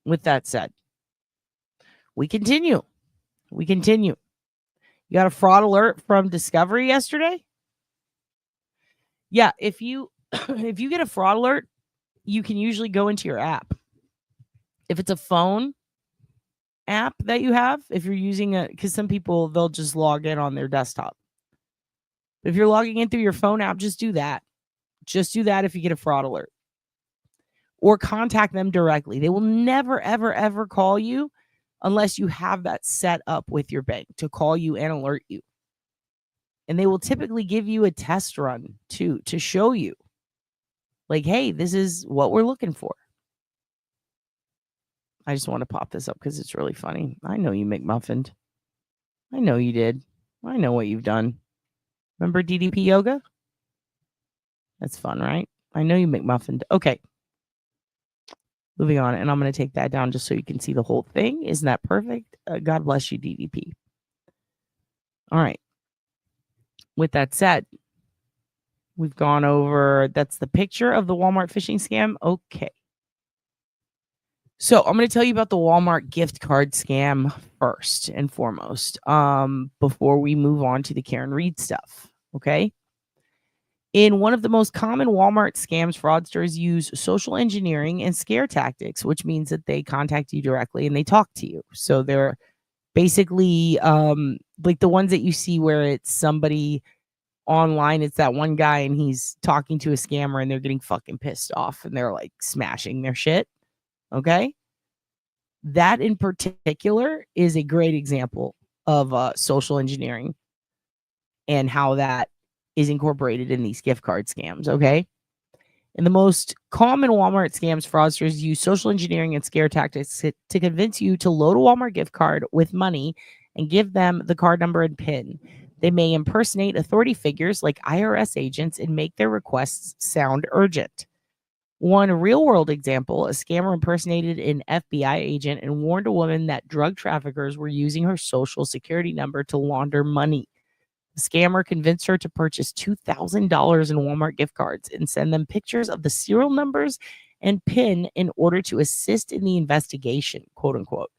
With that said, we continue. You got a fraud alert from Discovery yesterday? Yeah, if you get a fraud alert, you can usually go into your app. If it's a phone app that you have, if you're using because some people, they'll just log in on their desktop. If you're logging in through your phone app, just do that. Just do that if you get a fraud alert. Or contact them directly. They will never, ever, ever call you unless you have that set up with your bank to call you and alert you. And they will typically give you a test run too, to show you, like, hey, this is what we're looking for. I just want to pop this up because it's really funny. I know you McMuffined. I know you did. I know what you've done. Remember DDP yoga? That's fun, right? I know you McMuffined. Okay. Moving on, and I'm going to take that down just so you can see the whole thing. Isn't that perfect? God bless you, DDP. All right. With that said, we've gone over, that's the picture of the Walmart phishing scam. Okay. So I'm going to tell you about the Walmart gift card scam first and foremost, before we move on to the Karen Reed stuff. Okay. In one of the most common Walmart scams, fraudsters use social engineering and scare tactics, which means that they contact you directly and they talk to you. So they're basically like the ones that you see where it's somebody online. It's that one guy and he's talking to a scammer and they're getting fucking pissed off and they're like smashing their shit. Okay. That in particular is a great example of social engineering and how that is incorporated in these gift card scams, okay? In the most common Walmart scams, fraudsters use social engineering and scare tactics to convince you to load a Walmart gift card with money and give them the card number and PIN. They may impersonate authority figures like IRS agents and make their requests sound urgent. One real-world example, a scammer impersonated an FBI agent and warned a woman that drug traffickers were using her social security number to launder money. The scammer convinced her to purchase $2,000 in Walmart gift cards and send them pictures of the serial numbers and PIN in order to assist in the investigation, quote unquote.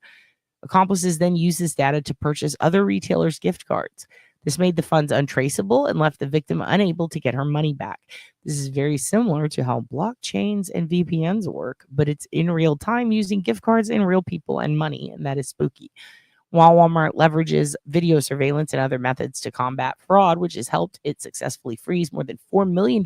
Accomplices then used this data to purchase other retailers' gift cards. This made the funds untraceable and left the victim unable to get her money back. This is very similar to how blockchains and VPNs work, but it's in real time using gift cards and real people and money, and that is spooky. While Walmart leverages video surveillance and other methods to combat fraud, which has helped it successfully freeze more than $4 million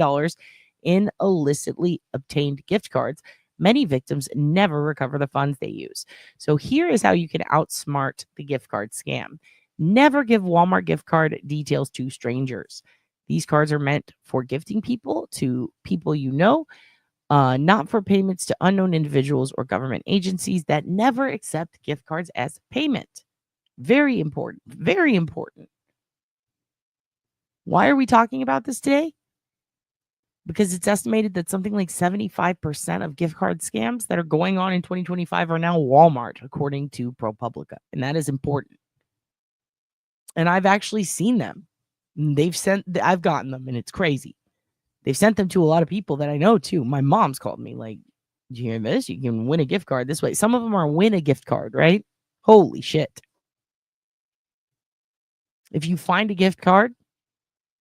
in illicitly obtained gift cards, many victims never recover the funds they use. So here is how you can outsmart the gift card scam. Never give Walmart gift card details to strangers. These cards are meant for gifting people to people you know, not for payments to unknown individuals or government agencies that never accept gift cards as payment. Very important. Very important. Why are we talking about this today? Because it's estimated that something like 75% of gift card scams that are going on in 2025 are now Walmart, according to ProPublica. And that is important. And I've actually seen them. I've gotten them, and it's crazy. They've sent them to a lot of people that I know too. My mom's called me like, did you hear this? You can win a gift card this way. Some of them are win a gift card, right? Holy shit. If you find a gift card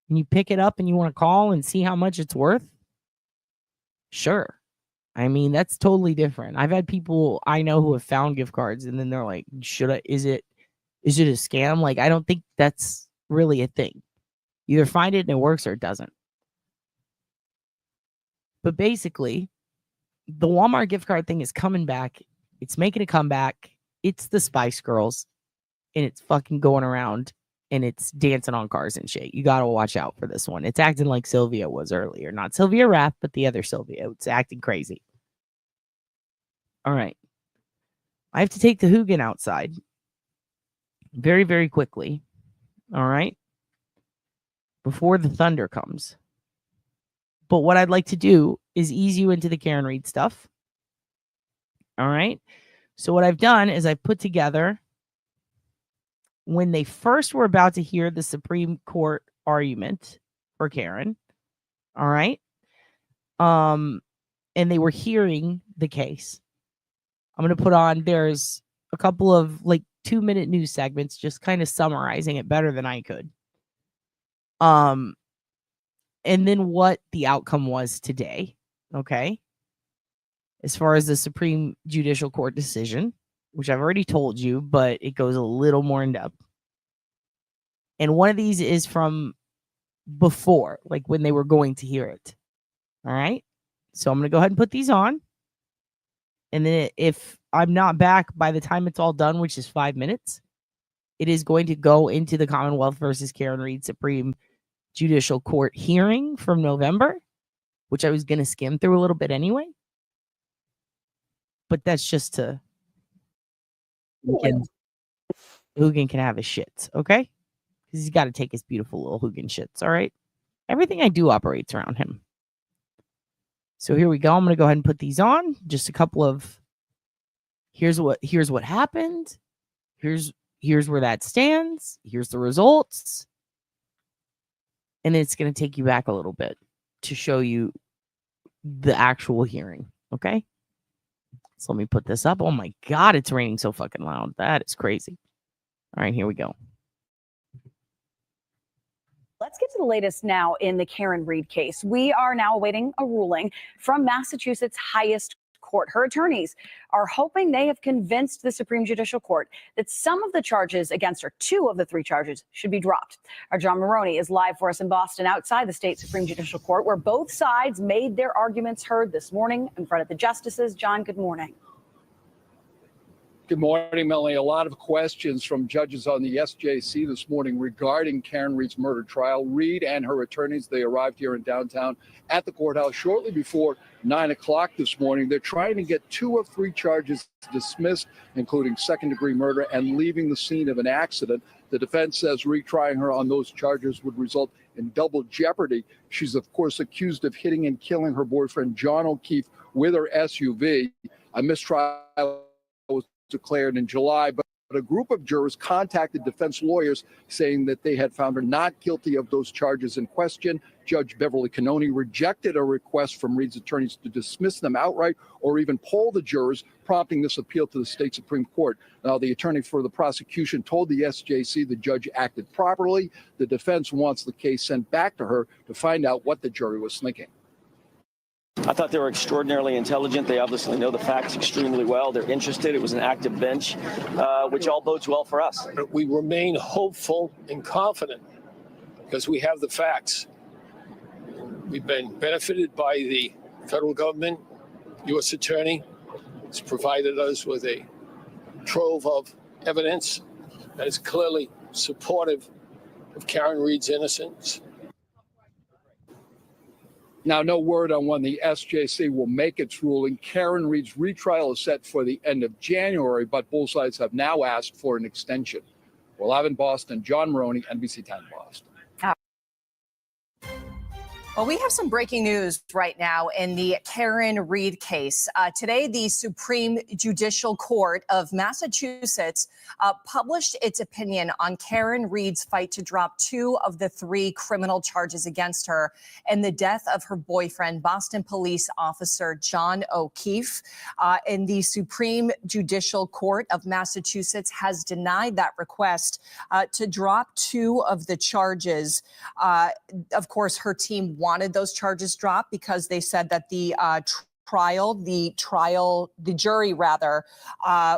and you pick it up and you want to call and see how much it's worth, sure. I mean, that's totally different. I've had people I know who have found gift cards and then they're like, is it a scam? Like, I don't think that's really a thing. Either find it and it works or it doesn't. But basically, the Walmart gift card thing is coming back. It's making a comeback. It's the Spice Girls. And it's fucking going around. And it's dancing on cars and shit. You got to watch out for this one. It's acting like Sylvia was earlier. Not Sylvia Rath, but the other Sylvia. It's acting crazy. All right. I have to take the Hugin outside. Very, very quickly. All right. Before the thunder comes. But what I'd like to do is ease you into the Karen Read stuff. All right. So what I've done is I've put together when they first were about to hear the Supreme Court argument for Karen. All right. And they were hearing the case. I'm going to put on, there's a couple of like 2-minute news segments, just kind of summarizing it better than I could. And then what the outcome was today. Okay. As far as the Supreme Judicial Court decision, which I've already told you, but it goes a little more in depth. And one of these is from before, like when they were going to hear it. All right. So I'm going to go ahead and put these on. And then if I'm not back by the time it's all done, which is 5 minutes, it is going to go into the Commonwealth versus Karen Read Supreme Judicial Court hearing from November, which I was going to skim through a little bit anyway. But that's just to Hugin can have his shits, okay? Because he's got to take his beautiful little Hugin shits, all right? Everything I do operates around him. So here we go. I'm going to go ahead and put these on. Just a couple of here's what happened. Here's where that stands. Here's the results. And it's going to take you back a little bit to show you the actual hearing, okay? So let me put this up. Oh my God, it's raining so fucking loud. That is crazy. All right, here we go. Let's get to the latest now in the Karen Read case. We are now awaiting a ruling from Massachusetts' highest court. Her attorneys are hoping they have convinced the Supreme Judicial Court that some of the charges against her, 2 of the 3 charges, should be dropped. Our John Maroney is live for us in Boston outside the state Supreme Judicial Court, where both sides made their arguments heard this morning in front of the justices. John, good morning. Good morning, Melanie. A lot of questions from judges on the SJC this morning regarding Karen Read's murder trial. Read and her attorneys, they arrived here in downtown at the courthouse shortly before 9 o'clock this morning. They're trying to get 2 of 3 charges dismissed, including second-degree murder and leaving the scene of an accident. The defense says retrying her on those charges would result in double jeopardy. She's, of course, accused of hitting and killing her boyfriend, John O'Keefe, with her SUV. A mistrial was declared in July, but a group of jurors contacted defense lawyers saying that they had found her not guilty of those charges in question. Judge Beverly Cannoni rejected a request from Reed's attorneys to dismiss them outright or even poll the jurors, prompting this appeal to the state Supreme Court. Now, the attorney for the prosecution told the SJC the judge acted properly. The defense wants the case sent back to her to find out what the jury was thinking. I thought they were extraordinarily intelligent. They obviously know the facts extremely well. They're interested. It was an active bench, which all bodes well for us. We remain hopeful and confident because we have the facts. We've been benefited by the federal government. U.S. Attorney has provided us with a trove of evidence that is clearly supportive of Karen Reed's innocence. Now, no word on when the SJC will make its ruling. Karen Reed's retrial is set for the end of January, but both sides have now asked for an extension. Well, live in Boston, John Maroney, NBC 10 Boston. Well, we have some breaking news right now in the Karen Reed case. Today, the Supreme Judicial Court of Massachusetts published its opinion on Karen Reed's fight to drop 2 of the 3 criminal charges against her and the death of her boyfriend, Boston police officer John O'Keefe. And the Supreme Judicial Court of Massachusetts has denied that request to drop 2 of the charges. Of course, her team wanted those charges dropped because they said that the jury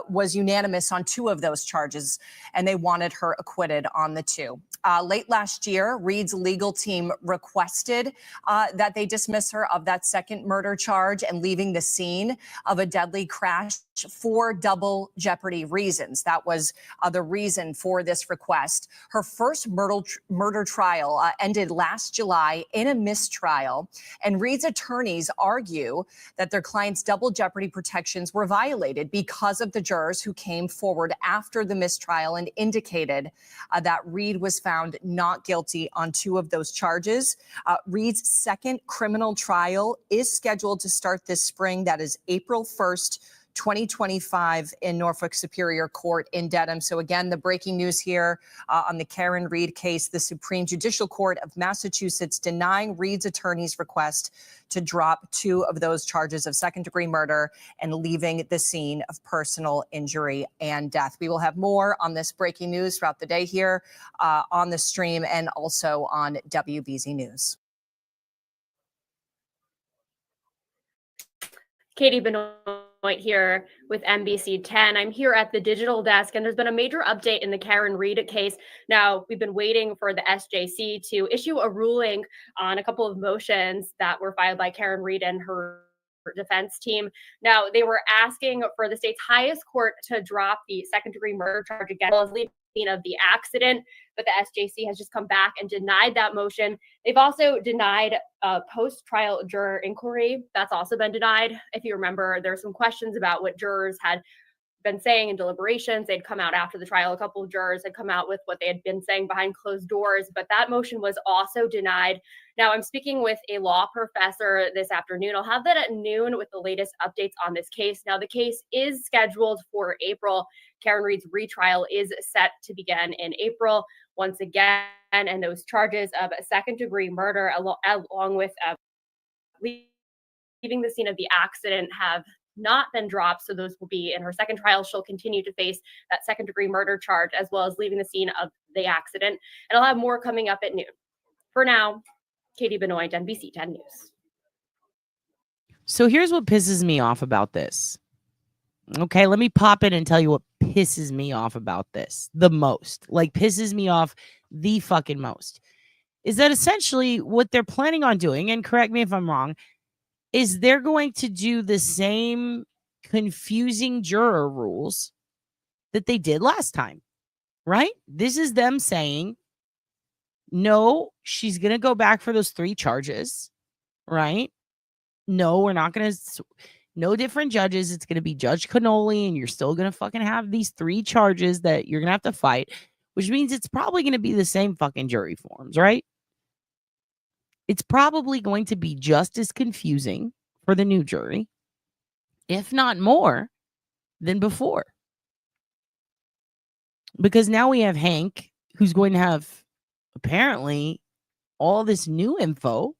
was unanimous on 2 of those charges, and they wanted her acquitted on the 2. Late last year, Reed's legal team requested that they dismiss her of that second murder charge and leaving the scene of a deadly crash for double jeopardy reasons. That was the reason for this request. Her first murder trial ended last July in a mistrial, and Reed's attorneys argue that their client's double jeopardy protections were violated because of the jurors who came forward after the mistrial and indicated that Reed was found not guilty on 2 of those charges. Reed's second criminal trial is scheduled to start this spring. That is April 1st, 2025 in Norfolk Superior Court in Dedham. So again, the breaking news here on the Karen Reed case, the Supreme Judicial Court of Massachusetts denying Reed's attorney's request to drop 2 of those charges of second-degree murder and leaving the scene of personal injury and death. We will have more on this breaking news throughout the day here on the stream and also on WBZ News. Katie Benoit here with NBC 10. I'm here at the digital desk, and there's been a major update in the Karen Reed case. Now, we've been waiting for the SJC to issue a ruling on a couple of motions that were filed by Karen Reed and her defense team. Now, they were asking for the state's highest court to drop the second-degree murder charge again, as well as leaving the scene of the accident, but the SJC has just come back and denied that motion. They've also denied a post-trial juror inquiry. That's also been denied. If you remember, there are some questions about what jurors had been saying in deliberations. They'd come out after the trial. A couple of jurors had come out with what they had been saying behind closed doors, but that motion was also denied. Now, I'm speaking with a law professor this afternoon. I'll have that at noon with the latest updates on this case. Now, the case is scheduled for April. Karen Reed's retrial is set to begin in April once again, and those charges of second-degree murder along with leaving the scene of the accident have not been dropped. So those will be in her second trial. She'll continue to face that second-degree murder charge as well as leaving the scene of the accident. And I'll have more coming up at noon. For now, Katie Benoit, NBC 10 News. So here's what pisses me off about this. Okay, let me pop in and tell you what pisses me off about this the most. Like, pisses me off the fucking most. Is that essentially what they're planning on doing, and correct me if I'm wrong, is they're going to do the same confusing juror rules that they did last time, right? This is them saying, no, she's going to go back for those 3 charges, right? No, we're not going to, no different judges. It's going to be Judge Cannoli, and you're still going to fucking have these 3 charges that you're going to have to fight, which means it's probably going to be the same fucking jury forms, right? It's probably going to be just as confusing for the new jury, if not more, than before. Because now we have Hank, who's going to have apparently all this new info,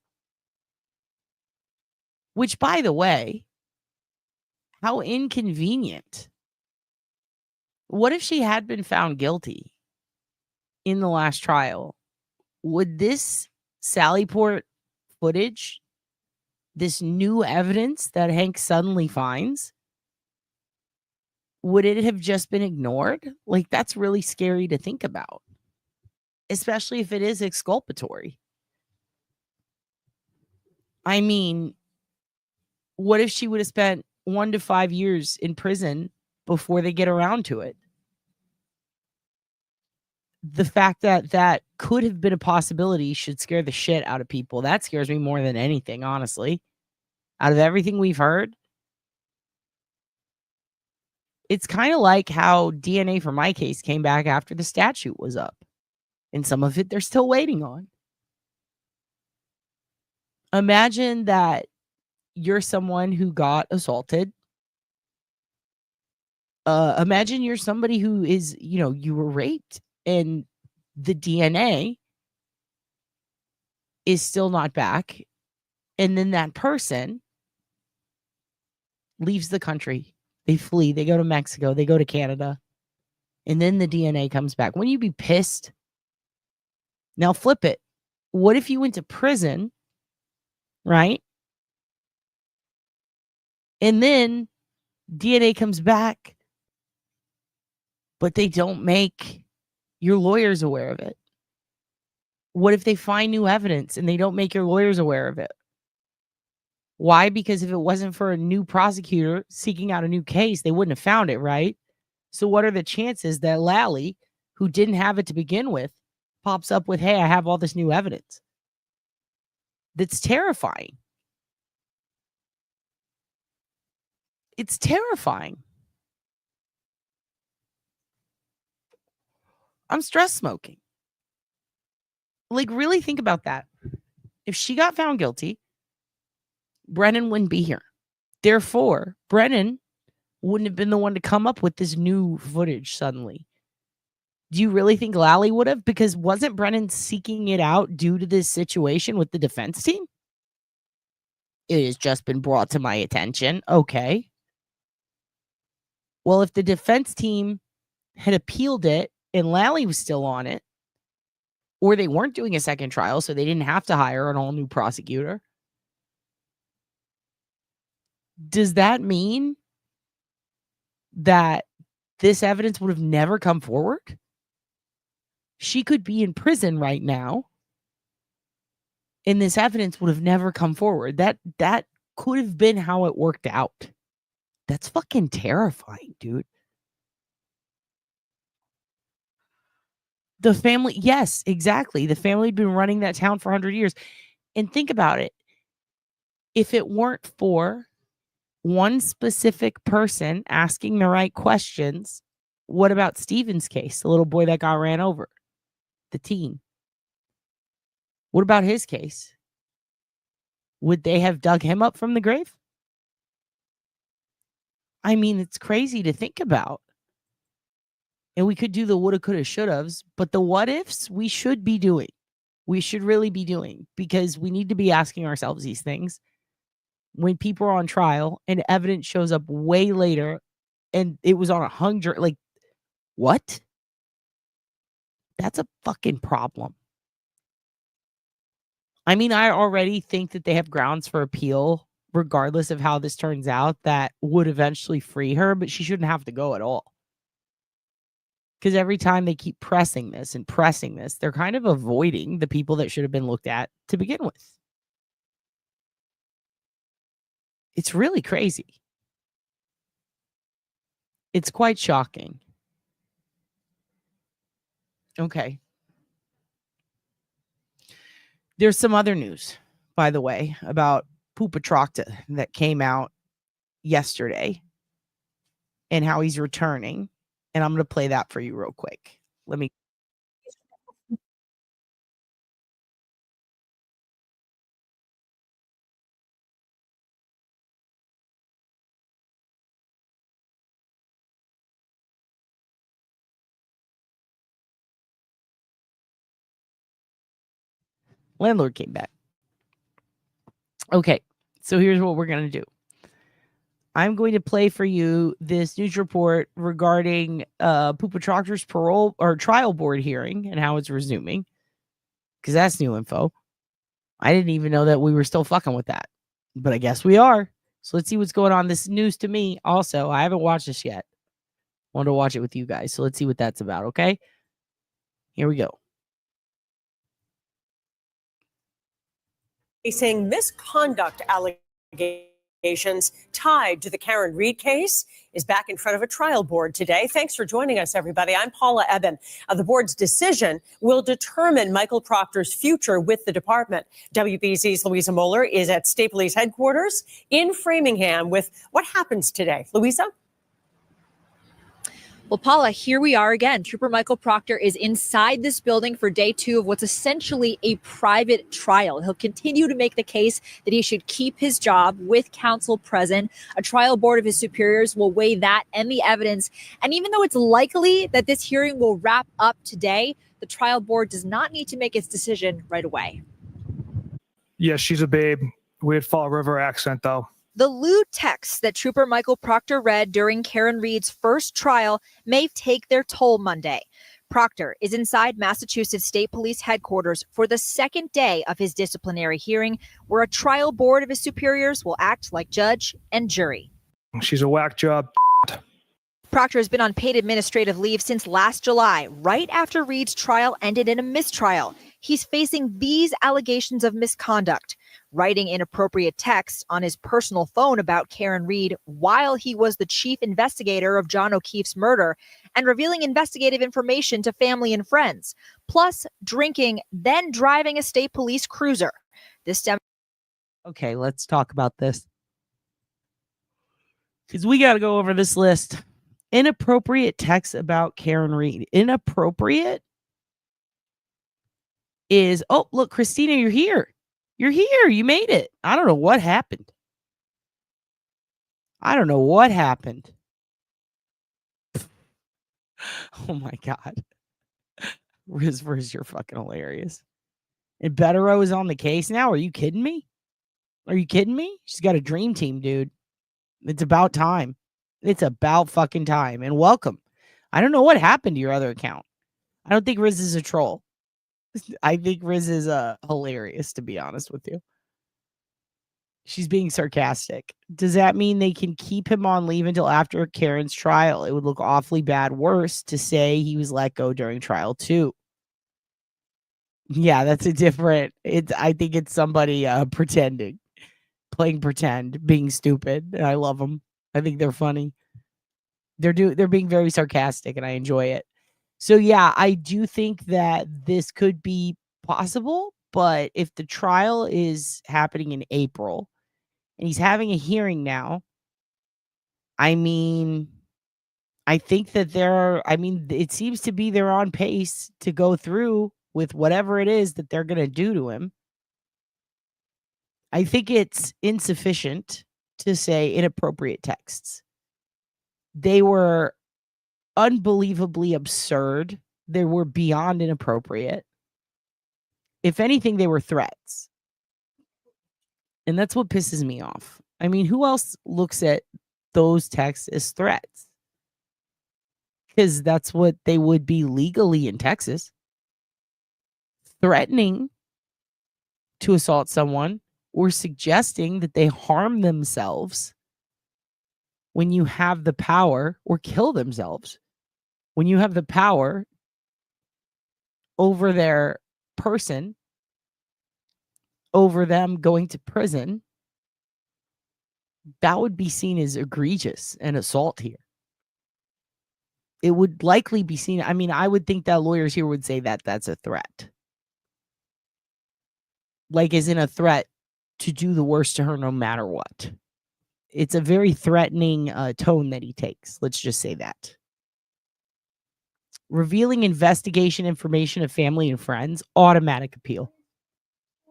which, by the way, how inconvenient. What if she had been found guilty in the last trial? Would this Sallyport footage, this new evidence that Hank suddenly finds, would it have just been ignored? Like, that's really scary to think about, especially if it is exculpatory. I mean, what if she would have spent 1 to 5 years in prison before they get around to it? The fact that that could have been a possibility should scare the shit out of people. That scares me more than anything, honestly. Out of everything we've heard, it's kind of like how DNA for my case came back after the statute was up. And some of it they're still waiting on. Imagine that you're someone who got assaulted. Imagine you're somebody who is, you were raped and the DNA is still not back. And then that person leaves the country. They flee. They go to Mexico. They go to Canada. And then the DNA comes back. Wouldn't you be pissed? Now flip it. What if you went to prison, right? And then DNA comes back, but they don't make your lawyers aware of it? What if they find new evidence and they don't make your lawyers aware of it? Why? Because if it wasn't for a new prosecutor seeking out a new case, they wouldn't have found it, right? So what are the chances that Lally, who didn't have it to begin with, pops up with, hey, I have all this new evidence? That's terrifying. It's terrifying. I'm stress smoking. Like, really think about that. If she got found guilty, Brennan wouldn't be here. Therefore, Brennan wouldn't have been the one to come up with this new footage suddenly. Do you really think Lally would have? Because wasn't Brennan seeking it out due to this situation with the defense team? It has just been brought to my attention. Okay. Well, if the defense team had appealed it and Lally was still on it, or they weren't doing a second trial, so they didn't have to hire an all-new prosecutor, does that mean that this evidence would have never come forward? She could be in prison right now, and this evidence would have never come forward. That could have been how it worked out. That's fucking terrifying, dude. The family, yes, exactly. The family had been running that town for 100 years. And think about it. If it weren't for one specific person asking the right questions, what about Steven's case, the little boy that got ran over, the teen? What about his case? Would they have dug him up from the grave? I mean, it's crazy to think about. And we could do the woulda, coulda, shouldas, but the what ifs we should be doing. We should really be doing, because we need to be asking ourselves these things when people are on trial and evidence shows up way later and it was on a hung jury. Like, what? That's a fucking problem. I mean, I already think that they have grounds for appeal, regardless of how this turns out, that would eventually free her, but she shouldn't have to go at all. Because every time they keep pressing this and pressing this, they're kind of avoiding the people that should have been looked at to begin with. It's really crazy. It's quite shocking. Okay. There's some other news, by the way, about Proctor that came out yesterday and how he's returning. And I'm going to play that for you real quick. Let me. Landlord came back. Okay, so here's what we're going to do. I'm going to play for you this news report regarding Poopa Proctor's parole or trial board hearing and how it's resuming, because that's new info. I didn't even know that we were still fucking with that, but I guess we are. So let's see what's going on. This is news to me also. I haven't watched this yet. Wanted to watch it with you guys, so let's see what that's about, okay? Here we go. Facing misconduct allegations tied to the Karen Reed case is back in front of a trial board today. Thanks for joining us, everybody. I'm Paula Eben. The board's decision will determine Michael Proctor's future with the department. WBZ's Louisa Moeller is at State Police headquarters in Framingham with what happens today. Louisa? Well, Paula, here we are again. Trooper Michael Proctor is inside this building for day 2 of what's essentially a private trial. He'll continue to make the case that he should keep his job with counsel present. A trial board of his superiors will weigh that and the evidence. And even though it's likely that this hearing will wrap up today, the trial board does not need to make its decision right away. Yes, she's a babe. Weird Fall River accent, though. The lewd texts that Trooper Michael Proctor read during Karen Reed's first trial may take their toll Monday. Proctor is inside Massachusetts State Police headquarters for the second day of his disciplinary hearing, where a trial board of his superiors will act like judge and jury. She's a whack job. Proctor has been on paid administrative leave since last July, right after Reed's trial ended in a mistrial. He's facing these allegations of misconduct, writing inappropriate texts on his personal phone about Karen Reed while he was the chief investigator of John O'Keefe's murder, and revealing investigative information to family and friends, plus drinking, then driving a state police cruiser. Okay, let's talk about this, because we got to go over this list. Inappropriate texts about Karen Reed. Inappropriate is, oh, look, Christina, you're here. You're here. You made it. I don't know what happened. I don't know what happened. Oh my God. Riz, you're fucking hilarious. And Betero is on the case now. Are you kidding me? Are you kidding me? She's got a dream team, dude. It's about time. It's about fucking time. And welcome. I don't know what happened to your other account. I don't think Riz is a troll. I think Riz is hilarious, to be honest with you. She's being sarcastic. Does that mean they can keep him on leave until after Karen's trial? It would look awfully bad worse to say he was let go during trial 2. Yeah, that's a different. I think it's somebody pretending, playing pretend, being stupid. And I love them. I think they're funny. They're being very sarcastic, and I enjoy it. So yeah, I do think that this could be possible, but if the trial is happening in April and he's having a hearing now, I mean, I think that it seems to be they're on pace to go through with whatever it is that they're going to do to him. I think it's insufficient to say inappropriate texts. They were unbelievably absurd. They were beyond inappropriate. If anything, they were threats. And that's what pisses me off. I mean, who else looks at those texts as threats? Because that's what they would be legally in Texas. Threatening to assault someone or suggesting that they harm themselves when you have the power, or kill themselves when you have the power over their person, over them going to prison, that would be seen as egregious and assault here. It would likely be seen. I mean, I would think that lawyers here would say that that's a threat. Like, as in a threat to do the worst to her no matter what. It's a very threatening tone that he takes. Let's just say that. Revealing investigation information of family and friends, automatic appeal.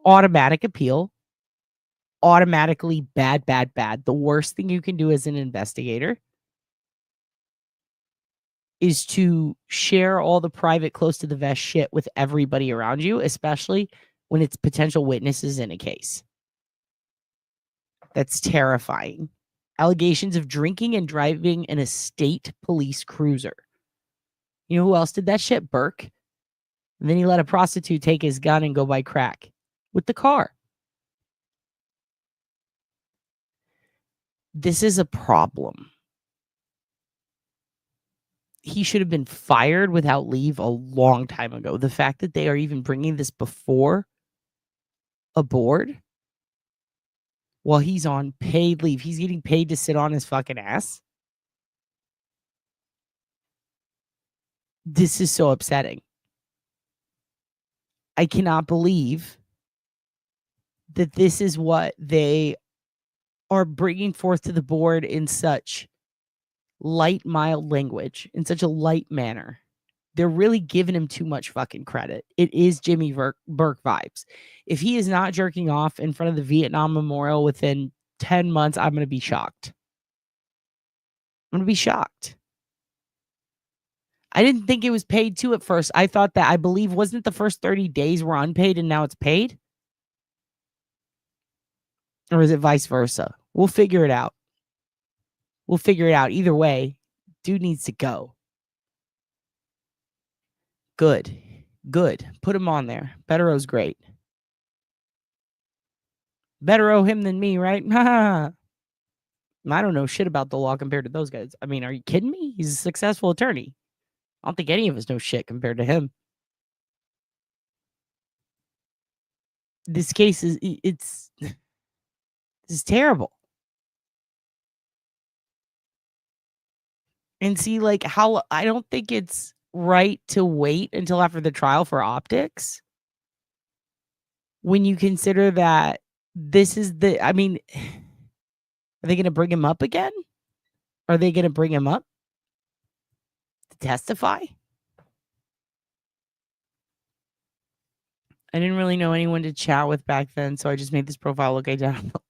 Automatic appeal. Automatically bad. The worst thing you can do as an investigator is to share all the private, close to the vest shit with everybody around you, especially when it's potential witnesses in a case. That's terrifying. Allegations of drinking and driving in a state police cruiser. You know who else did that shit? Burke. And then he let a prostitute take his gun and go buy crack with the car. This is a problem. He should have been fired without leave a long time ago. The fact that they are even bringing this before a board while he's on paid leave. He's getting paid to sit on his fucking ass. This is so upsetting. I cannot believe that this is what they are bringing forth to the board in such light, mild language, in such a light manner. They're really giving him too much fucking credit. It is Jimmy Burke vibes. If he is not jerking off in front of the Vietnam Memorial within 10 months, I'm going to be shocked. I'm going to be shocked. I didn't think it was paid too at first. I thought that, I believe, wasn't it the first 30 days were unpaid and now it's paid? Or is it vice versa? We'll figure it out. We'll figure it out. Either way, dude needs to go. Good. Good. Put him on there. Better O's great. Better owe him than me, right? I don't know shit about the law compared to those guys. I mean, are you kidding me? He's a successful attorney. I don't think any of us know shit compared to him. This case is, this is terrible. And see, like, how I don't think it's right to wait until after the trial for optics. When you consider that this is the, I mean, are they going to bring him up again? Are they going to bring him up to testify? I didn't really know anyone to chat with back then, so I just made this profile look identical.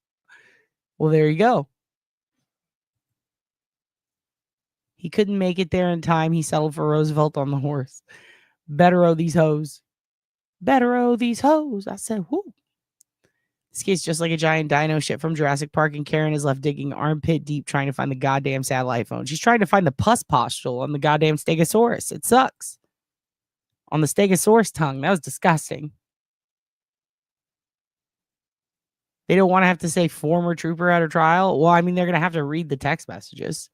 Well, there you go. He couldn't make it there in time. He settled for Roosevelt on the horse. Better owe these hoes. Better owe these hoes. I said, whoo. This case just like a giant dino shit from Jurassic Park, and Karen is left digging armpit deep trying to find the goddamn satellite phone. She's trying to find the pus pustule on the goddamn Stegosaurus. It sucks. On the Stegosaurus tongue. That was disgusting. They don't want to have to say former trooper at a trial. Well, I mean, they're going to have to read the text messages.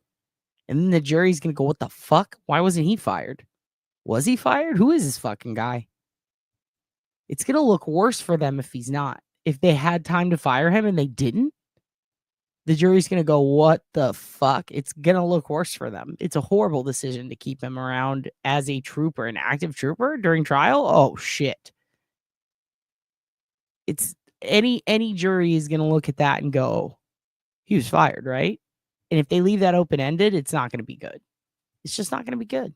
And then the jury's going to go, what the fuck? Why wasn't he fired? Was he fired? Who is this fucking guy? It's going to look worse for them if he's not. If they had time to fire him and they didn't, the jury's going to go, what the fuck? It's going to look worse for them. It's a horrible decision to keep him around as a trooper, an active trooper during trial. Oh, shit. It's any jury is going to look at that and go, he was fired, right? And if they leave that open-ended, it's not going to be good. It's just not going to be good.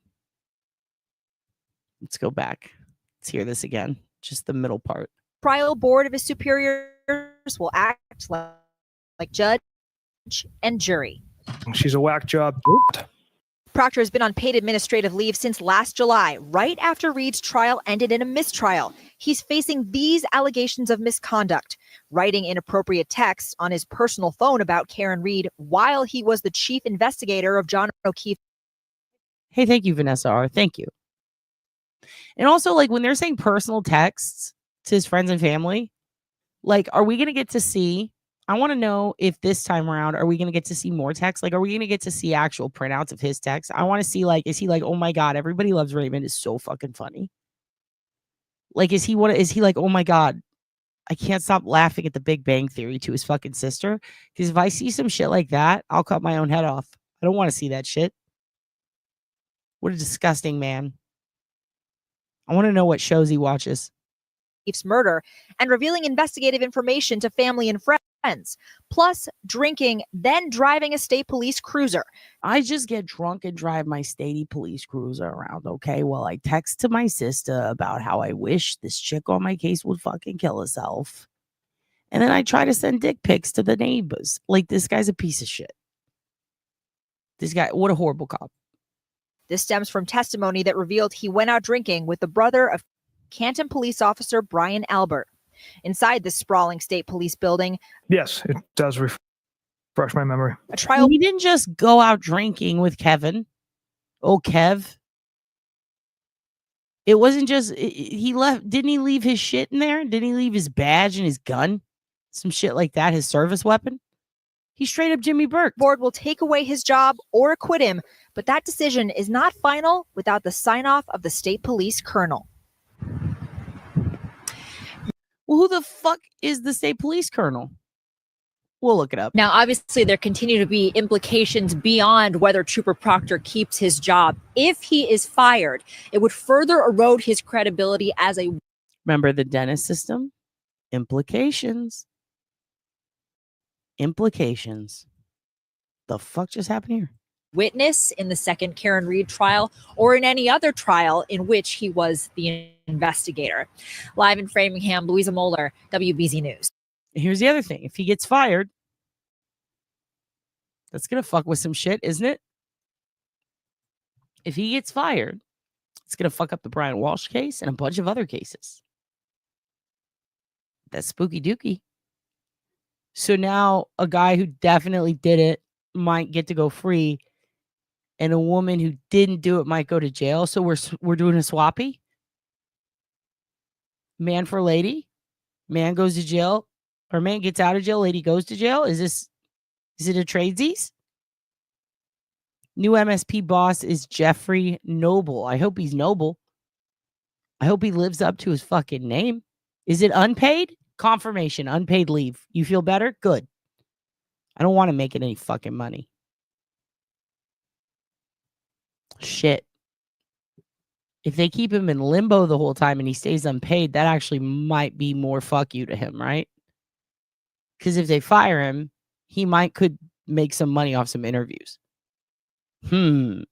Let's go back. Let's hear this again. Just the middle part. Trial board of his superiors will act like judge and jury. She's a whack job. Proctor has been on paid administrative leave since last July, right after Reed's trial ended in a mistrial. He's facing these allegations of misconduct, writing inappropriate texts on his personal phone about Karen Reed while he was the chief investigator of John O'Keefe. Hey, thank you, Vanessa R. Thank you. And also, like, when they're saying personal texts to his friends and family, like, are we going to get to see, I want to know if this time around, are we going to get to see more text? Like, are we going to get to see actual printouts of his text? I want to see, like, is he like, oh my God, everybody loves Raymond is so fucking funny. Like, is he like, oh my God, I can't stop laughing at the Big Bang Theory to his fucking sister? Because if I see some shit like that, I'll cut my own head off. I don't want to see that shit. What a disgusting man. I want to know what shows he watches. Murder and revealing investigative information to family and friends, plus drinking, then driving a state police cruiser. I just get drunk and drive my state police cruiser around, okay? While I text to my sister about how I wish this chick on my case would fucking kill herself. And then I try to send dick pics to the neighbors. Like, this guy's a piece of shit. This guy, what a horrible cop. This stems from testimony that revealed he went out drinking with the brother of Canton police officer Brian Albert. Inside the sprawling state police building, Yes, it does refresh my memory. a trial. He didn't just go out drinking with Kevin. Oh, Kev. It wasn't just he left. Didn't he leave his shit in there? Didn't he leave his badge and his gun? Some shit like that. His service weapon. He's straight up Jimmy Burke. Board will take away his job or acquit him, but that decision is not final without the sign off of the state police colonel. Well, who the fuck is the state police colonel? We'll look it up. Now, obviously, there continue to be implications beyond whether Trooper Proctor keeps his job. If he is fired, it would further erode his credibility as a... Remember the dentist system? Implications. Implications. The fuck just happened here? witness in the second Karen Reed trial or in any other trial in which he was the investigator. Live in Framingham, Louisa Moeller, WBZ News. Here's the other thing. If he gets fired, that's going to fuck with some shit, isn't it? If he gets fired, it's going to fuck up the Brian Walsh case and a bunch of other cases. That's spooky dookie. So now a guy who definitely did it might get to go free, and a woman who didn't do it might go to jail. So we're doing a swappy. Man for lady. Man goes to jail, or man gets out of jail, lady goes to jail. Is it a tradesies? New MSP boss is Jeffrey Noble. I hope he's noble. I hope he lives up to his fucking name. Is it unpaid? Confirmation, unpaid leave. You feel better? Good. I don't want to make any fucking money. Shit. If they keep him in limbo the whole time and he stays unpaid, that actually might be more fuck you to him, right? Because if they fire him, he could make some money off some interviews. What do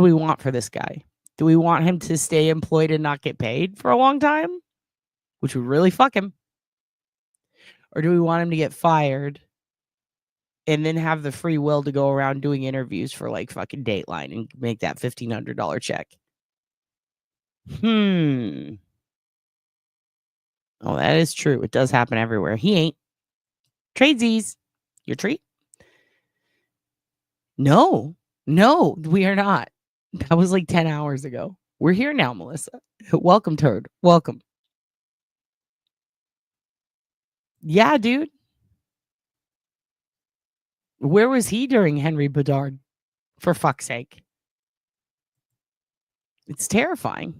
we want for this guy? Do we want him to stay employed and not get paid for a long time? Which would really fuck him. Or do we want him to get fired and then have the free will to go around doing interviews for like fucking Dateline and make that $1,500 check? Oh, that is true. It does happen everywhere. He ain't. Tradesies. Your treat? No, we are not. That was like 10 hours ago. We're here now, Melissa. Welcome, Turd. Welcome. Yeah, dude. Where was he during Henry Bedard? For fuck's sake. It's terrifying.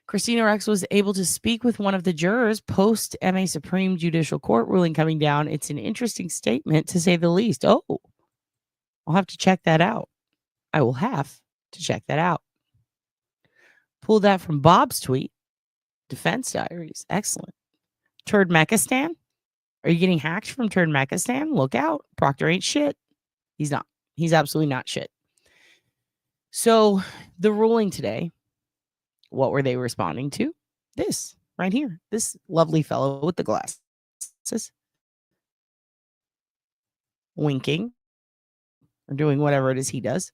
Christina Rex was able to speak with one of the jurors post MA Supreme Judicial Court ruling coming down. It's an interesting statement, to say the least. Oh, I'll have to check that out. I will have to check that out. Pulled that from Bob's tweet. Defense Diaries. Excellent. Turd Mekistan? Are you getting hacked from Turd Mekistan? Look out. Proctor ain't shit. He's not. He's absolutely not shit. So the ruling today, what were they responding to? This right here. This lovely fellow with the glasses. Winking. Or doing whatever it is he does.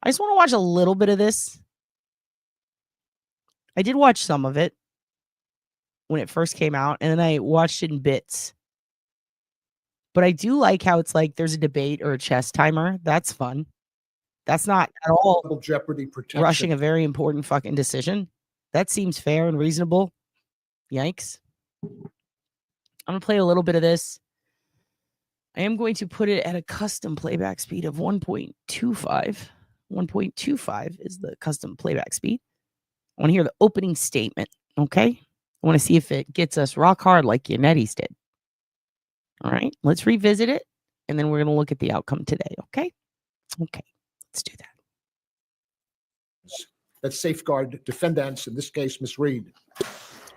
I just want to watch a little bit of this. I did watch some of it when it first came out, and then I watched it in bits. But I do like how it's like there's a debate or a chess timer. That's fun. That's not at all Double jeopardy protection. rushing a very important fucking decision. That seems fair and reasonable. Yikes. I'm going to play a little bit of this. I am going to put it at a custom playback speed of 1.25. 1.25 is the custom playback speed. I want to hear the opening statement, okay? I want to see if it gets us rock hard like Yanetti's did. All right, let's revisit it, and then we're going to look at the outcome today, okay? Okay, let's do that. That safeguard defendants, in this case, Ms. Reed,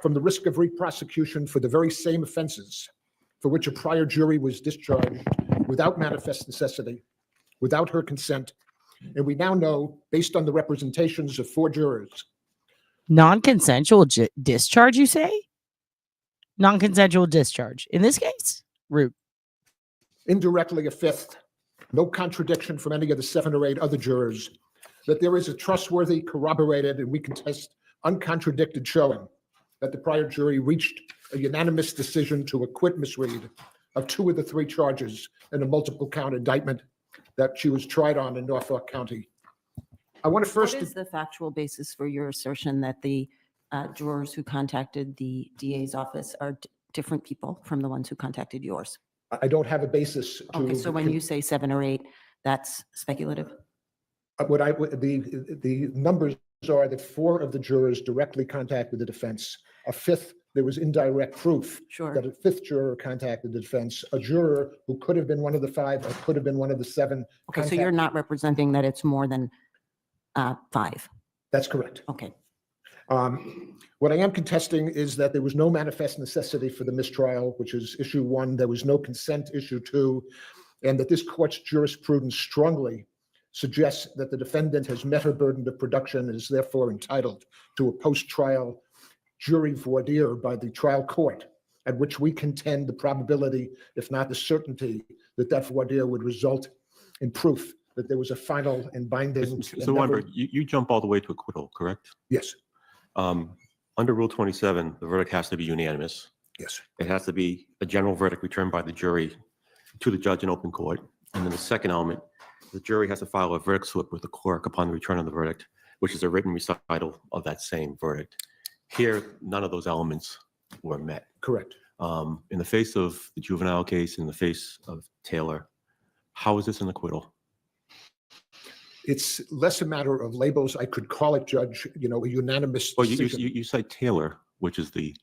from the risk of re-prosecution for the very same offenses for which a prior jury was discharged without manifest necessity, without her consent. And we now know, based on the representations of 4 jurors. Non-consensual discharge, you say? Non-consensual discharge. In this case, rude. Indirectly a 5th, no contradiction from any of the 7 or 8 other jurors, that there is a trustworthy, corroborated, and we can test uncontradicted showing that the prior jury reached a unanimous decision to acquit Ms. Reed of 2 of the 3 charges in a multiple count indictment that she was tried on in Norfolk County. I want to first. What is the factual basis for your assertion that the jurors who contacted the DA's office are different people from the ones who contacted yours? I don't have a basis to. Okay, so when you say 7 or 8, that's speculative? The numbers are that 4 of the jurors directly contacted the defense. A 5th, there was indirect proof that a 5th juror contacted the defense. A juror who could have been one of the 5 or could have been one of the 7. Okay, so you're not representing that it's more than 5? That's correct. Okay. What I am contesting is that there was no manifest necessity for the mistrial, which is issue 1. There was no consent, issue 2, and that this court's jurisprudence strongly suggests that the defendant has met her burden of production and is therefore entitled to a post-trial jury voir dire by the trial court, at which we contend the probability, if not the certainty, that that voir dire would result in proof that there was a final and binding. So Weinberg, you jump all the way to acquittal, correct? Yes. Under Rule 27, the verdict has to be unanimous. Yes. It has to be a general verdict returned by the jury to the judge in open court. And then the second element, the jury has to file a verdict slip with the clerk upon the return of the verdict, which is a written recital of that same verdict. Here, none of those elements were met. Correct. In the face of the juvenile case, in the face of Taylor, how is this an acquittal? It's less a matter of labels. I could call it, Judge, a unanimous Well, decision. you cite Taylor, which is the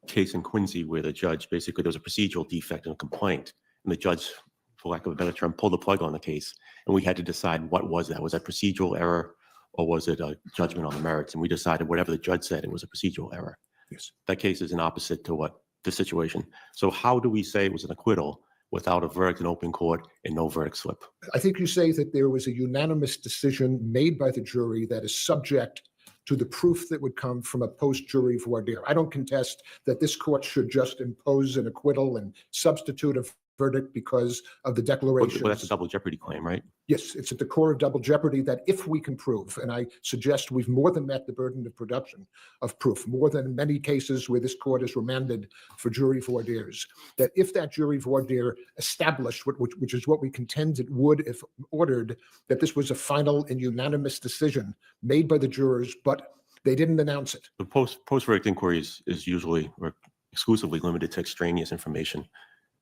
case in Quincy where the judge basically, there was a procedural defect in a complaint, and the judge, for lack of a better term, pulled the plug on the case, and we had to decide what was that. Was that procedural error, or was it a judgment on the merits? And we decided whatever the judge said, it was a procedural error. Yes. That case is an opposite to what the situation. So how do we say it was an acquittal without a verdict in open court and no verdict slip? I think you say that there was a unanimous decision made by the jury that is subject to the proof that would come from a post-jury voir dire. I don't contest that this court should just impose an acquittal and substitute a verdict because of the declaration. Well, that's a double jeopardy claim, right? Yes, it's at the core of double jeopardy that if we can prove, and I suggest we've more than met the burden of production of proof, more than many cases where this court has remanded for jury voir dires, that if that jury voir dire established, which is what we contend it would if ordered, that this was a final and unanimous decision made by the jurors, but they didn't announce it. The post-verdict inquiry is usually or exclusively limited to extraneous information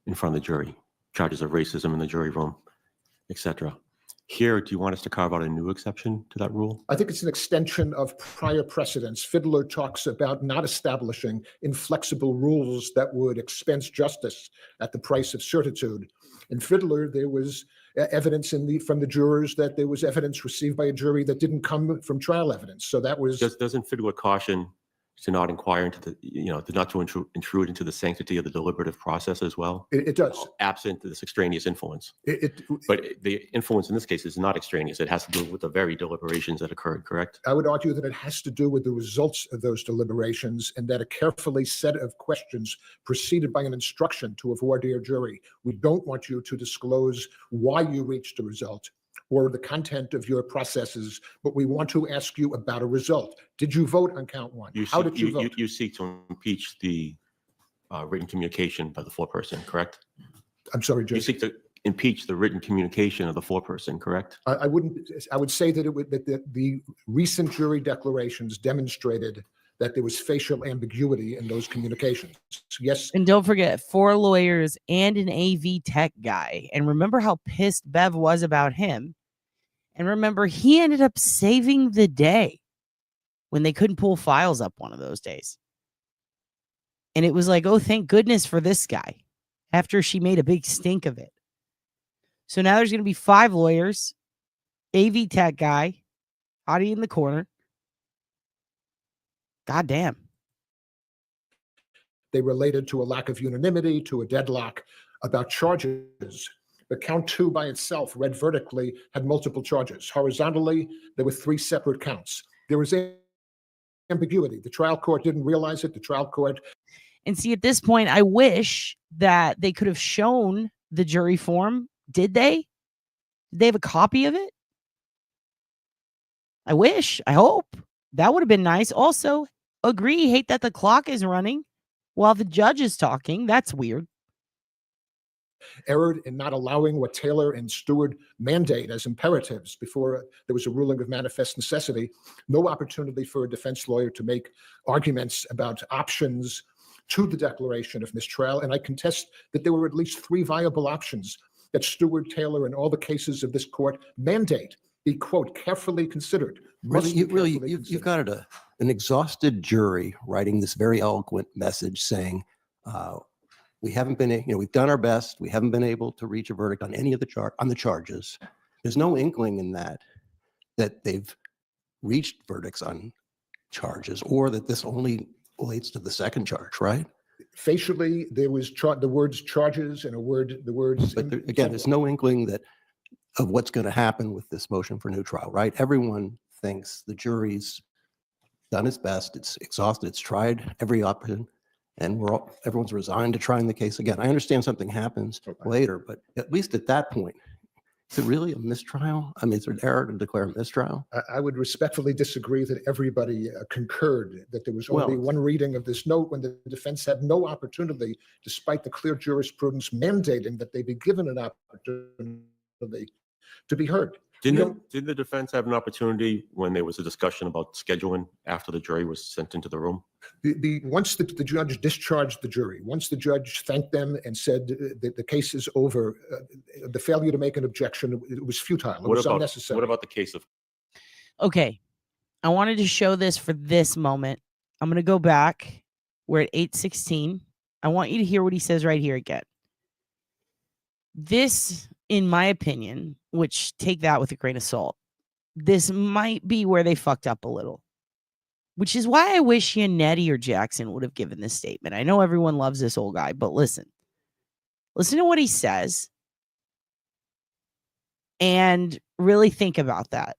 in front of the jury, charges of racism in the jury room, etc. Here, do you want us to carve out a new exception to that rule? I think it's an extension of prior precedents. Fiddler talks about not establishing inflexible rules that would expense justice at the price of certitude. In Fiddler, there was evidence from the jurors that there was evidence received by a jury that didn't come from trial evidence. So that was. Doesn't Fiddler caution to not inquire into the, not to intrude into the sanctity of the deliberative process as well? It does. Absent this extraneous influence. But the influence in this case is not extraneous. It has to do with the very deliberations that occurred, correct? I would argue that it has to do with the results of those deliberations and that a carefully set of questions preceded by an instruction to a voir dire jury. We don't want you to disclose why you reached a result or the content of your processes, but we want to ask you about a result. Did you vote on count 1? How did you vote? You seek to impeach the written communication by the foreperson, correct? I'm sorry, Judge. You seek to impeach the written communication of the foreperson, correct? I would say that the recent jury declarations demonstrated that there was facial ambiguity in those communications. Yes. And don't forget, 4 lawyers and an AV tech guy. And remember how pissed Bev was about him. And remember, he ended up saving the day when they couldn't pull files up one of those days. And it was like, oh, thank goodness for this guy, after she made a big stink of it. So now there's going to be 5 lawyers, AV tech guy, Hottie in the corner. God damn. They related to a lack of unanimity, to a deadlock about charges. But count 2 by itself, read vertically, had multiple charges. Horizontally, there were 3 separate counts. There was ambiguity. The trial court didn't realize it. The trial court. And see, at this point, I wish that they could have shown the jury form. Did they? Did they have a copy of it? I wish. I hope. That would have been nice. Also, agree, hate that the clock is running while the judge is talking. That's weird. Erred in not allowing what Taylor and Stewart mandate as imperatives before there was a ruling of manifest necessity. No opportunity for a defense lawyer to make arguments about options to the declaration of mistrial. And I contest that there were at least 3 viable options that Stewart, Taylor, and all the cases of this court mandate be, quote, carefully considered. You've got an exhausted jury writing this very eloquent message saying, we haven't been, we've done our best. We haven't been able to reach a verdict on any of the charges. There's no inkling in that they've reached verdicts on charges, or that this only relates to the second charge, right? Facially, there was the words charges and the words. But again, there's no inkling of what's going to happen with this motion for new trial, right? Everyone thinks the jury's done its best. It's exhausted. It's tried every option, and everyone's resigned to trying the case again. I understand something happens later, but at least at that point, is it really a mistrial? I mean, is there an error to declare a mistrial? I would respectfully disagree that everybody concurred that there was only one reading of this note when the defense had no opportunity, despite the clear jurisprudence mandating that they be given an opportunity to be heard. Didn't the defense have an opportunity when there was a discussion about scheduling after the jury was sent into the room? Once the judge discharged the jury, once the judge thanked them and said that the case is over, the failure to make an objection, it was futile. It was unnecessary. What about the case of? Okay. I wanted to show this for this moment. I'm going to go back. We're at 8:16. I want you to hear what he says right here again. This, in my opinion, which take that with a grain of salt, this might be where they fucked up a little, which is why I wish Yannetti or Jackson would have given this statement. I know everyone loves this old guy, but listen to what he says and really think about that.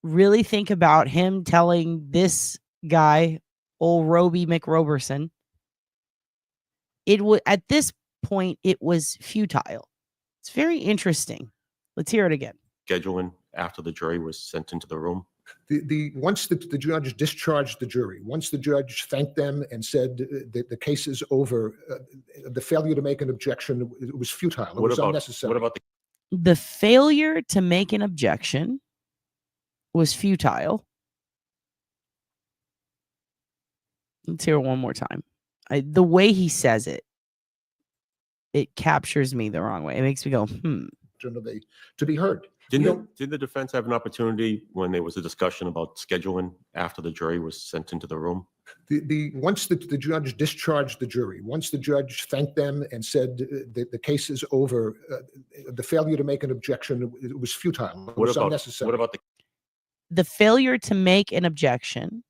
Really think about him telling this guy, old Roby McRoberson, at this point, it was futile. It's very interesting. Let's hear it again. Scheduling after the jury was sent into the room? Once the judge discharged the jury, once the judge thanked them and said that the case is over, the failure to make an objection, it was futile. It was unnecessary. What about the failure to make an objection was futile? Let's hear it one more time. The way he says it, it captures me the wrong way. It makes me go, to be heard. Didn't the defense have an opportunity when there was a discussion about scheduling after the jury was sent into the room? Once the judge discharged the jury, once the judge thanked them and said that the case is over, the failure to make an objection, it was futile. It was unnecessary. What about the failure to make an objection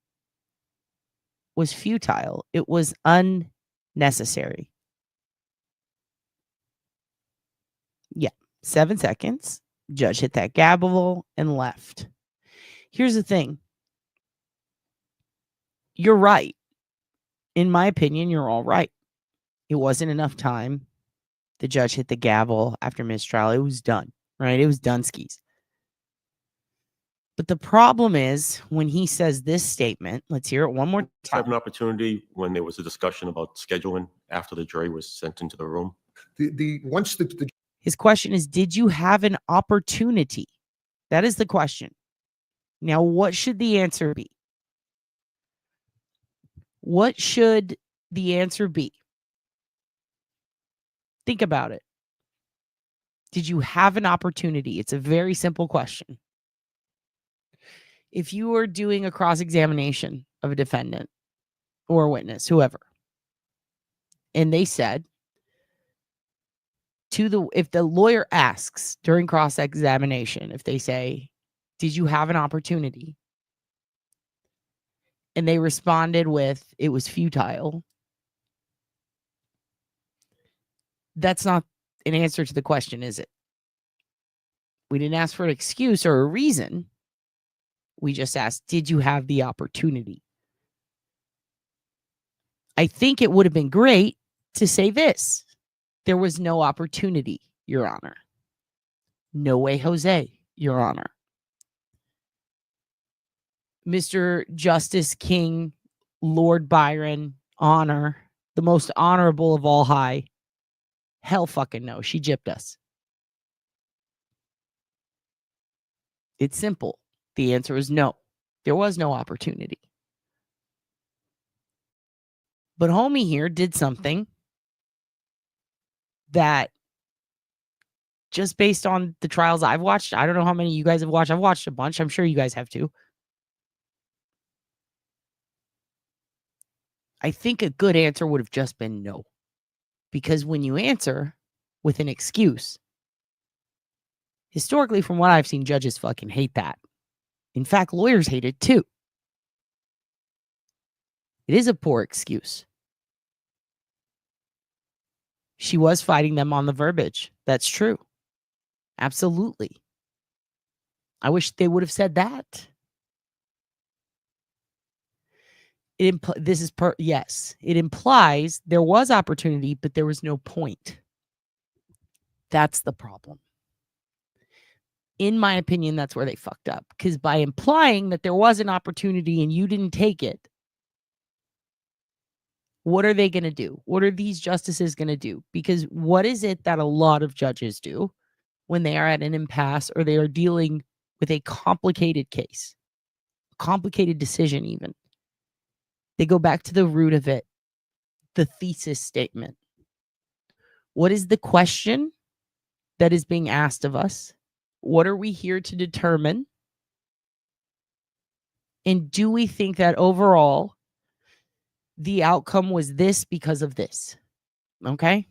was futile? It was unnecessary. Yeah, 7 seconds. Judge hit that gavel and left. Here's the thing. You're right. In my opinion, you're all right. It wasn't enough time. The judge hit the gavel after mistrial. It was done, right? It was done skis. But the problem is when he says this statement, let's hear it one more time. Have an opportunity when there was a discussion about scheduling after the jury was sent into the room? His question is, did you have an opportunity? That is the question. Now, what should the answer be? What should the answer be? Think about it. Did you have an opportunity? It's a very simple question. If you were doing a cross-examination of a defendant or a witness, whoever, and they said, if the lawyer asks during cross-examination, if they say, did you have an opportunity? And they responded with, it was futile. That's not an answer to the question, is it? We didn't ask for an excuse or a reason. We just asked, did you have the opportunity? I think it would have been great to say this. There was no opportunity, Your Honor. No way, Jose, Your Honor. Mr. Justice King, Lord Byron, honor, the most honorable of all high. Hell fucking no. She gypped us. It's simple. The answer is no. There was no opportunity. But homie here did something that, just based on the trials I've watched, I don't know how many you guys have watched. I've watched a bunch. I'm sure you guys have too. I think a good answer would have just been no. Because when you answer with an excuse, historically, from what I've seen, judges fucking hate that. In fact, lawyers hate it too. It is a poor excuse. She was fighting them on the verbiage. That's true. Absolutely. I wish they would have said that. Yes, it implies there was opportunity, but there was no point. That's the problem. In my opinion, that's where they fucked up. Because by implying that there was an opportunity and you didn't take it, what are they going to do? What are these justices going to do? Because what is it that a lot of judges do when they are at an impasse or they are dealing with a complicated case, complicated decision even? They go back to the root of it, the thesis statement. What is the question that is being asked of us? What are we here to determine? And do we think that overall the outcome was this because of this? Okay?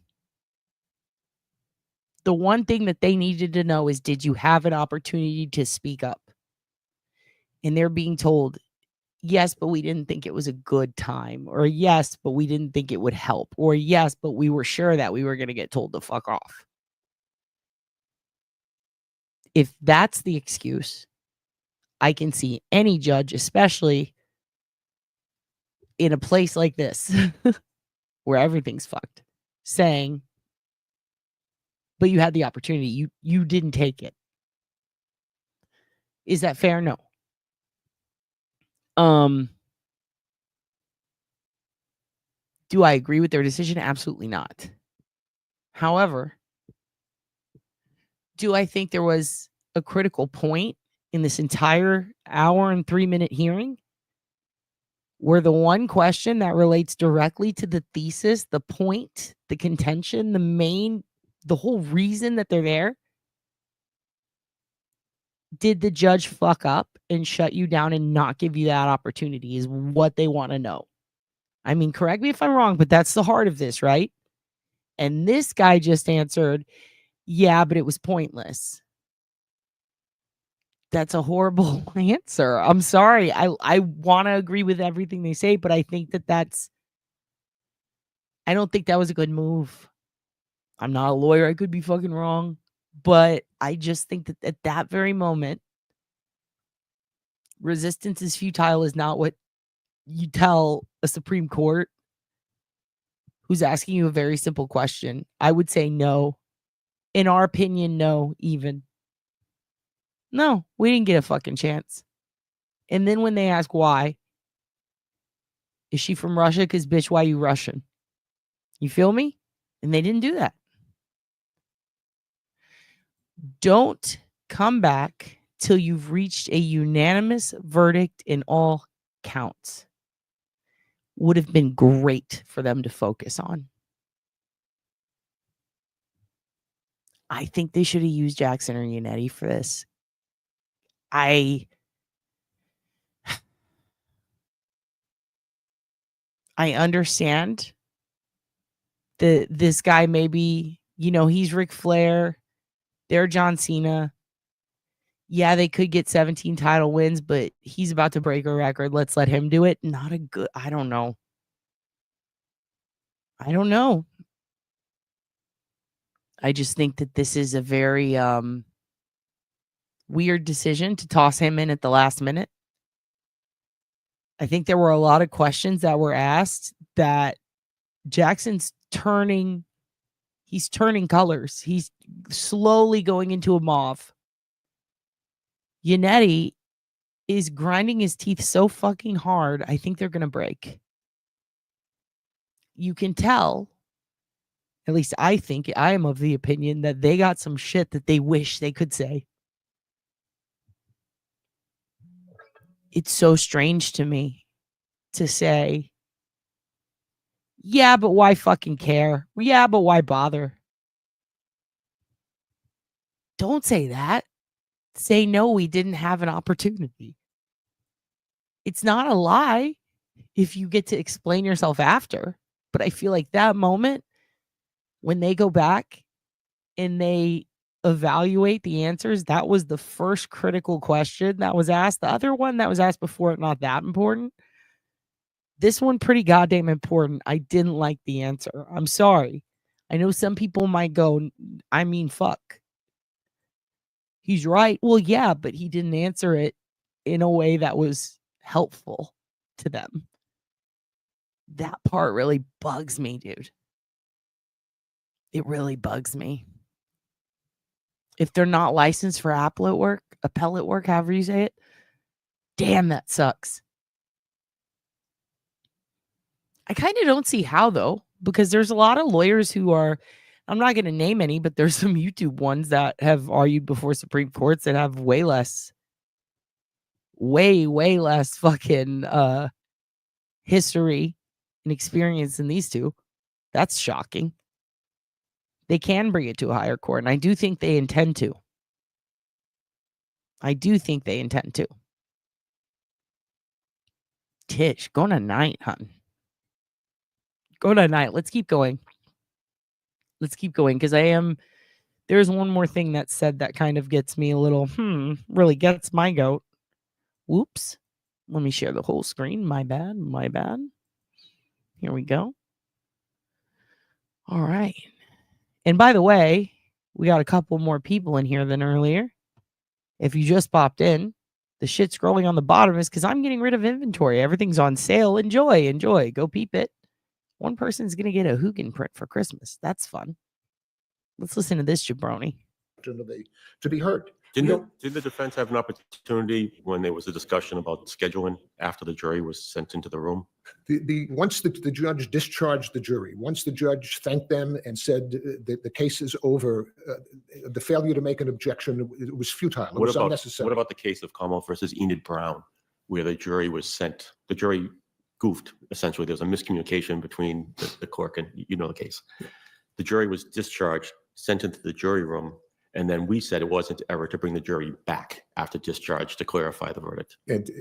The one thing that they needed to know is, did you have an opportunity to speak up? And they're being told, yes, but we didn't think it was a good time. Or yes, but we didn't think it would help. Or yes, but we were sure that we were going to get told to fuck off. If that's the excuse, I can see any judge, especially in a place like this, where everything's fucked, saying, but you had the opportunity. You didn't take it. Is that fair? No. Do I agree with their decision? Absolutely not. However, do I think there was a critical point in this entire hour and 3-minute hearing where the one question that relates directly to the thesis, the point, the contention, the whole reason that they're there, did the judge fuck up and shut you down and not give you that opportunity, is what they want to know. I mean, correct me if I'm wrong, but that's the heart of this, right? And this guy just answered, yeah, but it was pointless. That's a horrible answer. I'm sorry. I want to agree with everything they say, but I think I don't think that was a good move. I'm not a lawyer. I could be fucking wrong. But I just think that at that very moment, resistance is futile is not what you tell a Supreme Court who's asking you a very simple question. I would say no. In our opinion, no, even. No, we didn't get a fucking chance. And then when they ask why, is she from Russia? Because, bitch, why you Russian? You feel me? And they didn't do that. Don't come back till you've reached a unanimous verdict in all counts. Would have been great for them to focus on. I think they should have used Jackson or Yannetti for this. I understand that this guy maybe, he's Ric Flair. They're John Cena. Yeah, they could get 17 title wins, but he's about to break a record. Let's let him do it. I don't know. I just think that this is a very weird decision to toss him in at the last minute. I think there were a lot of questions that were asked that Jackson's turning colors. He's slowly going into a mauve. Yannetti is grinding his teeth so fucking hard, I think they're going to break. You can tell, at least I think, I am of the opinion that they got some shit that they wish they could say. It's so strange to me to say, yeah, but why fucking care? Yeah, but why bother? Don't say that. Say, no, we didn't have an opportunity. It's not a lie if you get to explain yourself after. But I feel like that moment when they go back and they evaluate the answers, that was the first critical question that was asked. The other one that was asked before, not that important. This one, pretty goddamn important. I didn't like the answer. I'm sorry. I know some people might go, I mean, fuck. He's right. Well, yeah, but he didn't answer it in a way that was helpful to them. That part really bugs me, dude. It really bugs me. If they're not licensed for appellate work, however you say it, damn, that sucks. I kind of don't see how, though, because there's a lot of lawyers who are, I'm not going to name any, but there's some YouTube ones that have argued before Supreme Courts that have way less fucking history and experience than these two. That's shocking. They can bring it to a higher court, and I do think they intend to. Tish, go to night, hun. Go to night. Let's keep going. Because there's one more thing that's said that kind of gets me a little, really gets my goat. Whoops. Let me share the whole screen. My bad. Here we go. All right. And by the way, we got a couple more people in here than earlier. If you just popped in, the shit scrolling on the bottom is because I'm getting rid of inventory. Everything's on sale. Enjoy. Go peep it. One person's going to get a Hugin print for Christmas. That's fun. Let's listen to this jabroni. To be heard. Did the defense have an opportunity when there was a discussion about scheduling after the jury was sent into the room? Once the judge discharged the jury, once the judge thanked them and said that the case is over, the failure to make an objection, it was futile. It was unnecessary. What about the case of Commonwealth versus Enid Brown, where the jury was sent? The jury goofed, essentially. There was a miscommunication between the clerk and, you know, the case. The jury was discharged, sent into the jury room, and then we said it wasn't ever to bring the jury back after discharge to clarify the verdict. And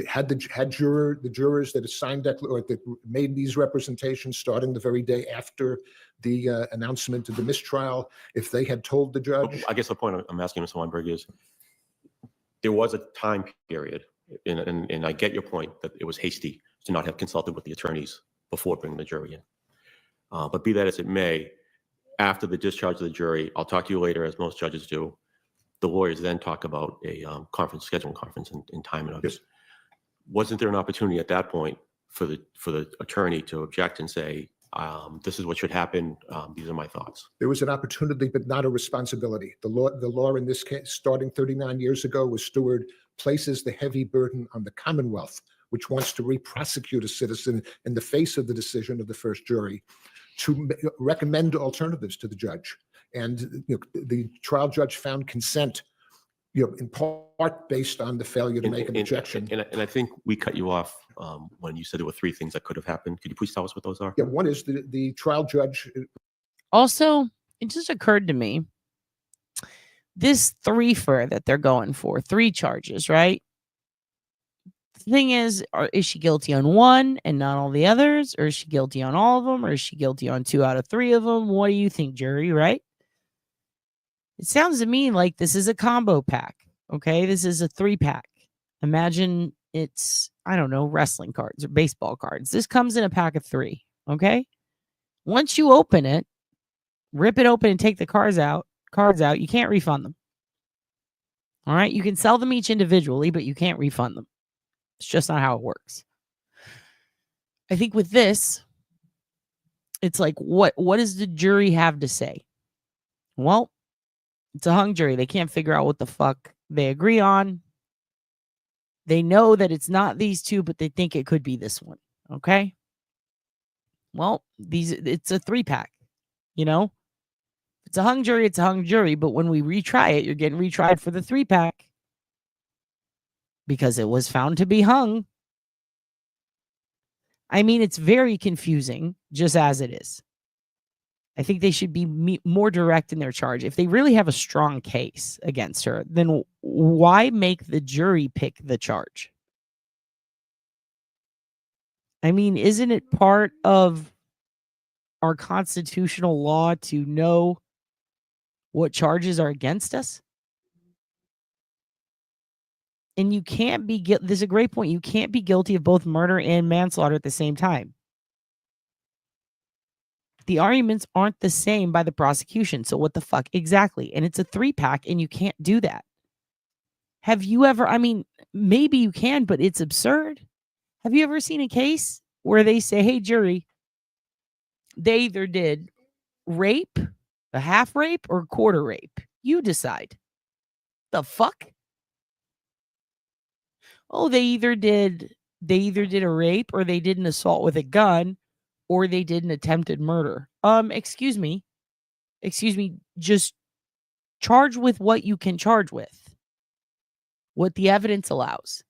had the jurors that assigned or that made these representations starting the very day after the announcement of the mistrial, if they had told the judge, I guess the point I'm asking Mr. Weinberg is there was a time period, and I get your point that it was hasty to not have consulted with the attorneys before bringing the jury in. But be that as it may, after the discharge of the jury, I'll talk to you later, as most judges do. The lawyers then talk about a scheduling conference in time and others. Yes. Wasn't there an opportunity at that point for the attorney to object and say, this is what should happen. These are my thoughts. There was an opportunity, but not a responsibility. The law in this case, starting 39 years ago, was Stewart, places the heavy burden on the Commonwealth, which wants to re-prosecute a citizen in the face of the decision of the first jury, to recommend alternatives to the judge. And the trial judge found consent, in part based on the failure to make an objection. And I think we cut you off when you said there were three things that could have happened. Could you please tell us what those are? Yeah, one is the trial judge. Also, it just occurred to me, this threefer that they're going for, 3 charges, right? The thing is she guilty on one and not all the others? Or is she guilty on all of them? Or is she guilty on 2 out of 3 of them? What do you think, jury, right? It sounds to me like this is a combo pack, okay? This is a 3-pack. Imagine it's, I don't know, wrestling cards or baseball cards. This comes in a pack of 3, okay? Once you open it, rip it open and take the cards out, you can't refund them. All right? You can sell them each individually, but you can't refund them. It's just not how it works. I think with this, it's like, what does the jury have to say? Well, it's a hung jury. They can't figure out what the fuck they agree on. They know that it's not these two, but they think it could be this one. Okay. Well, it's a 3-pack, you know? It's a hung jury, it's a hung jury, but when we retry it, you're getting retried for the 3-pack because it was found to be hung. I mean, it's very confusing just as it is. I think they should be more direct in their charge. If they really have a strong case against her, then why make the jury pick the charge? I mean, isn't it part of our constitutional law to know what charges are against us? And you can't be this is a great point. You can't be guilty of both murder and manslaughter at the same time. The arguments aren't the same by the prosecution. So what the fuck? Exactly. And it's a 3-pack and you can't do that. Have you ever, I mean, maybe you can, but it's absurd. Have you ever seen a case where they say, hey, jury, they either did rape, a half rape, or quarter rape? You decide. The fuck? Oh, they either did a rape, or they did an assault with a gun, or they did an attempted murder. Excuse me, just charge with what you can charge with, what the evidence allows.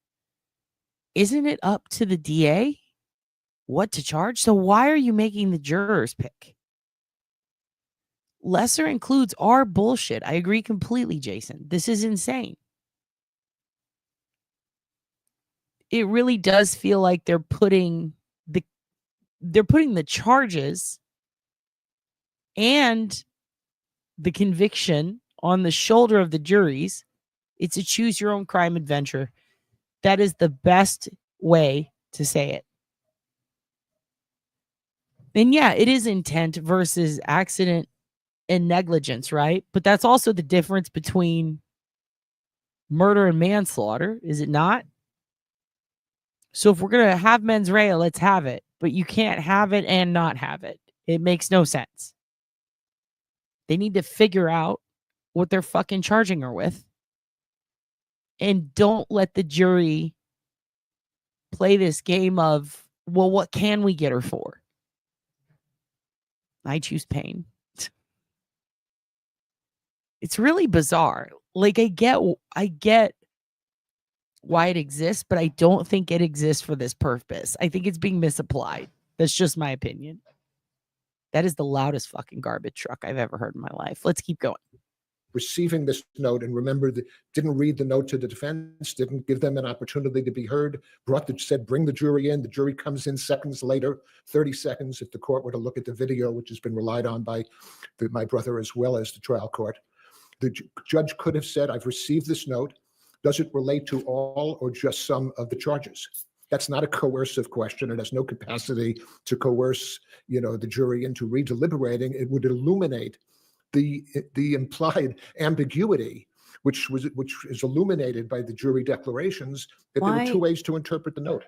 Isn't it up to the DA what to charge? So why are you making the jurors pick? Lesser includes are bullshit. I agree completely, Jason. This is insane. It really does feel like they're putting the charges and the conviction on the shoulder of the juries. It's a choose your own crime adventure. That is the best way to say it. And yeah, it is intent versus accident and negligence, right? But that's also the difference between murder and manslaughter, is it not? So if we're going to have mens rea, let's have it. But you can't have it and not have it. It makes no sense. They need to figure out what they're fucking charging her with. And don't let the jury play this game of, well, what can we get her for? I choose pain. It's really bizarre. Like, I get why it exists, but I don't think it exists for this purpose. I think it's being misapplied. That's just my opinion. That is the loudest fucking garbage truck I've ever heard in my life. Let's keep going. Receiving this note, and remember, didn't read the note to the defense, didn't give them an opportunity to be heard, said bring the jury in. The jury comes in seconds later, 30 seconds. If the court were to look at the video, which has been relied on by my brother as well as the trial court, the judge could have said, I've received this note. Does it relate to all or just some of the charges? That's not a coercive question. It has no capacity to coerce, the jury into redeliberating. It would illuminate the implied ambiguity, which is illuminated by the jury declarations, that there were two ways to interpret the note.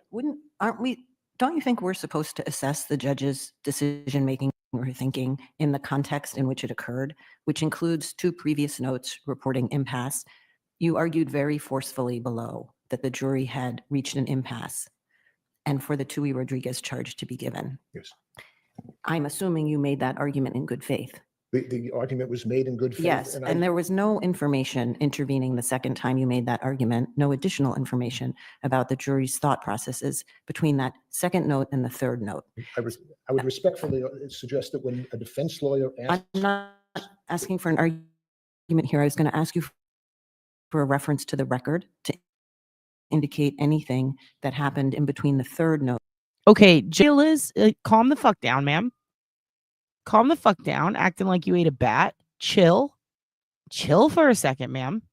Don't you think we're supposed to assess the judge's decision making or thinking in the context in which it occurred, which includes 2 previous notes reporting impasse? You argued very forcefully below that the jury had reached an impasse and for the Tui Rodriguez charge to be given. Yes. I'm assuming you made that argument in good faith. The argument was made in good faith. Yes, and there was no information intervening the second time you made that argument, no additional information about the jury's thought processes between that second note and the third note. I would respectfully suggest that when a defense lawyer asks... I'm not asking for an argument here. I was going to ask you for a reference to the record to indicate anything that happened in between the third note. Okay, Jill is calm the fuck down, ma'am. Calm the fuck down, acting like you ate a bat. Chill for a second, ma'am.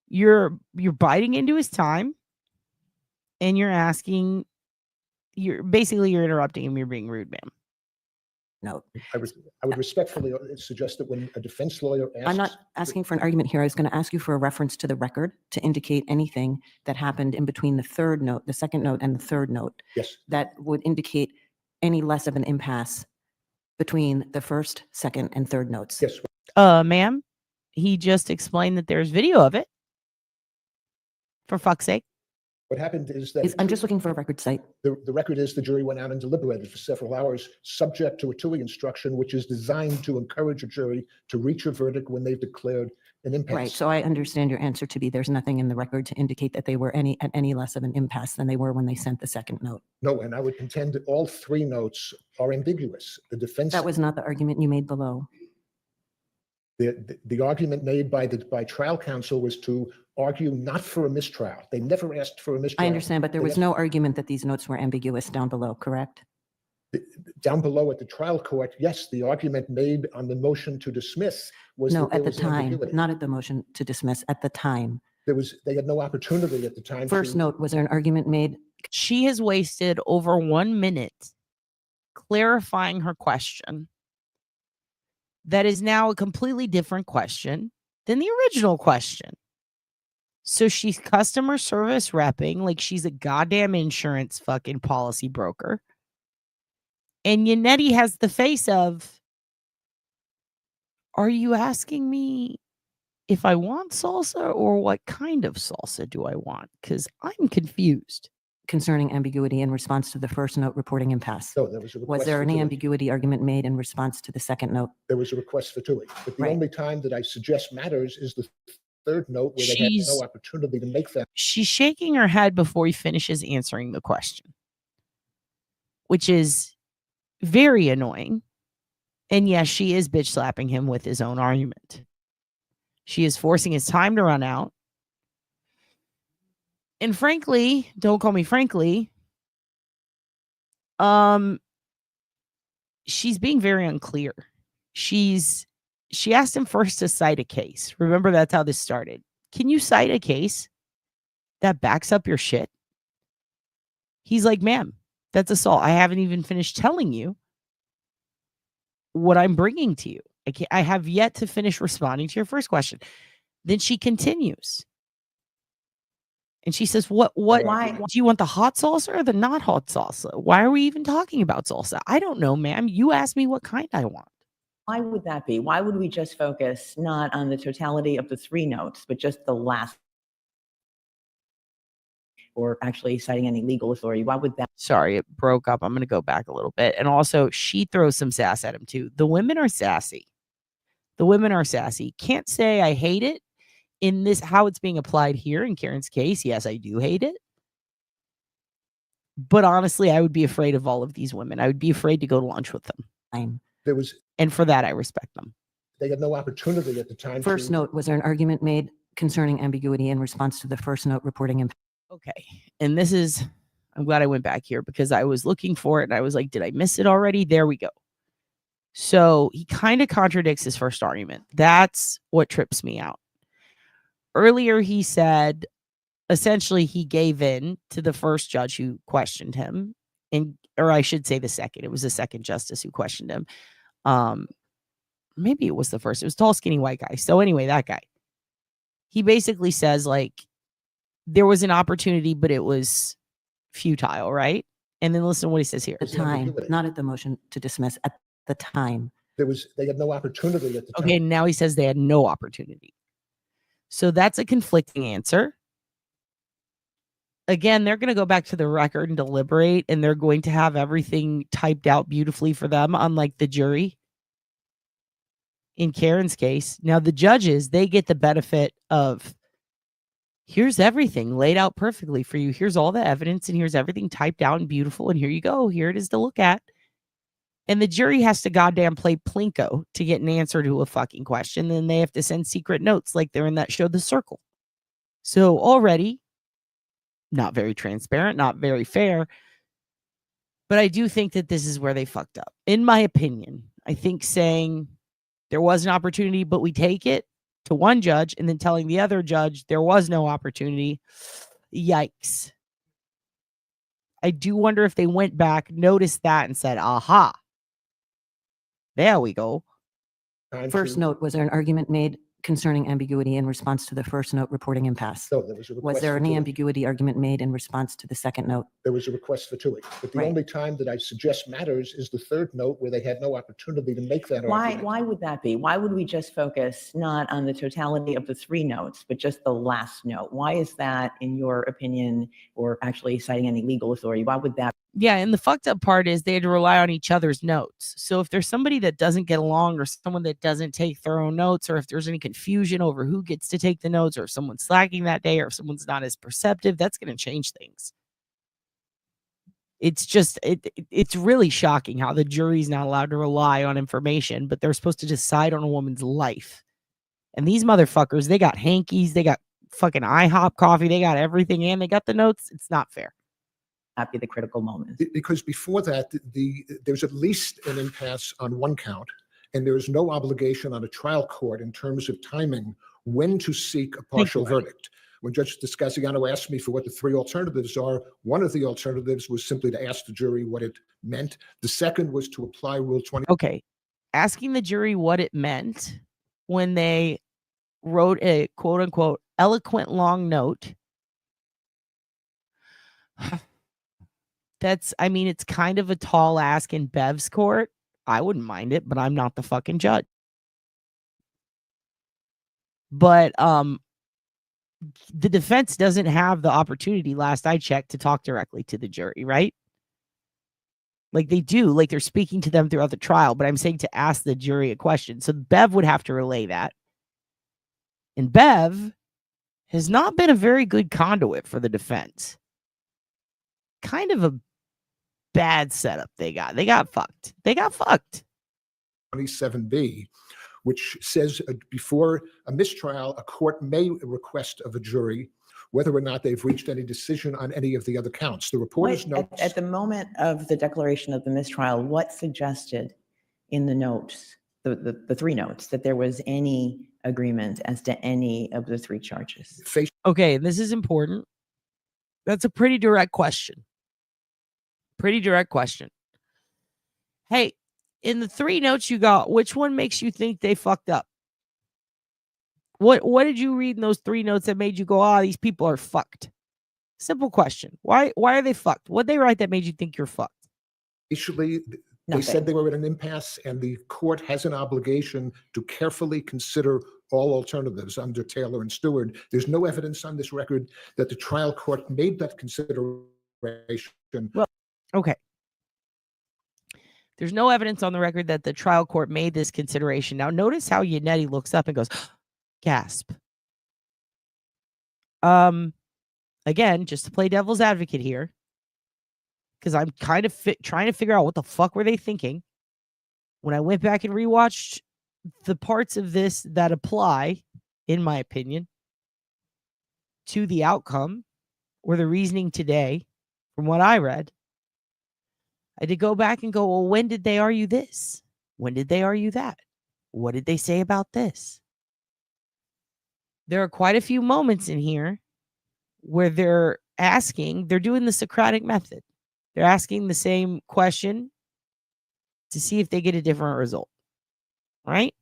You're biting into his time, and you're interrupting him. You're being rude, ma'am. No. I would respectfully suggest that when a defense lawyer asks... I'm not asking for an argument here. I was going to ask you for a reference to the record to indicate anything that happened in between the third note, the second note, and the third note. Yes. That would indicate any less of an impasse between the first, second, and third notes. Yes. . Ma'am, he just explained that there's video of it. For fuck's sake. What happened is that I'm just looking for a record site. the record is the jury went out and deliberated for several hours, subject to a TUI instruction, which is designed to encourage a jury to reach a verdict when they've declared an impasse. Right. So I understand your answer to be there's nothing in the record to indicate that they were at any less of an impasse than they were when they sent the second note. No, and I would contend that all three notes are ambiguous. The defense. That was not the argument you made below. The argument made by trial counsel was to argue not for a mistrial. They never asked for a mistrial. I understand, but there was no argument that these notes were ambiguous down below, correct? Down below at the trial court, yes, the argument made on the motion to dismiss was No, that there at the was time, ambiguity. not at the motion to dismiss, at the time. They had no opportunity at the time. First note, was there an argument made? She has wasted over 1 minute clarifying her question. That is now a completely different question than the original question. So she's customer service repping like she's a goddamn insurance fucking policy broker. And Yannetti has the face of, are you asking me if I want salsa or what kind of salsa do I want? Because I'm confused. Concerning ambiguity in response to the first note reporting impasse. No, there was a request Was there for any TUI. ambiguity argument made in response to the second note? There was a request for TUI. But the only time that I suggest matters is the third note where they had no opportunity to make that. She's shaking her head before he finishes answering the question, which is very annoying. And yes, she is bitch slapping him with his own argument. She is forcing his time to run out. And frankly, don't call me frankly, she's being very unclear. She asked him first to cite a case. Remember, that's how this started. Can you cite a case that backs up your shit? He's like, ma'am, that's assault. I haven't even finished telling you what I'm bringing to you. I have yet to finish responding to your first question. Then she continues. And she says, why do you want the hot salsa or the not hot salsa? Why are we even talking about salsa? I don't know, ma'am. You asked me what kind I want. Why would that be? Why would we just focus not on the totality of the three notes, but just the last, or actually citing any legal authority? Why would that? Sorry, it broke up. I'm going to go back a little bit. And also, she throws some sass at him too. The women are sassy. Can't say I hate it. In this, how it's being applied here in Karen's case, yes, I do hate it. But honestly, I would be afraid of all of these women. I would be afraid to go to lunch with them. And for that, I respect them. They had no opportunity at the time. First note, was there an argument made concerning ambiguity in response to the first note reporting impasse? Okay. And this is, I'm glad I went back here because I was looking for it and I was like, did I miss it already? There we go. So he kind of contradicts his first argument. That's what trips me out. Earlier, he said, essentially, he gave in to the first judge who questioned him. Or I should say the second. It was the second justice who questioned him. Maybe it was the first. It was tall, skinny, white guy. So anyway, that guy. He basically says, like, there was an opportunity, but it was futile, right? And then listen to what he says here. At the time, not at the motion to dismiss, at the time. They had no opportunity at the time. Okay, now he says they had no opportunity. So that's a conflicting answer. Again, they're going to go back to the record and deliberate, and they're going to have everything typed out beautifully for them, unlike the jury in Karen's case. Now, the judges, they get the benefit of, here's everything laid out perfectly for you. Here's all the evidence, and here's everything typed out and beautiful, and here you go. Here it is to look at. And the jury has to goddamn play Plinko to get an answer to a fucking question. Then they have to send secret notes like they're in that show, The Circle. So already, not very transparent, not very fair. But I do think that this is where they fucked up. In my opinion, I think saying there was an opportunity, but we take it to one judge and then telling the other judge there was no opportunity. Yikes. I do wonder if they went back, noticed that, and said, aha. There we go. First note, was there an argument made concerning ambiguity in response to the first note reporting impasse? So there was a Was request there for any TUI. ambiguity argument made in response to the second note? There was a request for TUI. But the Right. only time that I suggest matters is the third note where they had no opportunity to make that argument. Why would that be? Why would we just focus not on the totality of the three notes, but just the last note? Why is that, in your opinion, or actually citing any legal authority? Why would that? Yeah, and the fucked up part is they had to rely on each other's notes. So if there's somebody that doesn't get along or someone that doesn't take their own notes, or if there's any confusion over who gets to take the notes, or if someone's slacking that day, or if someone's not as perceptive, that's going to change things. It's just, it's really shocking how the jury's not allowed to rely on information, but they're supposed to decide on a woman's life. And these motherfuckers, they got hankies, they got fucking IHOP coffee, they got everything, and they got the notes. It's not fair. Not be the critical moment. Because before that, there's at least an impasse on one count, and there is no obligation on a trial court in terms of timing when to seek a partial verdict. When Judge Descasiano asked me for what the three alternatives are, one of the alternatives was simply to ask the jury what it meant. The second was to apply Rule 20. Okay. Asking the jury what it meant when they wrote a quote unquote eloquent long note. I mean, it's kind of a tall ask in Bev's court. I wouldn't mind it, but I'm not the fucking judge. But the defense doesn't have the opportunity, last I checked, to talk directly to the jury, right? Like they do, like they're speaking to them throughout the trial, but I'm saying to ask the jury a question. So Bev would have to relay that. And Bev has not been a very good conduit for the defense. Kind of a bad setup they got. They got fucked. 27B, which says before a mistrial, a court may request of a jury whether or not they've reached any decision on any of the other counts. The reporter's notes. At the moment of the declaration of the mistrial, what suggested in the notes, the three notes, that there was any agreement as to any of the three charges? Okay, this is important. That's a pretty direct question. Hey, in the three notes you got, which one makes you think they fucked up? What did you read in those three notes that made you go, these people are fucked? Simple question. Why are they fucked? What'd they write that made you think you're fucked? Initially, they said they were at an impasse, and the court has an obligation to carefully consider all alternatives under Taylor and Stewart. There's no evidence on this record that the trial court made that consideration. Well, okay. There's no evidence on the record that the trial court made this consideration. Now, notice how Yannetti looks up and goes, gasp. Again, just to play devil's advocate here, because I'm kind of trying to figure out what the fuck were they thinking. When I went back and rewatched the parts of this that apply, in my opinion, to the outcome or the reasoning today, from what I read, I did go back and go, well, when did they argue this? When did they argue that? What did they say about this? There are quite a few moments in here where they're doing the Socratic method. They're asking the same question to see if they get a different result, right?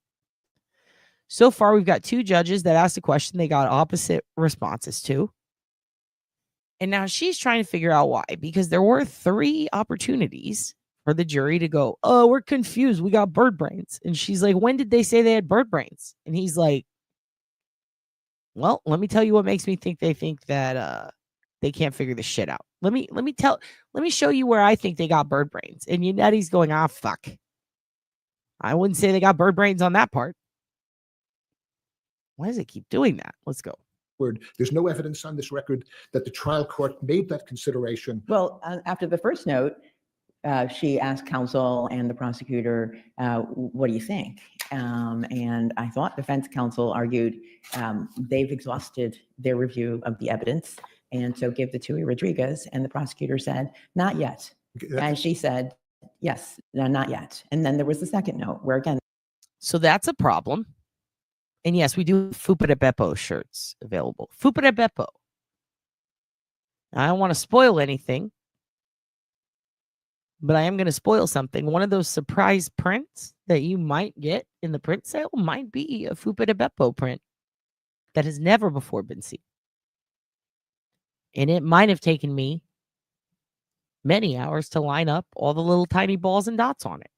So far, we've got two judges that asked a question they got opposite responses to. And now she's trying to figure out why, because there were three opportunities for the jury to go, oh, we're confused. We got bird brains. And she's like, when did they say they had bird brains? And he's like, well, let me tell you what makes me think they think that they can't figure this shit out. Let me show you where I think they got bird brains. And Yannetti's going, fuck. I wouldn't say they got bird brains on that part. Why does it keep doing that? Let's go. There's no evidence on this record that the trial court made that consideration. Well, after the first note, she asked counsel and the prosecutor, what do you think? And I thought defense counsel argued they've exhausted their review of the evidence, and so give the TUI Rodriguez. And the prosecutor said, not yet. And she said, yes, no, not yet. And then there was the second note where again. So that's a problem. And yes, we do Fupa de Beppo shirts available. Fupa de Beppo. I don't want to spoil anything, But I am going to spoil something. One of those surprise prints that you might get in the print sale might be a Fupa de Beppo print that has never before been seen. And it might have taken me many hours to line up all the little tiny balls and dots on it.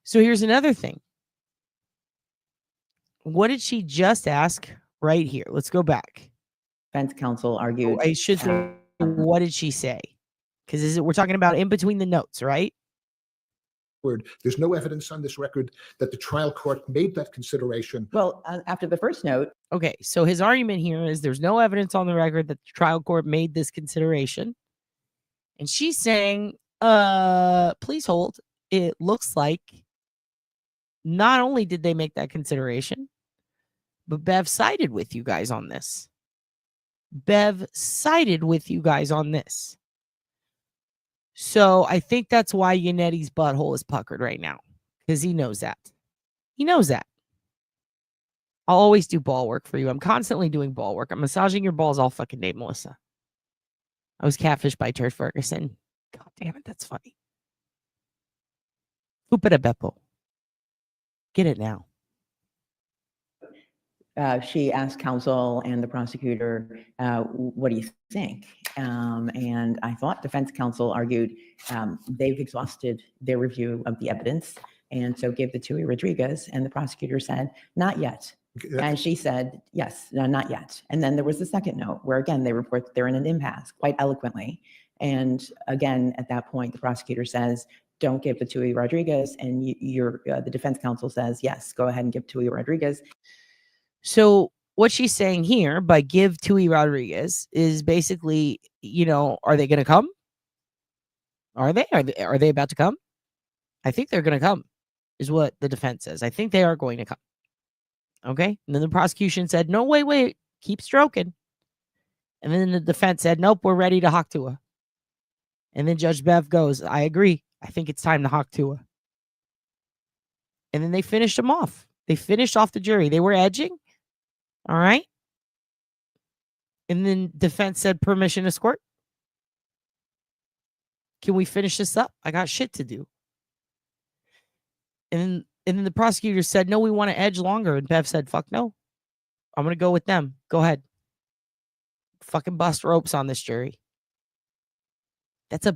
So here's another thing. What did she just ask right here? Let's go back. Defense counsel argued. I should say, what did she say? Because we're talking about in between the notes, right? There's no evidence on this record that the trial court made that consideration. Well, after the first note. Okay, so his argument here is there's no evidence on the record that the trial court made this consideration. And she's saying, please hold. It looks like not only did they make that consideration, but Bev sided with you guys on this. Bev sided with you guys on this. So I think that's why Yannetti's butthole is puckered right now, because he knows that. He knows that. I'll always do ball work for you. I'm constantly doing ball work. I'm massaging your balls all fucking day, Melissa. I was catfished by Turd Ferguson. God damn it, that's funny. Fupa de Beppo. Get it now. She asked counsel and the prosecutor, what do you think? And I thought defense counsel argued they've exhausted their review of the evidence, and so gave the Tui Rodriguez, and the prosecutor said, not yet. And she said, yes, no, not yet. And then there was the second note where, again, they report they're in an impasse quite eloquently. And again, at that point, the prosecutor says, don't give the Tui Rodriguez. And the defense counsel says, yes, go ahead and give Tui Rodriguez. So what she's saying here by give Tui Rodriguez is basically, are they going to come? Are they about to come? I think they're going to come, is what the defense says. I think they are going to come. Okay. And then the prosecution said, no, wait, keep stroking. And then the defense said, nope, we're ready to hock Tua. And then Judge Bev goes, I agree. I think it's time to hock Tua. And then they finished him off. They finished off the jury. They were edging. All right. And then defense said permission to squirt. Can we finish this up? I got shit to do. And then the prosecutor said, no, we want to edge longer. And Bev said, fuck no. I'm going to go with them. Go ahead. Fucking bust ropes on this jury. That's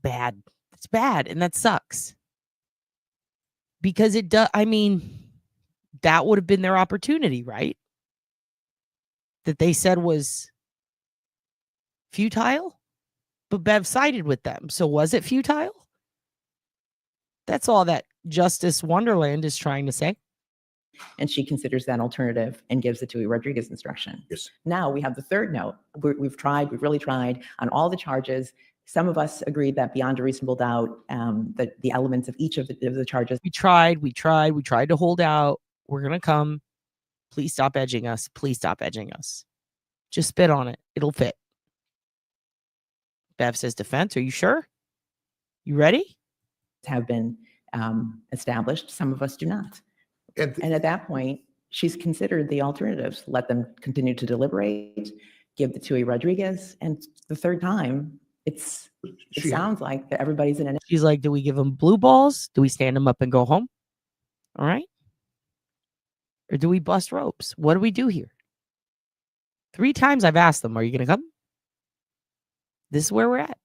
bad. That's bad. And that sucks. Because it does, that would have been their opportunity, right? That they said was futile, but Bev sided with them. So was it futile? That's all that Justice Wonderland is trying to say. And she considers that alternative and gives the Tui Rodriguez instruction. Yes. Now we have the third note. We've really tried on all the charges. Some of us agreed that beyond a reasonable doubt, that the elements of each of the charges. We tried to hold out. We're going to come. Please stop edging us. Please stop edging us. Just spit on it. It'll fit. Bev says, defense, are you sure? You ready? Have been established. Some of us do not. And at that point, she's considered the alternatives. Let them continue to deliberate, give the Tui Rodriguez. And the third time, it sounds like that everybody's in an. She's like, do we give them blue balls? Do we stand them up and go home? All right. Or do we bust ropes? What do we do here? 3 times I've asked them, are you going to come? This is where we're at.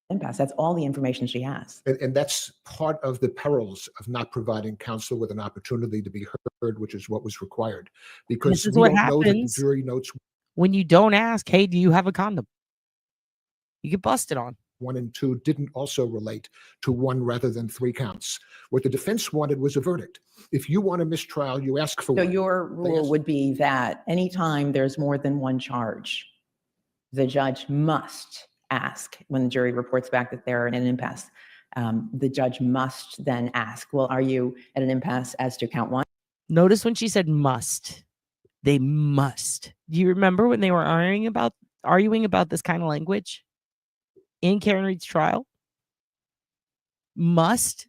Impasse. That's all the information she has. And that's part of the perils of not providing counsel with an opportunity to be heard, which is what was required. Because this is we what don't know that the happens jury notes when you don't ask, hey, do you have a condom? You get busted on. 1 and 2 didn't also relate to 1 rather than 3 counts. What the defense wanted was a verdict. If you want a mistrial, you ask for So one. your rule would be that anytime there's more than 1 charge, the judge must ask when the jury reports back that they're in an impasse. The judge must then ask, well, are you at an impasse as to count 1? Notice when she said must. They must. Do you remember when they were arguing about this kind of language in Karen Reed's trial? Must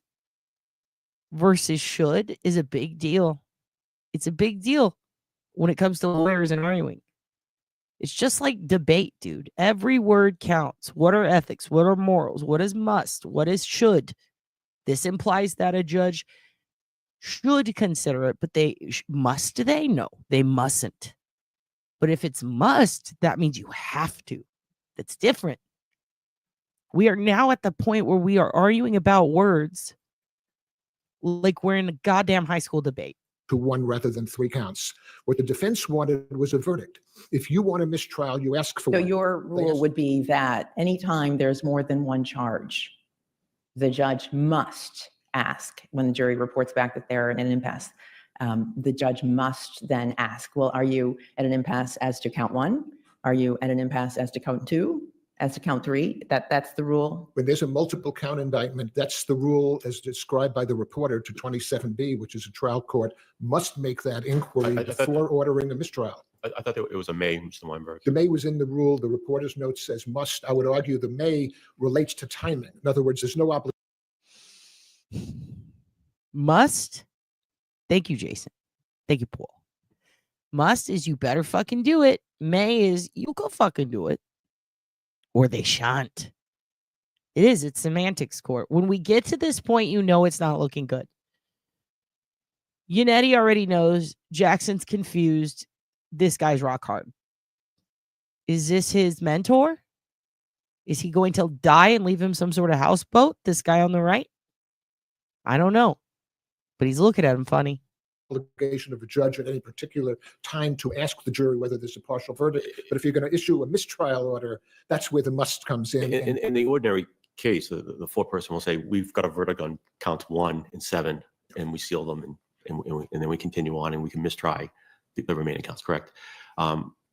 versus should is a big deal. It's a big deal when it comes to lawyers and arguing. It's just like debate, dude. Every word counts. What are ethics? What are morals? What is must? What is should? This implies that a judge should consider it, but must they? No, they mustn't. But if it's must, that means you have to. That's different. We are now at the point where we are arguing about words like we're in a goddamn high school debate. To one rather than 3 counts. What the defense wanted was a verdict. If you want a mistrial, you ask for So one. your rule would be that anytime there's more than one charge, the judge must ask, when the jury reports back that they're in an impasse, the judge must then ask, well, are you at an impasse as to count 1? Are you at an impasse as to count 2? As to count 3? That's the rule? When there's a multiple count indictment, that's the rule as described by the reporter to 27B, which is a trial court must make that inquiry before ordering a mistrial. I thought it was a may, Mr. Weinberg. The may was in the rule. The reporter's note says must. I would argue the may relates to timing. In other words, there's no obligation. Must? Thank you, Jason. Thank you, Paul. Must is you better fucking do it. May is you go fucking do it. Or they shan't. It is. It's semantics court. When we get to this point, you know it's not looking good. Yannetti already knows. Jackson's confused. This guy's rock hard. Is this his mentor? Is he going to die and leave him some sort of houseboat? This guy on the right? I don't know. But he's looking at him funny. Obligation of a judge at any particular time to ask the jury whether there's a partial verdict. But if you're going to issue a mistrial order, that's where the must comes in. In the ordinary case, the foreperson will say, we've got a verdict on counts 1 and 7, and we seal them, and then we continue on, and we can mistry the remaining counts, correct?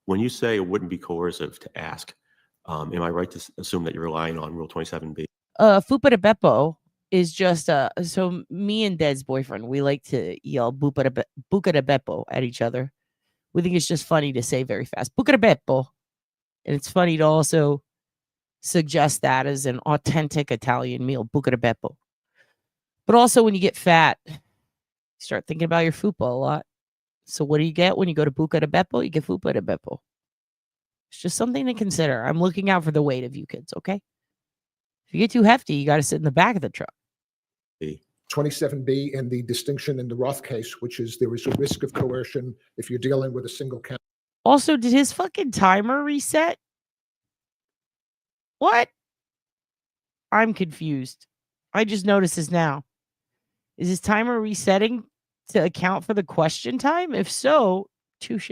When you say it wouldn't be coercive to ask, am I right to assume that you're relying on Rule 27B? Fupa de Beppo is just so me and Ded's boyfriend, we like to yell buca de Beppo at each other. We think it's just funny to say very fast, buca de Beppo. And it's funny to also suggest that as an authentic Italian meal, buca de Beppo. But also when you get fat, you start thinking about your fupa a lot. So what do you get when you go to buca de Beppo? You get fupa de Beppo. It's just something to consider. I'm looking out for the weight of you kids, okay? If you get too hefty, you got to sit in the back of the truck. 27B and the distinction in the Roth case, which is there is a risk of coercion if you're dealing with a single count. Also, did his fucking timer reset? What? I'm confused. I just noticed this now. Is his timer resetting to account for the question time? If so, touche.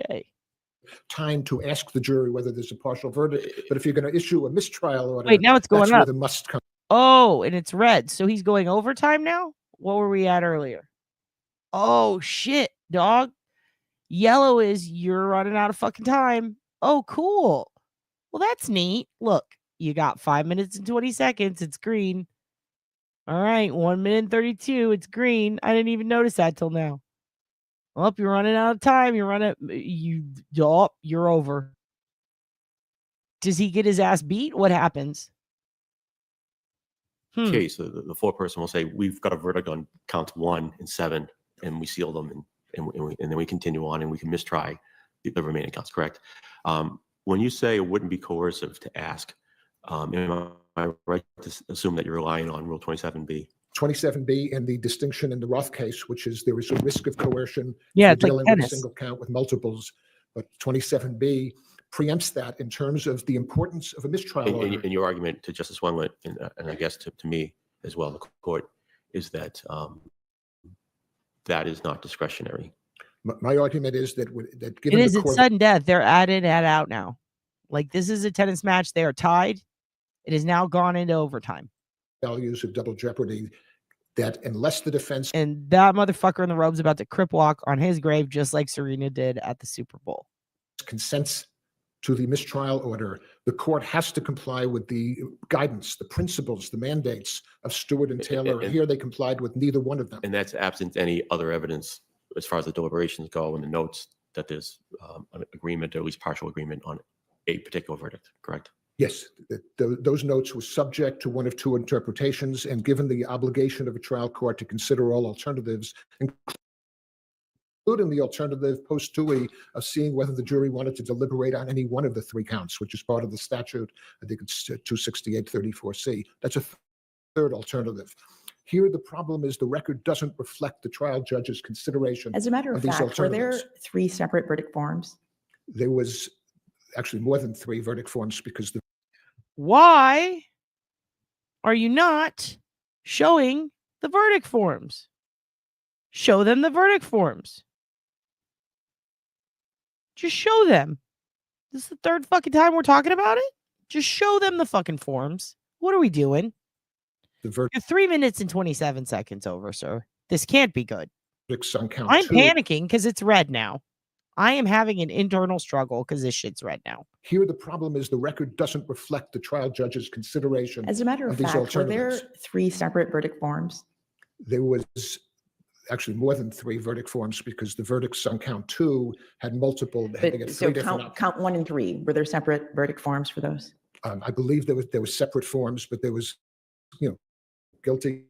Time to ask the jury whether there's a partial verdict. But if you're going to issue a mistrial order, wait, now it's going that's up. where the must come. Oh, and it's red. So he's going overtime now? What were we at earlier? Oh, shit, dog. Yellow is you're running out of fucking time. Oh, cool. Well, that's neat. Look, you got 5 minutes and 20 seconds. It's green. All right, 1 minute and 32. It's green. I didn't even notice that till now. Well, you're running out of time. You're over. Does he get his ass beat? What happens? Case, the foreperson will say, we've got a verdict on counts 1 and 7, and we seal them, and then we continue on, and we can mistry the remaining counts, correct? When you say it wouldn't be coercive to ask, am I right to assume that you're relying on Rule 27B? 27B and the distinction in the Roth case, which is there is a risk of coercion. Yeah, if you're it's like dealing with a tennis. single count with multiples. But 27B preempts that in terms of the importance of a mistrial order. And your argument to Justice Wendlandt, and I guess to me as well, the court, is that that is not discretionary. My argument is that given It is. the It's court sudden death. They're at it, at out now. Like, this is a tennis match. They are tied. It has now gone into overtime. values of double jeopardy, that unless the defense And that motherfucker in the robe's about to crip walk on his grave, just like Serena did at the Super Bowl. consents to the mistrial order, the court has to comply with the guidance, the principles, the mandates of Stewart and Taylor. And here they complied with neither one of them. And that's absent any other evidence as far as the deliberations go and the notes that there's an agreement, or at least partial agreement, on a particular verdict, correct? Yes, those notes were subject to one of two interpretations, and given the obligation of a trial court to consider all alternatives, including the alternative post-TUI of seeing whether the jury wanted to deliberate on any one of the three counts, which is part of the statute. I think it's 268-34C. That's a third alternative. Here, the problem is the record doesn't reflect the trial judge's consideration As a matter of these fact, were there alternatives. 3 separate verdict forms? There was actually more than 3 verdict forms because the Why are you not showing the verdict forms? Show them the verdict forms. Just show them. This is the third fucking time we're talking about it. Just show them the fucking forms. What are we doing? You're 3 minutes and 27 seconds over, sir. This can't be good. verdicts on count I'm 2. panicking because it's red now. I am having an internal struggle because this shit's red now. Here, the problem is the record doesn't reflect the trial judge's consideration As a matter of these fact, were alternatives. there 3 separate verdict forms? There was actually more than 3 verdict forms because the verdicts on count 2 had multiple. They had 3 So different. count 1 and 3, were there separate verdict forms for those? I believe there were separate forms, but there was, guilty,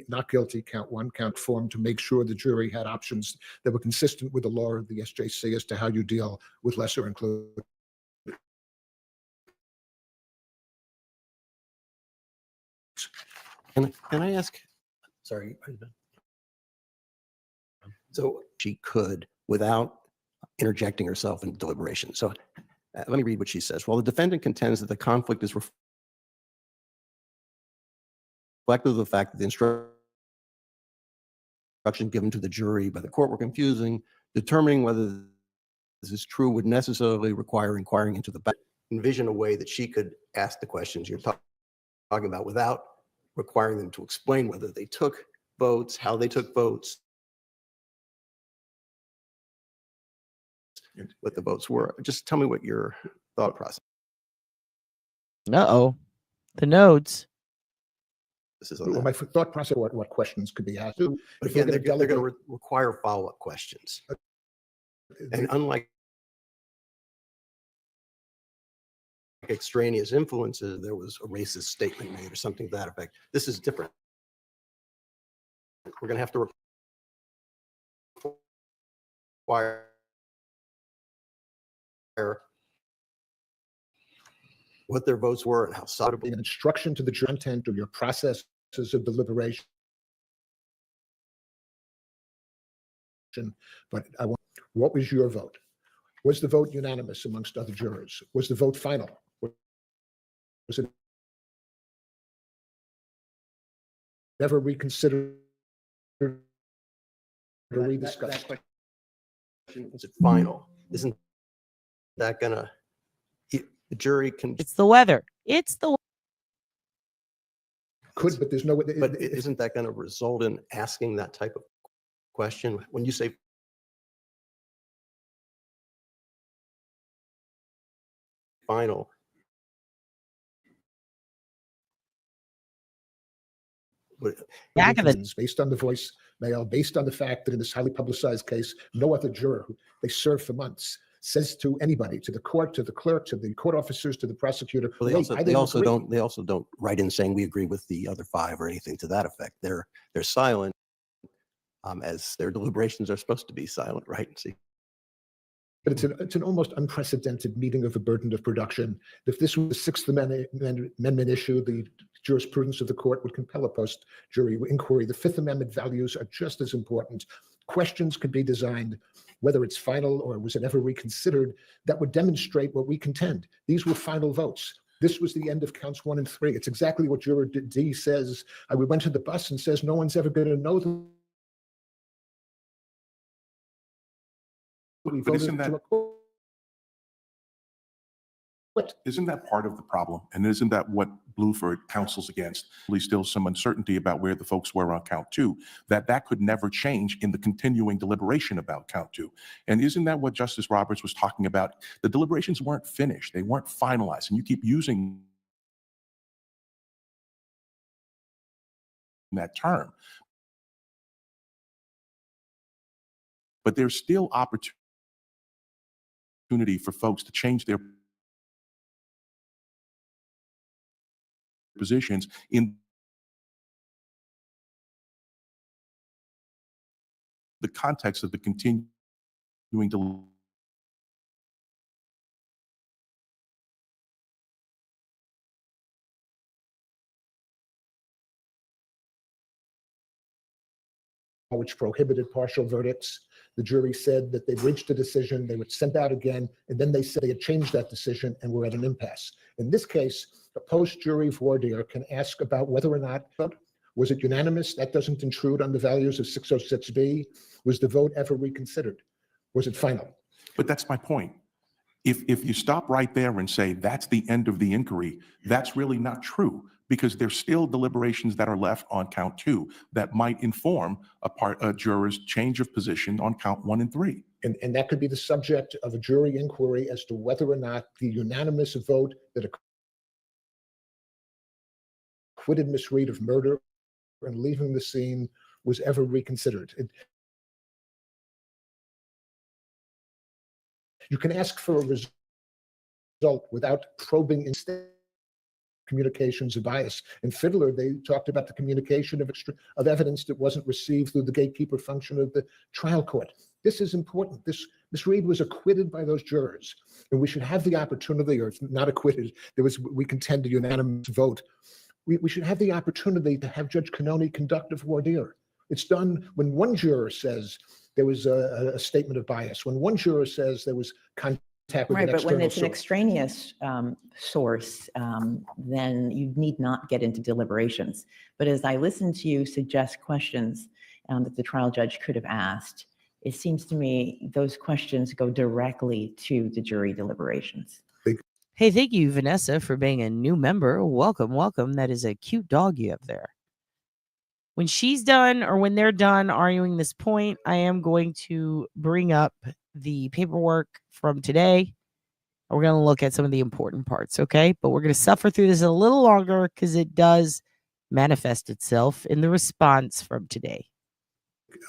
not guilty, count 1, count form to make sure the jury had options that were consistent with the law of the SJC as to how you deal with lesser included. Can I ask, sorry, are you done? So she could without interjecting herself in deliberation. So let me read what she says. While the defendant contends that the conflict is reflective of the fact that the instruction given to the jury by the court were confusing, determining whether this is true would necessarily require inquiring into the back. Envision a way that she could ask the questions you're talking about without requiring them to explain whether they took votes, how they took votes, what the votes were. Just tell me what your thought process. Uh-oh. The notes. This is Well, my thought process, what questions could be asked. But If again, we're they're gonna going to require follow-up questions. And unlike extraneous influences, there was a racist statement made or something to that effect. This is different. We're going to have to require what their votes were and how solid. an instruction to the jury content of your processes of deliberation. But what was your vote? Was the vote unanimous amongst other jurors? Was the vote final? Was it never reconsidered or rediscussed? Was it final? Isn't that gonna, the jury can. It's the weather. It's the Could, but there's no way. But isn't that going to result in asking that type of question? When you say final, back of the based on the voicemail, based on the fact that in this highly publicized case, no other juror who they served for months says to anybody, to the court, to the clerk, to the court officers, to the prosecutor. well, they also don't write in saying we agree with the other 5 or anything to that effect. They're silent, as their deliberations are supposed to be silent, right? See. But it's an almost unprecedented meeting of the burden of production. If this was a Sixth Amendment issue, the jurisprudence of the court would compel a post-jury inquiry. The Fifth Amendment values are just as important. Questions could be designed, whether it's final or was it ever reconsidered, that would demonstrate what we contend. These were final votes. This was the end of counts 1 and 3. It's exactly what juror D says. We went to the bus and says no one's ever going to know that we But voted to acquit. Isn't that part of the problem? And isn't that what Bluford counsels against? There's still some uncertainty about where the folks were on count 2, that could never change in the continuing deliberation about count 2. And isn't that what Justice Roberts was talking about? The deliberations weren't finished. They weren't finalized. And you keep using that term. But there's still opportunity for folks to change their positions in the context of the continuing which prohibited partial verdicts. The jury said that they'd reached a decision, they would send out again, and then they said they had changed that decision and were at an impasse. In this case, a post-jury voir dire can ask about whether or not, was it unanimous? That doesn't intrude on the values of 606B. Was the vote ever reconsidered? Was it final? But that's my point. If you stop right there and say that's the end of the inquiry, that's really not true, because there's still deliberations that are left on count 2 that might inform a juror's change of position on count 1 and 3. And that could be the subject of a jury inquiry as to whether or not the unanimous vote that acquitted Ms. Reed of murder and leaving the scene was ever reconsidered. You can ask for a result without probing instead communications of bias. In Fiddler, they talked about the communication of evidence that wasn't received through the gatekeeper function of the trial court. This is important. Ms. Reed was acquitted by those jurors, and we should have the opportunity, or if not acquitted, we contend a unanimous vote. We should have the opportunity to have Judge Cannoni conduct a voir dire. It's done when one juror says there was a statement of bias, when one juror says there was contact with Right, an but when external it's an source. extraneous source, then you need not get into deliberations. But as I listen to you suggest questions that the trial judge could have asked, it seems to me those questions go directly to the jury deliberations. Hey, thank you, Vanessa, for being a new member. Welcome, welcome. That is a cute dog you have there. When she's done, or when they're done arguing this point, I am going to bring up the paperwork from today. We're going to look at some of the important parts, okay? But we're going to suffer through this a little longer because it does manifest itself in the response from today.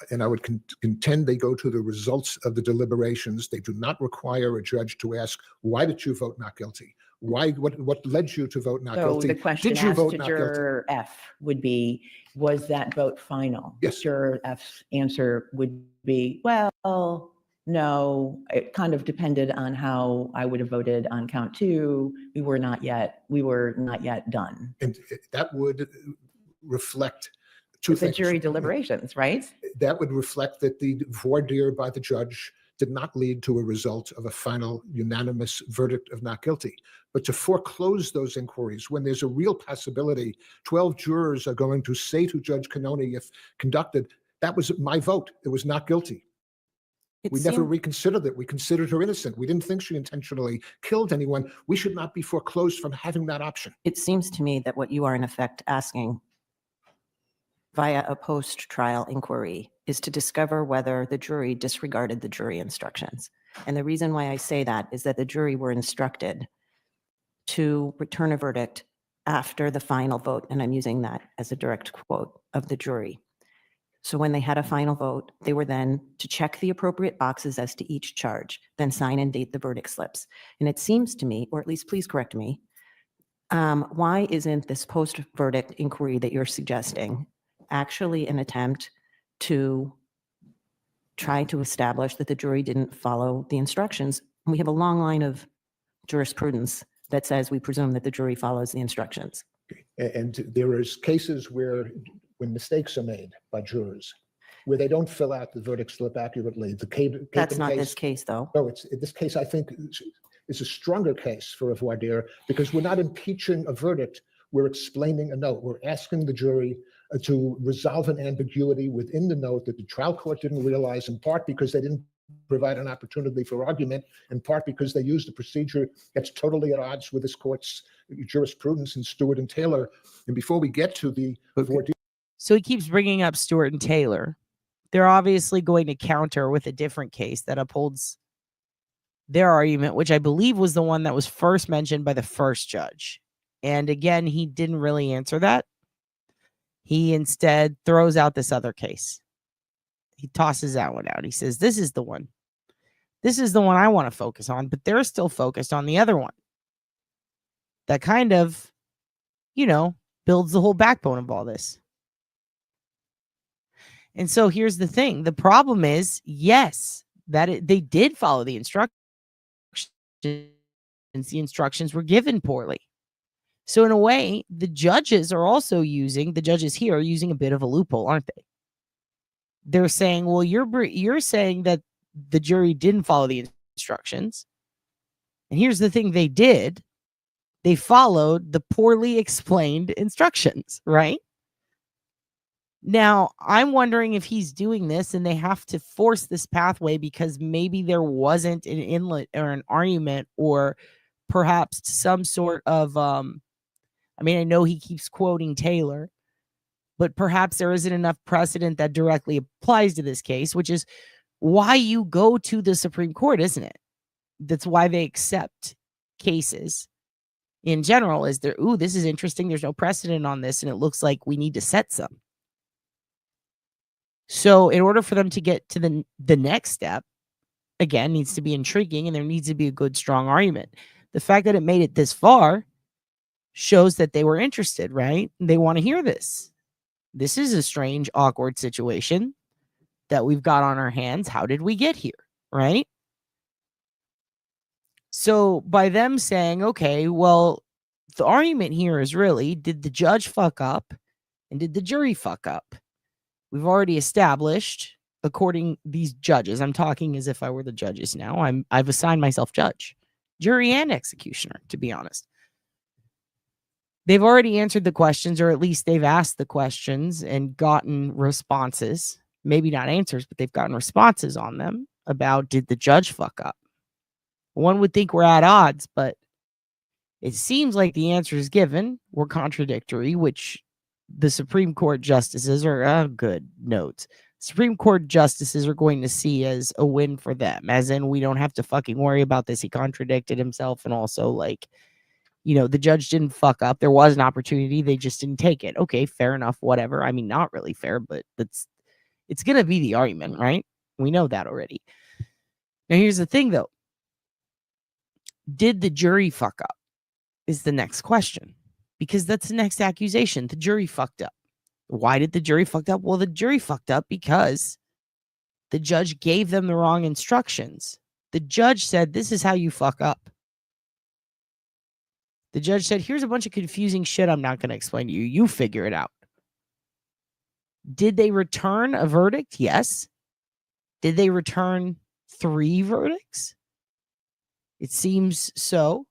And I would contend they go to the results of the deliberations. They do not require a judge to ask, why did you vote not guilty? What led you to vote not So guilty? the question Did you asked vote to not guilty? juror F would be, was that vote final? Yes. Juror F's answer would be, well, no, it kind of depended on how I would have voted on count 2. We were not yet done. And that would reflect two The things. jury deliberations, right? That would reflect that the voir dire by the judge did not lead to a result of a final unanimous verdict of not guilty. But to foreclose those inquiries when there's a real possibility 12 jurors are going to say to Judge Cannoni, if conducted, that was my vote, it was not guilty. We never reconsidered it. We considered her innocent. We didn't think she intentionally killed anyone. We should not be foreclosed from having that option. It seems to me that what you are in effect asking via a post-trial inquiry is to discover whether the jury disregarded the jury instructions. And the reason why I say that is that the jury were instructed to return a verdict after the final vote, and I'm using that as a direct quote of the jury. So when they had a final vote, they were then to check the appropriate boxes as to each charge, then sign and date the verdict slips. And it seems to me, or at least please correct me, why isn't this post-verdict inquiry that you're suggesting actually an attempt to try to establish that the jury didn't follow the instructions? And we have a long line of jurisprudence that says we presume that the jury follows the instructions. And there is cases when mistakes are made by jurors, where they don't fill out the verdict slip accurately. That's not this case, though. No, this case, I think, is a stronger case for a voir dire because we're not impeaching a verdict. We're explaining a note. We're asking the jury to resolve an ambiguity within the note that the trial court didn't realize, in part because they didn't provide an opportunity for argument, in part because they used a procedure that's totally at odds with this court's jurisprudence in Stewart and Taylor. And before we get to the voir dire, So he keeps bringing up Stewart and Taylor. They're obviously going to counter with a different case that upholds their argument, which I believe was the one that was first mentioned by the first judge. And again, he didn't really answer that. He instead throws out this other case. He tosses that one out. He says, this is the one. This is the one I want to focus on, but they're still focused on the other one. That kind of, builds the whole backbone of all this. And so here's the thing. The problem is, yes, they did follow the instructions. The instructions were given poorly. So in a way, the judges here are using a bit of a loophole, aren't they? They're saying, well, you're saying that the jury didn't follow the instructions. And here's the thing they did. They followed the poorly explained instructions, right? Now, I'm wondering if he's doing this and they have to force this pathway because maybe there wasn't an inlet or an argument or perhaps some sort of, I know he keeps quoting Taylor, but perhaps there isn't enough precedent that directly applies to this case, which is why you go to the Supreme Court, isn't it? That's why they accept cases in general is there, this is interesting. There's no precedent on this, and it looks like we need to set some. So in order for them to get to the next step, again, needs to be intriguing, and there needs to be a good, strong argument. The fact that it made it this far shows that they were interested, right? They want to hear this. This is a strange, awkward situation that we've got on our hands. How did we get here, right? So by them saying, okay, well, the argument here is really, did the judge fuck up and did the jury fuck up? We've already established, according these judges, I'm talking as if I were the judges now. I've assigned myself judge, jury, and executioner, to be honest. They've already answered the questions, or at least they've asked the questions and gotten responses. Maybe not answers, but they've gotten responses on them about, did the judge fuck up? One would think we're at odds, but it seems like the answers given were contradictory, which the Supreme Court justices are good notes. Supreme Court justices are going to see as a win for them, as in we don't have to fucking worry about this. He contradicted himself, and also the judge didn't fuck up. There was an opportunity. They just didn't take it. Okay, fair enough, whatever. Not really fair, but it's going to be the argument, right? We know that already. Now, here's the thing, though. Did the jury fuck up is the next question, because that's the next accusation. The jury fucked up. Why did the jury fuck up? Well, the jury fucked up because the judge gave them the wrong instructions. The judge said, this is how you fuck up. The judge said, here's a bunch of confusing shit I'm not going to explain to you. You figure it out. Did they return a verdict? Yes. Did they return 3 verdicts? It seems so.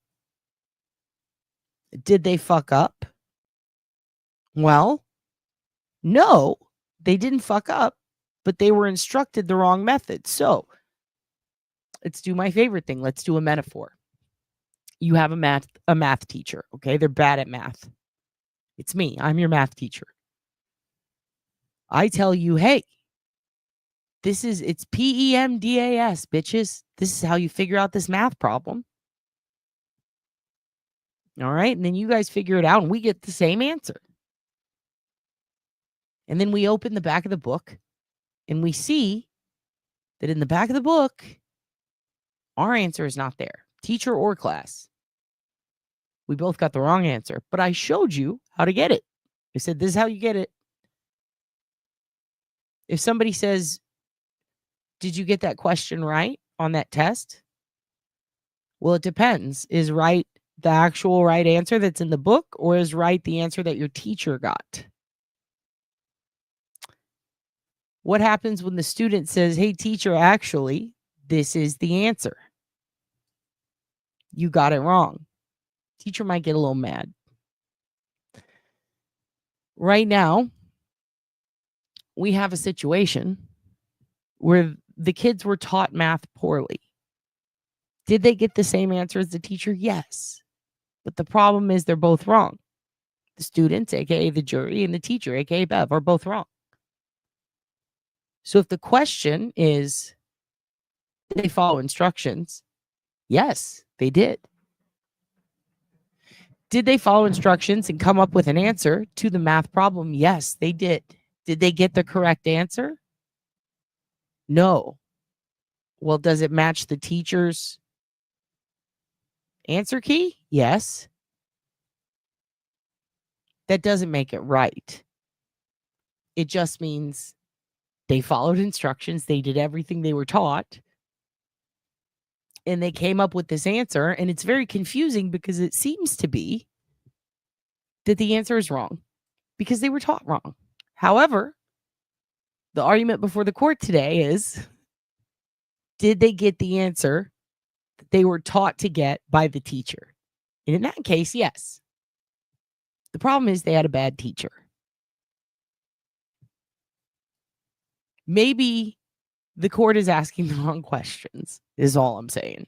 Did they fuck up? Well, no, they didn't fuck up, but they were instructed the wrong method. So let's do my favorite thing. Let's do a metaphor. You have a math teacher, okay? They're bad at math. It's me. I'm your math teacher. I tell you, hey, it's PEMDAS, bitches. This is how you figure out this math problem. All right. And then you guys figure it out and we get the same answer. And then we open the back of the book and we see that in the back of the book, our answer is not there. Teacher or class. We both got the wrong answer, but I showed you how to get it. I said, this is how you get it. If somebody says, did you get that question right on that test? Well, it depends. Is right the actual right answer that's in the book, or is right the answer that your teacher got? What happens when the student says, hey, teacher, actually, this is the answer? You got it wrong. Teacher might get a little mad. Right now, we have a situation where the kids were taught math poorly. Did they get the same answer as the teacher? Yes. But the problem is they're both wrong. The students, aka the jury, and the teacher, aka Bev, are both wrong. So if the question is, did they follow instructions? Yes, they did. Did they follow instructions and come up with an answer to the math problem? Yes, they did. Did they get the correct answer? No. Well, does it match the teacher's answer key? Yes. That doesn't make it right. It just means They followed instructions. They did everything they were taught. And they came up with this answer. And it's very confusing because it seems to be that the answer is wrong because they were taught wrong. However, the argument before the court today is, did they get the answer that they were taught to get by the teacher? And in that case, yes. The problem is they had a bad teacher. Maybe the court is asking the wrong questions, is all I'm saying.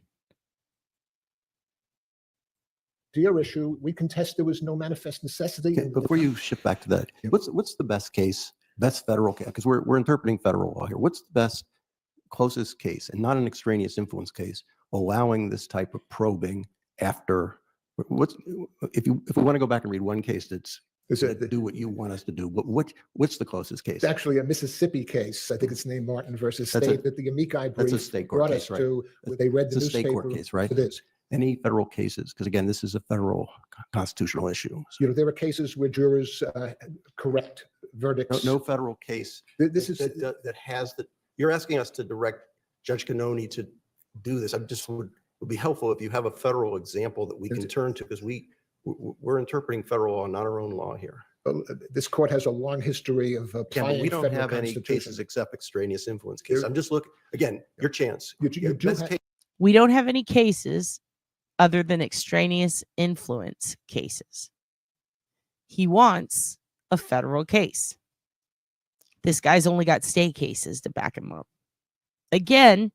To your issue, we contest there was no manifest necessity. Okay, before you shift back to that, what's the best case, best federal case? Because we're interpreting federal law here. What's the best, closest case, and not an extraneous influence case, allowing this type of probing after? If we want to go back and read one case that's do what you want us to do, what's the closest case? It's actually a Mississippi case. I think it's named Martin versus State that the amici brief brought us to, where they read the It's a state newspaper. court case, right? It is. Any federal cases? Because again, this is a federal constitutional issue. You know, there are cases where jurors correct verdicts. No federal case that has the. You're asking us to direct Judge Cannoni to do this. I just would be helpful if you have a federal example that we can turn to, because we're interpreting federal law, not our own law here. This court has a long history of applying but we don't federal have any constitution. cases except extraneous influence cases. I'm just looking again. Your chance. We don't have any cases other than extraneous influence cases. He wants a federal case. This guy's only got state cases to back him up. Again,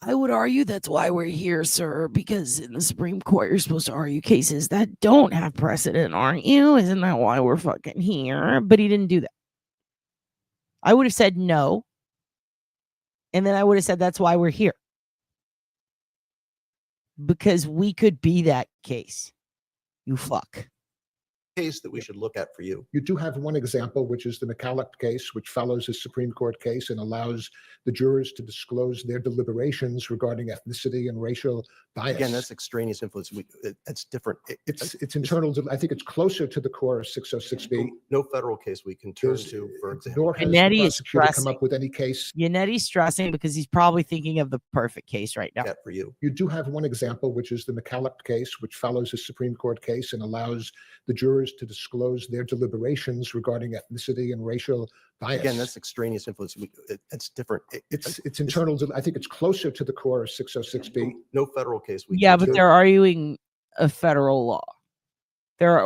I would argue that's why we're here, sir, because in the Supreme Court, you're supposed to argue cases that don't have precedent, aren't you? Isn't that why we're fucking here? But he didn't do that. I would have said no. And then I would have said that's why we're here. Because we could be that case. You fuck. Case that we should look at for you. You do have one example, which is the McCallum case, which follows a Supreme Court case and allows the jurors to disclose their deliberations regarding ethnicity and racial bias. Again, that's extraneous influence. It's different. It's internal. I think it's closer to the core of 606B. No federal case we can turn to, for example. Nor has the Yannetti is prosecutor come stressing. up with any case. Yannetti's stressing because he's probably thinking of the perfect case right now. For you. You do have one example, which is the McCallum case, which follows a Supreme Court case and allows the jurors to disclose their deliberations regarding ethnicity and racial bias. Again, that's extraneous influence. It's different. It's internal. I think it's closer to the core of 606B. No federal case. Yeah, but they're arguing a federal law. They're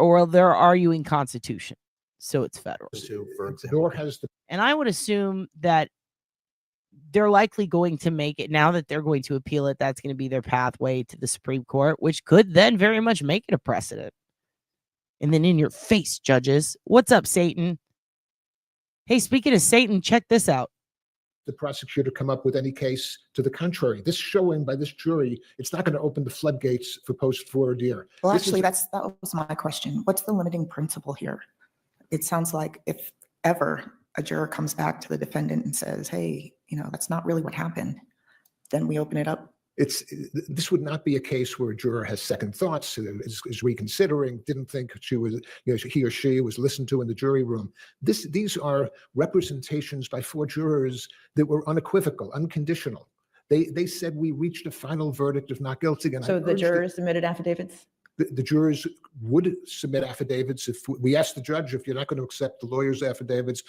arguing Constitution, so it's federal. For example. Nor has the. And I would assume that they're likely going to make it, now that they're going to appeal it, that's going to be their pathway to the Supreme Court, which could then very much make it a precedent. And then in your face, judges. What's up, Satan? Hey, speaking of Satan, check this out. The prosecutor come up with any case to the contrary. This showing by this jury, it's not going to open the floodgates for post-voir dire. Well, actually, that was my question. What's the limiting principle here? It sounds like if ever a juror comes back to the defendant and says, hey, that's not really what happened, then we open it up. This would not be a case where a juror has second thoughts, is reconsidering, didn't think he or she was listened to in the jury room. These are representations by 4 jurors that were unequivocal, unconditional. They said we reached a final verdict of not guilty. And So the jurors submitted affidavits? The jurors would submit affidavits. If we asked the judge, if you're not going to accept the lawyers' affidavits,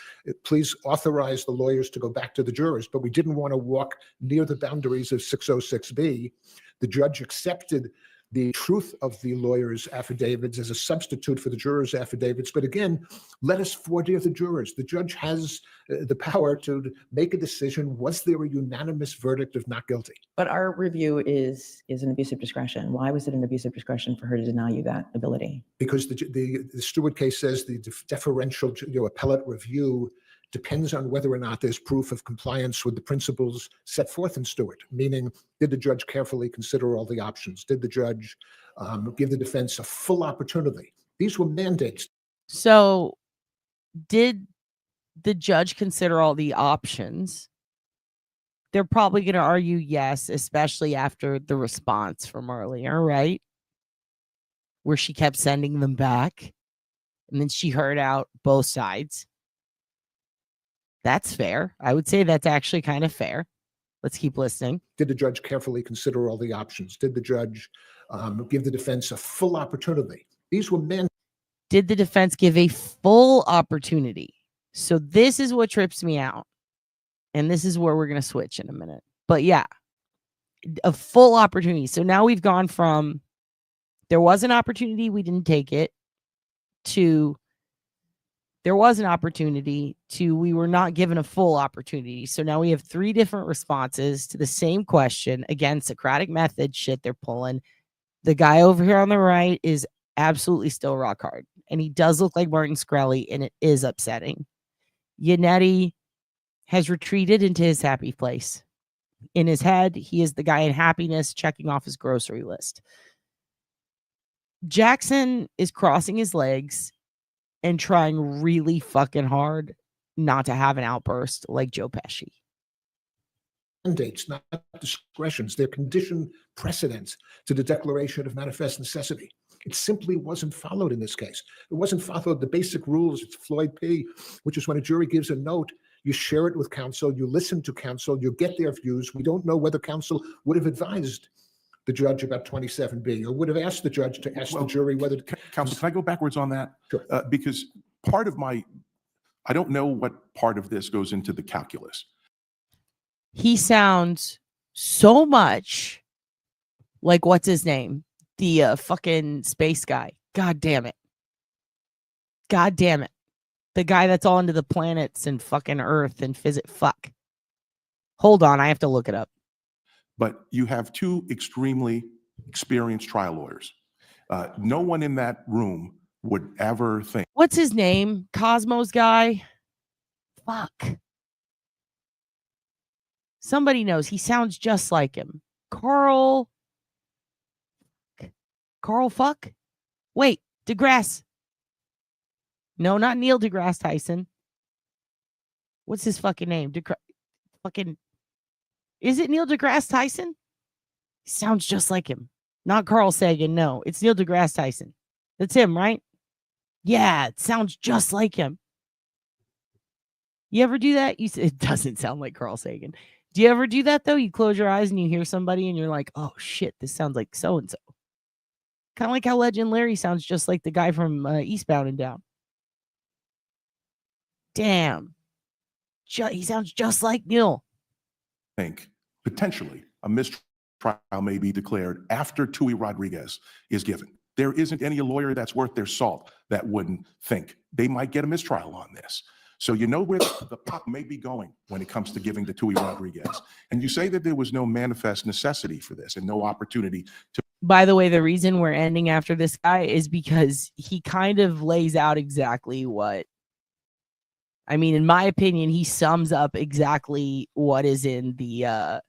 please authorize the lawyers to go back to the jurors. But we didn't want to walk near the boundaries of 606B. The judge accepted the truth of the lawyers' affidavits as a substitute for the jurors' affidavits. But again, let us voir dire the jurors. The judge has the power to make a decision. Was there a unanimous verdict of not guilty? But our review is an abuse of discretion. Why was it an abuse of discretion for her to deny you that ability? Because the Stewart case says the deferential appellate review depends on whether or not there's proof of compliance with the principles set forth in Stewart, meaning did the judge carefully consider all the options? Did the judge give the defense a full opportunity? These were mandates. So did the judge consider all the options? They're probably going to argue yes, especially after the response from earlier, right? Where she kept sending them back. And then she heard out both sides. That's fair. I would say that's actually kind of fair. Let's keep listening. Did the judge carefully consider all the options? Did the judge give the defense a full opportunity? These were men. Did the defense give a full opportunity? So this is what trips me out. And this is where we're going to switch in a minute. But yeah, a full opportunity. So now we've gone from there was an opportunity, we didn't take it, to there was an opportunity, to we were not given a full opportunity. So now we have 3 different responses to the same question. Again, Socratic method shit they're pulling. The guy over here on the right is absolutely still rock hard. And he does look like Martin Shkreli, and it is upsetting. Yannetti has retreated into his happy place. In his head, he is the guy in happiness checking off his grocery list. Jackson is crossing his legs and trying really fucking hard not to have an outburst like Joe Pesci. Mandates, not discretions. They're conditioned precedents to the declaration of manifest necessity. It simply wasn't followed in this case. It wasn't followed the basic rules. It's Floyd P., which is when a jury gives a note, you share it with counsel, you listen to counsel, you get their views. We don't know whether counsel would have advised the judge about 27B or would have asked the judge to ask the jury whether... Counsel, can I go backwards on that? Sure. Because part of I don't know what part of this goes into the calculus. He sounds so much like, what's his name? The fucking space guy. God damn it. God damn it. The guy that's all into the planets and fucking Earth and physics. Fuck. Hold on, I have to look it up. But you have 2 extremely experienced trial lawyers. No one in that room would ever think. What's his name? Cosmos guy? Fuck. Somebody knows. He sounds just like him. Carl fuck? Wait, deGrasse. No, not Neil deGrasse Tyson. What's his fucking name? Is it Neil deGrasse Tyson? He sounds just like him. Not Carl Sagan. No, it's Neil deGrasse Tyson. That's him, right? Yeah, it sounds just like him. You ever do that? It doesn't sound like Carl Sagan. Do you ever do that, though? You close your eyes and you hear somebody and you're like, oh, shit, this sounds like so-and-so. Kind of like how Legend Larry sounds just like the guy from Eastbound and Down. Damn. He sounds just like Neil. Think potentially a mistrial may be declared after Tui Rodriguez is given. There isn't any lawyer that's worth their salt that wouldn't think they might get a mistrial on this. So you know where the puck may be going when it comes to giving to Tui Rodriguez. And you say that there was no manifest necessity for this and no opportunity to. By the way, the reason we're ending after this guy is because he kind of lays out exactly what, I mean, in my opinion, he sums up exactly what is in the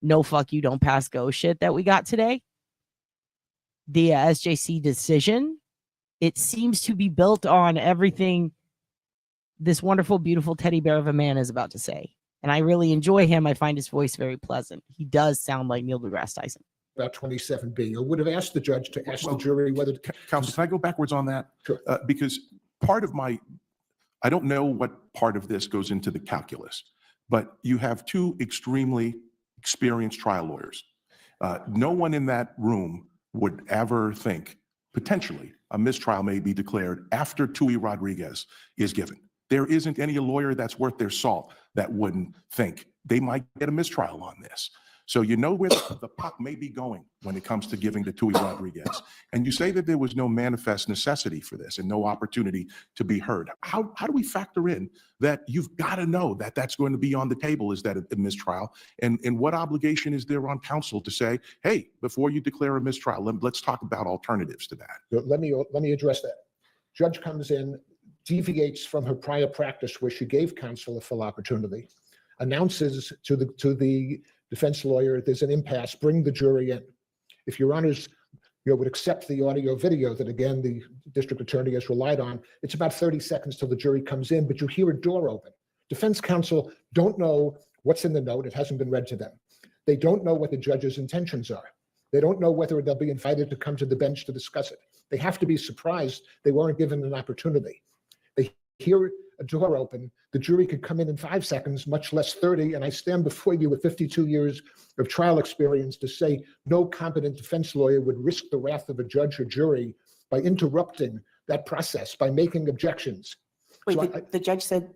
no fuck you don't pass go shit that we got today. The SJC decision, it seems to be built on everything this wonderful, beautiful teddy bear of a man is about to say. And I really enjoy him. I find his voice very pleasant. He does sound like Neil deGrasse Tyson. About 27B, or would have asked the judge to ask the jury whether... Counsel, can I go backwards on that? Sure. Because part of I don't know what part of this goes into the calculus, but you have 2 extremely experienced trial lawyers. No one in that room would ever think potentially a mistrial may be declared after Tui Rodriguez is given. There isn't any lawyer that's worth their salt that wouldn't think they might get a mistrial on this. So you know where the puck may be going when it comes to giving to Tui Rodriguez. And you say that there was no manifest necessity for this and no opportunity to be heard. How do we factor in that you've got to know that that's going to be on the table? Is that a mistrial? And what obligation is there on counsel to say, hey, before you declare a mistrial, let's talk about alternatives to that? Let me address that. Judge comes in, deviates from her prior practice where she gave counsel a full opportunity, announces to the defense lawyer, there's an impasse, bring the jury in. If your honors would accept the audio video that, again, the district attorney has relied on, it's about 30 seconds till the jury comes in, but you hear a door open. Defense counsel don't know what's in the note. It hasn't been read to them. They don't know what the judge's intentions are. They don't know whether they'll be invited to come to the bench to discuss it. They have to be surprised they weren't given an opportunity. They hear a door open, the jury could come in 5 seconds, much less 30. And I stand before you with 52 years of trial experience to say no competent defense lawyer would risk the wrath of a judge or jury by interrupting that process, by making objections. Wait, So the judge said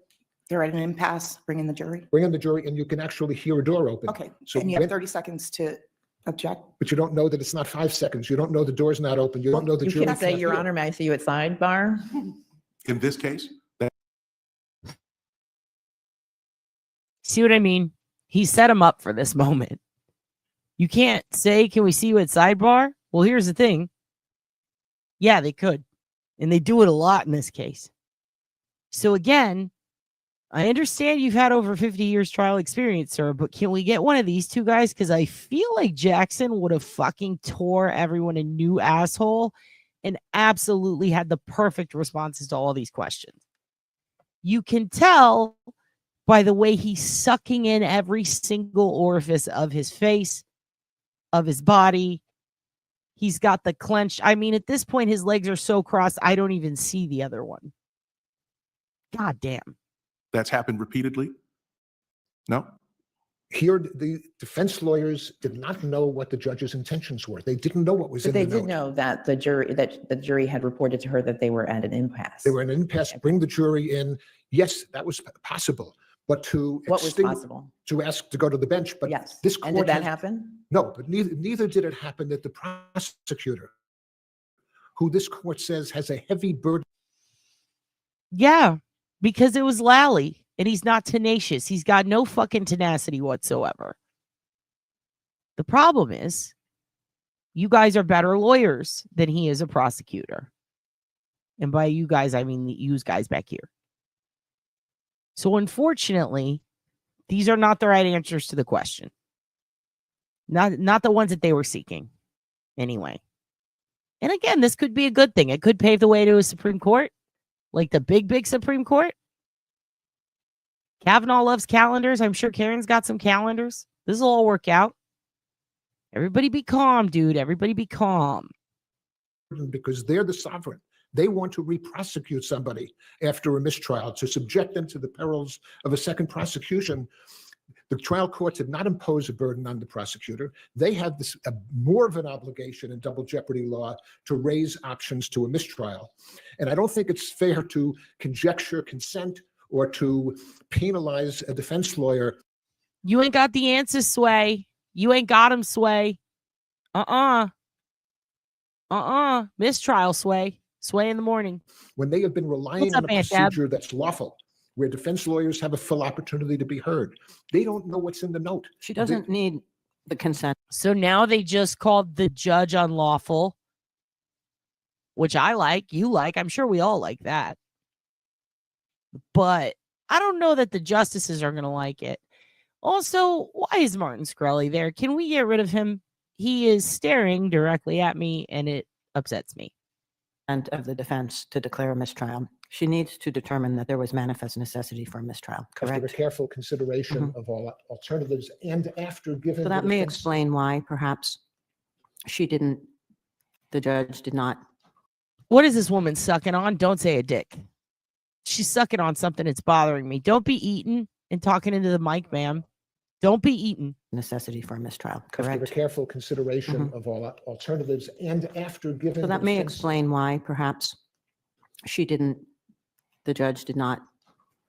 they're at an impasse, bring in the jury? bring in the jury and you can actually hear a door open. Okay, So and you have when- 30 seconds to object? but you don't know that it's not 5 seconds. You don't know the door's not open. You don't know the You jury can say, can't Your hear. Honor, may I see you at sidebar? In this case, that See what I mean? He set him up for this moment. You can't say, can we see you at sidebar? Well, here's the thing. Yeah, they could. And they do it a lot in this case. So again, I understand you've had over 50 years trial experience, sir, but can we get one of these two guys? Because I feel like Jackson would have fucking tore everyone a new asshole and absolutely had the perfect responses to all these questions. You can tell by the way he's sucking in every single orifice of his face, of his body. He's got the clenched. I mean, at this point, his legs are so crossed, I don't even see the other one. God damn. that's happened repeatedly? No? Here, the defense lawyers did not know what the judge's intentions were. They didn't know what was But in they the did note. know that the jury had reported to her that they were at an impasse. They were in an impasse, bring the jury in. Yes, that was possible, but to What was extinguish- possible? to ask to go to the bench, but Yes. this And court did that has- happen? No, but neither did it happen that the prosecutor, who this court says has a heavy burden. Yeah, because it was Lally and he's not tenacious. He's got no fucking tenacity whatsoever. The problem is, you guys are better lawyers than he is a prosecutor. And by you guys, I mean the use guys back here. So unfortunately, these are not the right answers to the question. Not the ones that they were seeking. Anyway. And again, this could be a good thing. It could pave the way to a Supreme Court. Like the big Supreme Court. Kavanaugh loves calendars. I'm sure Karen's got some calendars. This will all work out. Everybody be calm, dude. Everybody be calm. Because they're the sovereign. They want to re-prosecute somebody after a mistrial, to subject them to the perils of a second prosecution. The trial courts did not impose a burden on the prosecutor. They have this more of an obligation in double jeopardy law to raise options to a mistrial. And I don't think it's fair to conjecture consent or to penalize a defense lawyer. You ain't got the answer, Sway. You ain't got him, Sway. Mistrial, Sway. Sway in the morning. When they have been relying What's on up, a Aunt Deb? procedure that's lawful, where defense lawyers have a full opportunity to be heard. They don't know what's in the note. She doesn't need the consent. So now they just called the judge unlawful, which I like, you like. I'm sure we all like that. But I don't know that the justices are going to like it. Also, why is Martin Shkreli there? Can we get rid of him? He is staring directly at me and it upsets me. And of the defense to declare a mistrial. She needs to determine that there was manifest necessity for a mistrial, After correct? a careful consideration of all alternatives and after giving. So the that may defense- explain why perhaps the judge did not. What is this woman sucking on? Don't say a dick. She's sucking on something that's bothering me. Don't be eating and talking into the mic, ma'am. Don't be eating. Necessity for a mistrial, After a correct? careful consideration of all alternatives and after giving. So that the may defense- explain why perhaps the judge did not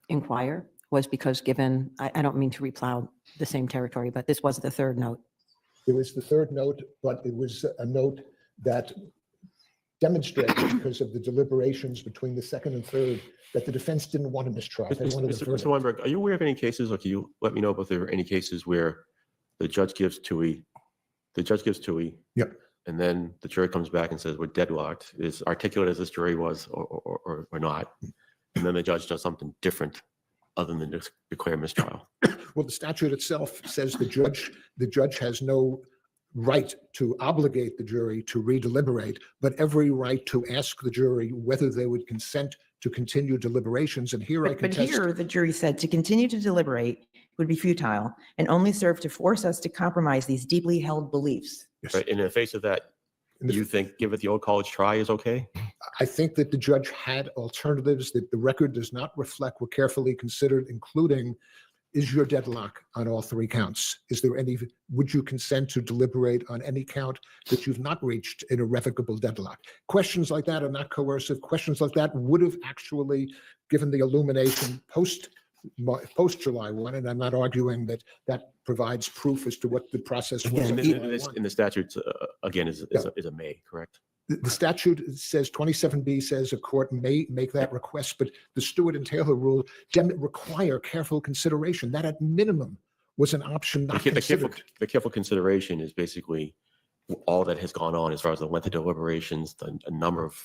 inquire, was because given, I don't mean to replow the same territory, but this was the third note. It was the third note, but it was a note that demonstrated, because of the deliberations between the second and third, that the defense didn't want a mistrial. They wanted a Mr. verdict. Weinberg, are you aware of any cases, or can you let me know if there are any cases where the judge gives TUI, Yep. and then the jury comes back and says, we're deadlocked, as articulate as this jury was or not, and then the judge does something different other than just declare mistrial? Well, the statute itself says the judge has no right to obligate the jury to redeliberate, but every right to ask the jury whether they would consent to continue deliberations. And here I But contest. here, the jury said to continue to deliberate would be futile and only serve to force us to compromise these deeply held beliefs. Right, in the face of that, You think give it the old college try is okay? I think that the judge had alternatives, that the record does not reflect were carefully considered, including, is your deadlock on all 3 counts? Would you consent to deliberate on any count that you've not reached an irrevocable deadlock? Questions like that are not coercive. Questions like that would have actually given the illumination post July 1, and I'm not arguing that that provides proof as to what the process was. In the statute, again, is a may, correct? The statute says 27B says a court may make that request, but the Stewart and Taylor rule didn't require careful consideration. That at minimum was an option not considered. The careful consideration is basically all that has gone on as far as the length of deliberations, a number of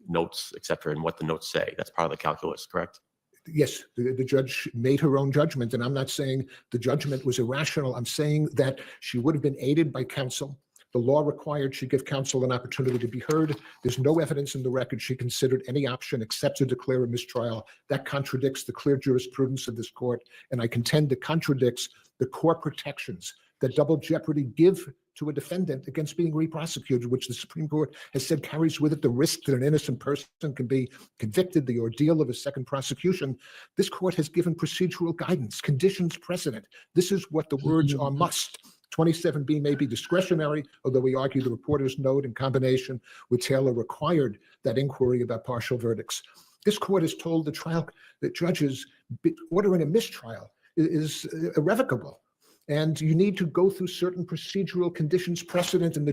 notes, et cetera, and what the notes say. That's part of the calculus, correct? Yes, the judge made her own judgment, and I'm not saying the judgment was irrational. I'm saying that she would have been aided by counsel. The law required she give counsel an opportunity to be heard. There's no evidence in the record she considered any option except to declare a mistrial. That contradicts the clear jurisprudence of this court, and I contend it contradicts the core protections that double jeopardy give to a defendant against being re-prosecuted, which the Supreme Court has said carries with it the risk that an innocent person can be convicted, the ordeal of a second prosecution. This court has given procedural guidance, conditions precedent. This is what the words are must. 27B may be discretionary, although we argue the reporter's note in combination with Taylor required that inquiry about partial verdicts. This court has told the judges ordering a mistrial is irrevocable. And you need to go through certain procedural conditions precedent, and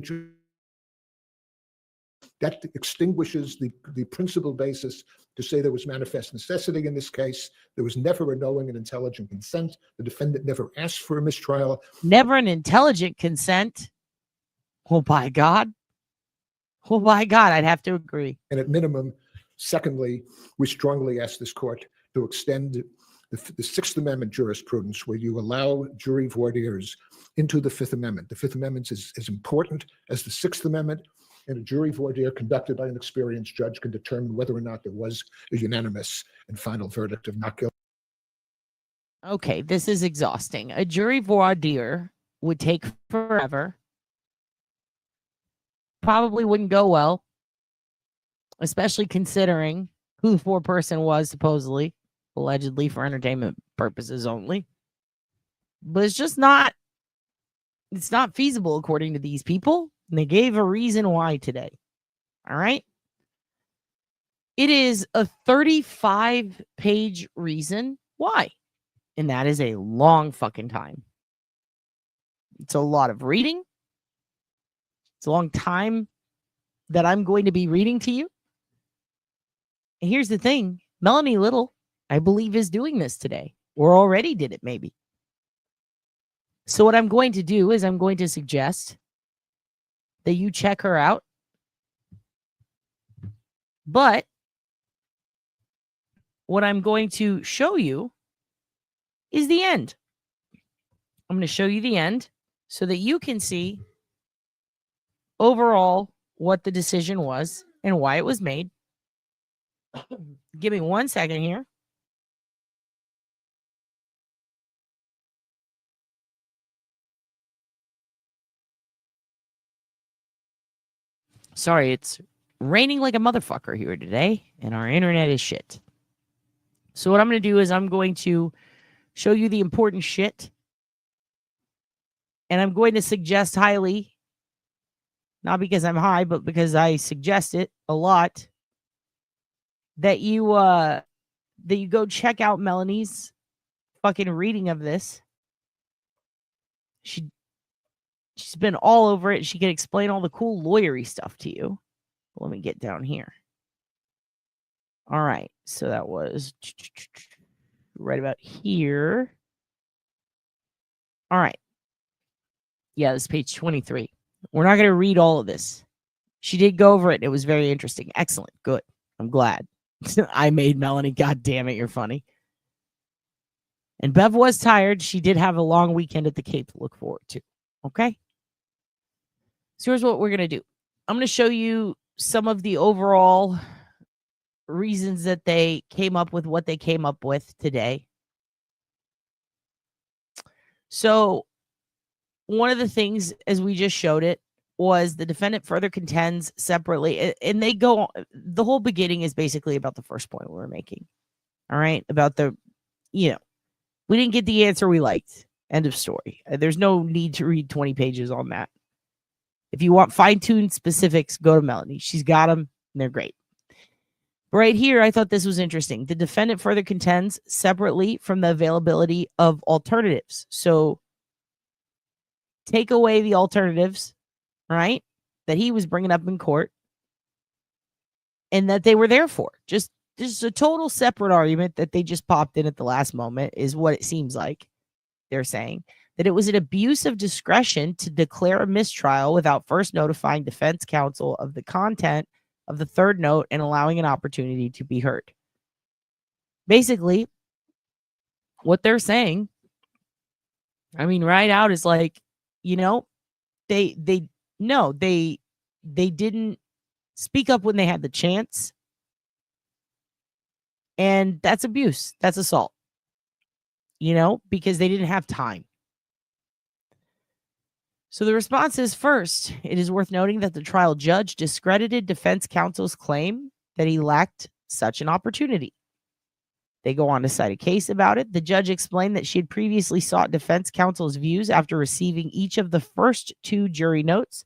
that extinguishes the principal basis to say there was manifest necessity in this case. There was never a knowing and intelligent consent. The defendant never asked for a mistrial. Never an intelligent consent. Oh, by God. Oh, my God, I'd have to agree. And at minimum, secondly, we strongly ask this court to extend the Sixth Amendment jurisprudence, where you allow jury voir dires into the Fifth Amendment. The Fifth Amendment is as important as the Sixth Amendment, and a jury voir dire conducted by an experienced judge can determine whether or not there was a unanimous and final verdict of not guilty. Okay, this is exhausting. A jury voir dire would take forever. Probably wouldn't go well, especially considering who the foreperson was, supposedly, allegedly for entertainment purposes only. But it's not feasible according to these people. And they gave a reason why today. All right. It is a 35-page reason why. And that is a long fucking time. It's a lot of reading. It's a long time that I'm going to be reading to you. And here's the thing. Melanie Little, I believe, is doing this today, or already did it maybe. So what I'm going to do is I'm going to suggest that you check her out. But what I'm going to show you is the end. I'm going to show you the end so that you can see overall what the decision was and why it was made. Give me 1 second here. Sorry, it's raining like a motherfucker here today, and our internet is shit. So what I'm going to do is I'm going to show you the important shit, and I'm going to suggest highly, not because I'm high, but because I suggest it a lot, that you go check out Melanie's fucking reading of this. She's been all over it. She can explain all the cool lawyery stuff to you. Let me get down here. All right. So that was right about here. All right. Yeah, this is page 23. We're not going to read all of this. She did go over it. And it was very interesting. Excellent. Good. I'm glad. I made Melanie. God damn it. You're funny. And Bev was tired. She did have a long weekend at the Cape to look forward to. Okay. So here's what we're going to do. I'm going to show you some of the overall reasons that they came up with what they came up with today. So one of the things, as we just showed it, was the defendant further contends separately, and they go, the whole beginning is basically about the first point we were making. All right. About the, we didn't get the answer we liked. End of story. There's no need to read 20 pages on that. If you want fine-tuned specifics, go to Melanie. She's got them, and they're great. Right here, I thought this was interesting. The defendant further contends separately from the availability of alternatives. So take away the alternatives, right, that he was bringing up in court and that they were there for. Just a total separate argument that they just popped in at the last moment is what it seems like they're saying. That it was an abuse of discretion to declare a mistrial without first notifying defense counsel of the content of the third note and allowing an opportunity to be heard. Basically, what they're saying, I mean, right out is like, they didn't speak up when they had the chance. And that's abuse. That's assault. Because they didn't have time. So the response is, first, it is worth noting that the trial judge discredited defense counsel's claim that he lacked such an opportunity. They go on to cite a case about it. The judge explained that she had previously sought defense counsel's views after receiving each of the first 2 jury notes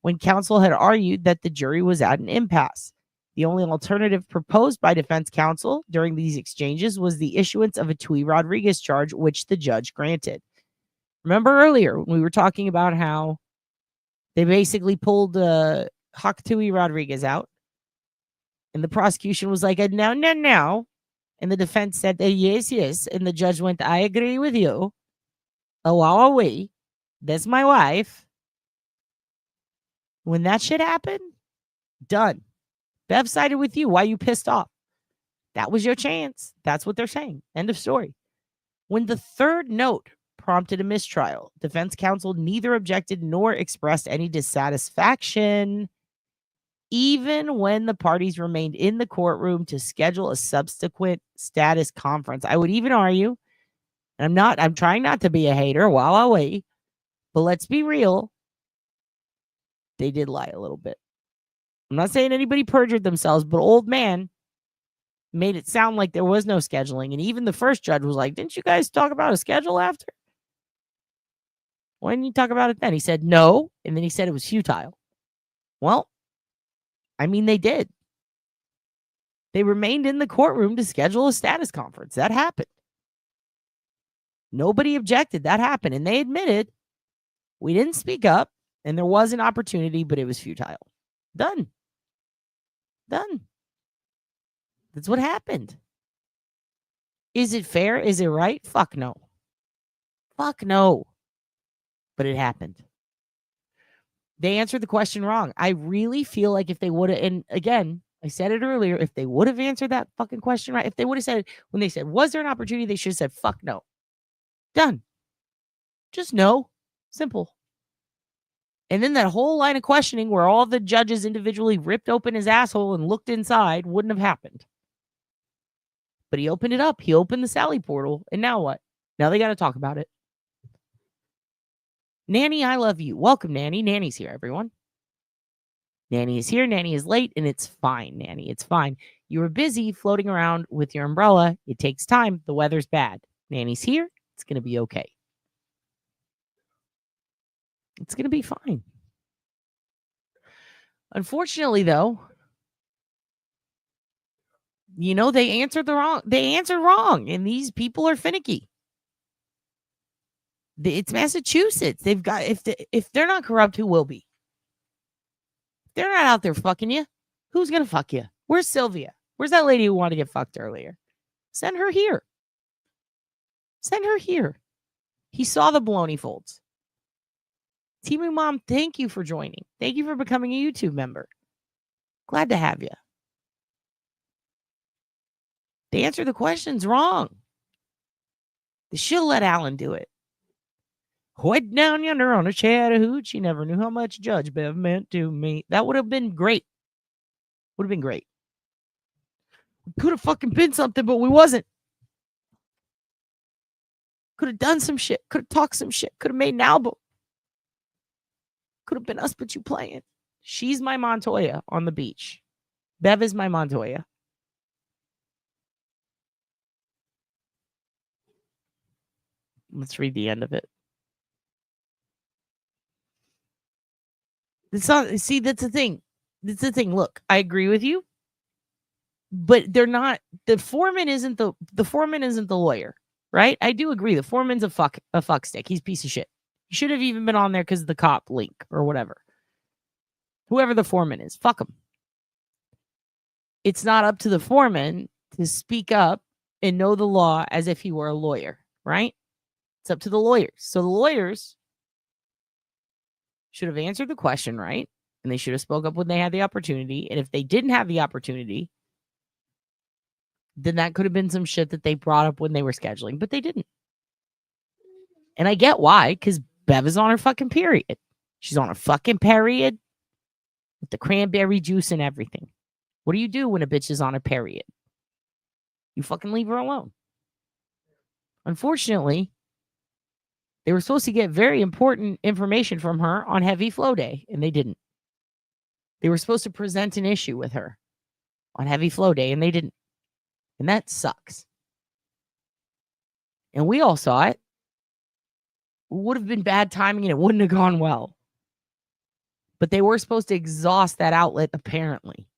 when counsel had argued that the jury was at an impasse. The only alternative proposed by defense counsel during these exchanges was the issuance of a Tui Rodriguez charge, which the judge granted. Remember earlier when we were talking about how they basically pulled Hawk Tui Rodriguez out, and the prosecution was like, no. And the defense said, yes. And the judge went, I agree with you. Oh, wow, wait. That's my wife. When that shit happened, done. Bev sided with you. Why are you pissed off? That was your chance. That's what they're saying. End of story. When the third note prompted a mistrial, defense counsel neither objected nor expressed any dissatisfaction, even when the parties remained in the courtroom to schedule a subsequent status conference. I would even argue, and I'm trying not to be a hater while I wait, but let's be real, they did lie a little bit. I'm not saying anybody perjured themselves, but old man made it sound like there was no scheduling. And even the first judge was like, didn't you guys talk about a schedule after? Why didn't you talk about it then? He said no, and then he said it was futile. Well, I mean, they did. They remained in the courtroom to schedule a status conference. That happened. Nobody objected. That happened. And they admitted we didn't speak up, and there was an opportunity, but it was futile. Done. That's what happened. Is it fair? Is it right? Fuck no. But it happened. They answered the question wrong. I really feel like if they would have, and again, I said it earlier, if they would have answered that fucking question right, if they would have said, when they said, was there an opportunity, they should have said, fuck no. Done. Just no. Simple. And then that whole line of questioning where all the judges individually ripped open his asshole and looked inside wouldn't have happened. But he opened it up. He opened the Sally portal. And now what? Now they got to talk about it. Nanny, I love you. Welcome, Nanny. Nanny's here, everyone. Nanny is here. Nanny is late, and it's fine, Nanny. It's fine. You were busy floating around with your umbrella. It takes time. The weather's bad. Nanny's here. It's going to be okay. It's going to be fine. Unfortunately, though, they answered wrong, and these people are finicky. It's Massachusetts. They've got, if they're not corrupt, who will be? If they're not out there fucking you, who's going to fuck you? Where's Sylvia? Where's that lady who wanted to get fucked earlier? Send her here. He saw the baloney folds. Timu Mom, thank you for joining. Thank you for becoming a YouTube member. Glad to have you. They answered the questions wrong. They should have let Alan do it. Way down yonder on a Chattahoochee, never knew how much Judge Bev meant to me. That would have been great. We could have fucking been something, but we wasn't. Could have done some shit. Could have talked some shit. Could have made an album. could have been us, but you playing. She's my Montoya on the beach. Bev is my Montoya. Let's read the end of it. It's not, see, that's the thing. That's the thing. Look, I agree with you, but they're not. The foreman isn't the foreman isn't the lawyer, right? I do agree. The foreman's a fuck stick. He's a piece of shit. He should have even been on there because of the cop link or whatever. Whoever the foreman is, fuck him. It's not up to the foreman to speak up and know the law as if he were a lawyer, right? It's up to the lawyers. So the lawyers should have answered the question right, and they should have spoke up when they had the opportunity. And if they didn't have the opportunity, then that could have been some shit that they brought up when they were scheduling, but they didn't. And I get why, because Bev is on her fucking period. She's on her fucking period with the cranberry juice and everything. What do you do when a bitch is on a period? You fucking leave her alone. Unfortunately, they were supposed to get very important information from her on heavy flow day, and they didn't. They were supposed to present an issue with her on heavy flow day, and they didn't. And that sucks. And we all saw it. It would have been bad timing, and it wouldn't have gone well. But they were supposed to exhaust that outlet, apparently.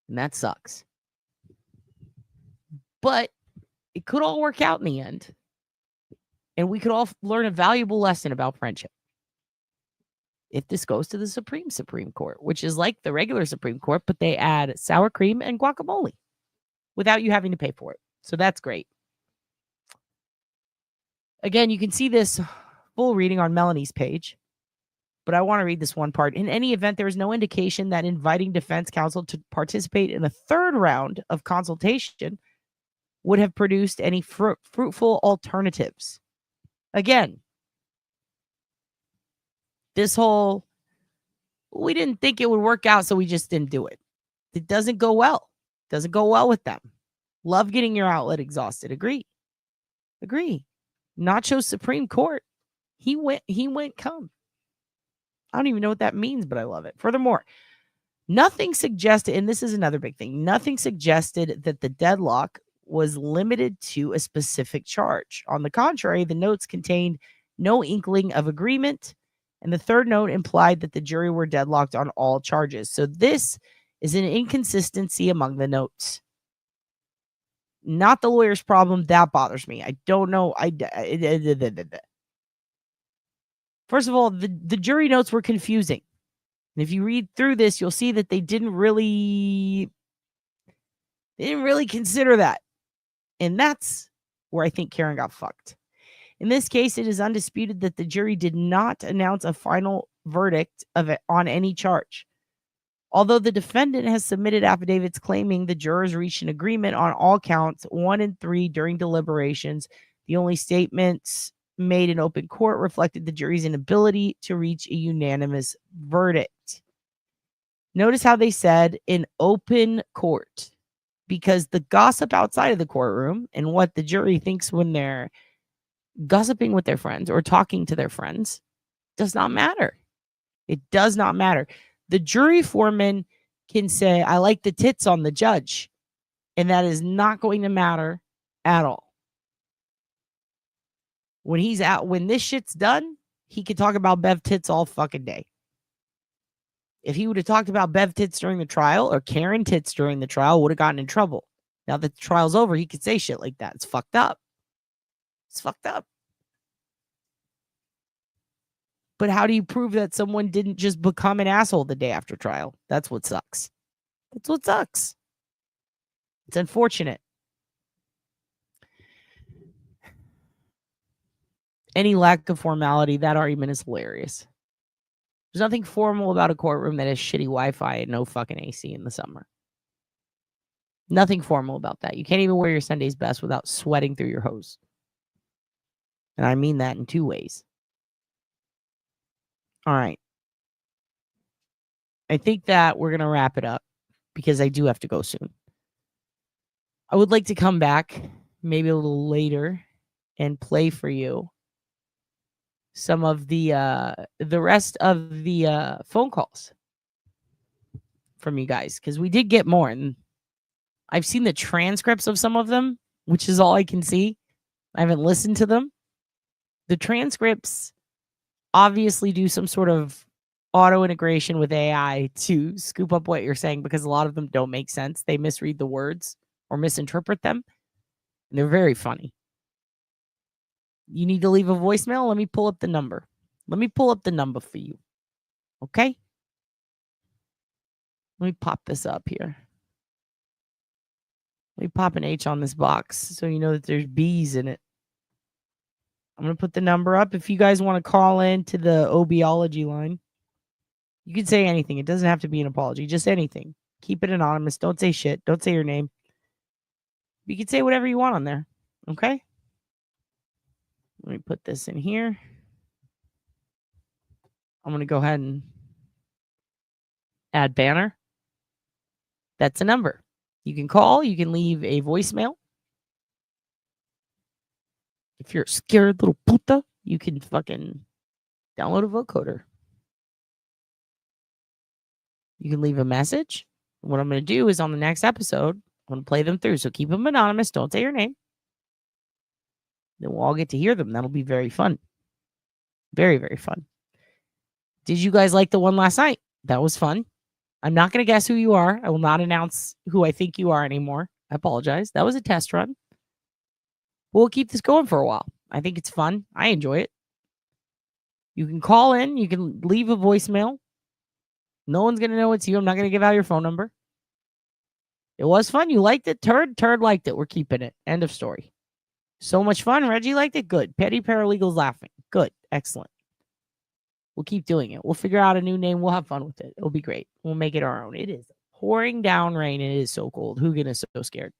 And that sucks. But it could all work out in the end. And we could all learn a valuable lesson about friendship. If this goes to the Supreme Court, which is like the regular Supreme Court, but they add sour cream and guacamole without you having to pay for it. So that's great. Again, you can see this full reading on Melanie's page, but I want to read this one part. In any event, there is no indication that inviting defense counsel to participate in a third round of consultation would have produced any fruitful alternatives. Again, this whole, we didn't think it would work out, so we just didn't do it. It doesn't go well. Doesn't go well with them. Love getting your outlet exhausted. Agree. Nacho's Supreme Court. He went come. I don't even know what that means, but I love it. Furthermore, nothing suggested, and this is another big thing, nothing suggested that the deadlock was limited to a specific charge. On the contrary, the notes contained no inkling of agreement, and the third note implied that the jury were deadlocked on all charges. So this is an inconsistency among the notes. Not the lawyer's problem. That bothers me. I don't know. First of all, the jury notes were confusing. And if you read through this, you'll see that they didn't really consider that. And that's where I think Karen got fucked. In this case, it is undisputed that the jury did not announce a final verdict of it on any charge. Although the defendant has submitted affidavits claiming the jurors reached an agreement on all counts 1 and 3 during deliberations, the only statements made in open court reflected the jury's inability to reach a unanimous verdict. Notice how they said in open court, because the gossip outside of the courtroom and what the jury thinks when they're gossiping with their friends or talking to their friends does not matter. It does not matter. The jury foreman can say, I like the tits on the judge, and that is not going to matter at all. When he's out, when this shit's done, he could talk about Bev tits all fucking day. If he would have talked about Bev tits during the trial or Karen tits during the trial, would have gotten in trouble. Now that the trial's over, he could say shit like that. It's fucked up. It's fucked up. But how do you prove that someone didn't just become an asshole the day after trial? That's what sucks. That's what sucks. It's unfortunate. Any lack of formality, that argument is hilarious. There's nothing formal about a courtroom that has shitty Wi-Fi and no fucking AC in the summer. Nothing formal about that. You can't even wear your Sunday's best without sweating through your hose. And I mean that in 2 ways. All right. I think that we're going to wrap it up because I do have to go soon. I would like to come back maybe a little later and play for you some of the rest of the phone calls from you guys, because we did get more, and I've seen the transcripts of some of them, which is all I can see. I haven't listened to them. The transcripts obviously do some sort of auto integration with AI to scoop up what you're saying, because a lot of them don't make sense. They misread the words or misinterpret them. And they're very funny. You need to leave a voicemail? Let me pull up the number. Let me pull up the number for you. Okay? Let me pop this up here. Let me pop an H on this box so you know that there's B's in it. I'm going to put the number up. If you guys want to call in to the OBology line, you can say anything. It doesn't have to be an apology. Just anything. Keep it anonymous. Don't say shit. Don't say your name. You can say whatever you want on there. Okay? Let me put this in here. I'm going to go ahead and add banner. That's a number. You can call. You can leave a voicemail. If you're a scared little puta, you can fucking download a vocoder. You can leave a message. What I'm going to do is on the next episode, I'm going to play them through. So keep them anonymous. Don't say your name. Then we'll all get to hear them. That'll be very fun. Very, very fun. Did you guys like the one last night? That was fun. I'm not going to guess who you are. I will not announce who I think you are anymore. I apologize. That was a test run. We'll keep this going for a while. I think it's fun. I enjoy it. You can call in. You can leave a voicemail. No one's going to know it's you. I'm not going to give out your phone number. It was fun. You liked it. Turd liked it. We're keeping it. End of story. So much fun. Reggie liked it. Good. Petty Paralegal's laughing. Good. Excellent. We'll keep doing it. We'll figure out a new name. We'll have fun with it. It'll be great. We'll make it our own. It is pouring down rain. It is so cold. Hugin is so scared.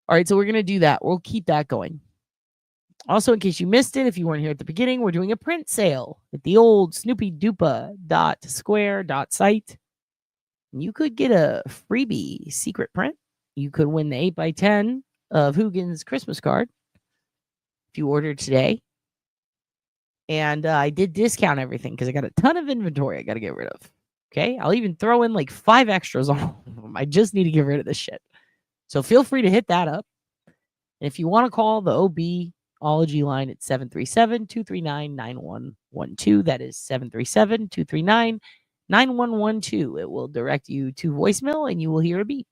All right, so we're going to do that. We'll keep that going. Also, in case you missed it, if you weren't here at the beginning, we're doing a print sale at the old SnoopyDupa.square.site. You could get a freebie secret print. You could win the 8x10 of Hugin's Christmas card if you ordered today. And I did discount everything because I got a ton of inventory I got to get rid of. Okay, I'll even throw in like 5 extras on all of them. I just need to get rid of this shit. So feel free to hit that up. And if you want to call the OBology line at 737-239-9112, that is 737-239-9112. It will direct you to voicemail and you will hear a beep.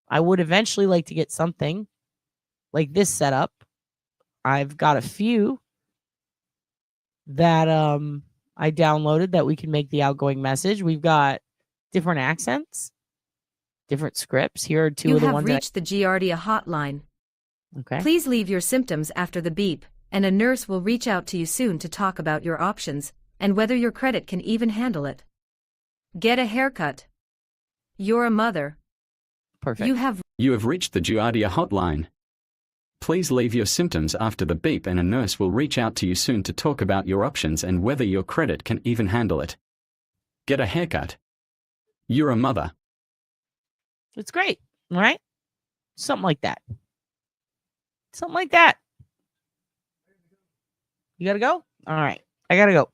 I would eventually like to get something like this set up. I've got a few that I downloaded that we can make the outgoing message. We've got different accents, different scripts. Here are two of the ones. You have reached the Giardia hotline. Okay. Please leave your symptoms after the beep, and a nurse will reach out to you soon to talk about your options and whether your credit can even handle it. Get a haircut. You're a mother. Perfect. You have reached the Giardia hotline. Please leave your symptoms after the beep and a nurse will reach out to you soon to talk about your options and whether your credit can even handle it. Get a haircut. You're a mother. It's great, right? Something like that. Something like that. You got to go? All right. I got to go.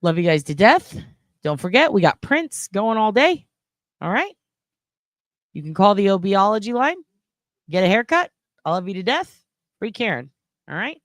Love you guys to death. Don't forget, we got prints going all day. All right. You can call the OBology line. Get a haircut. I love you to death. Free Karen. All right.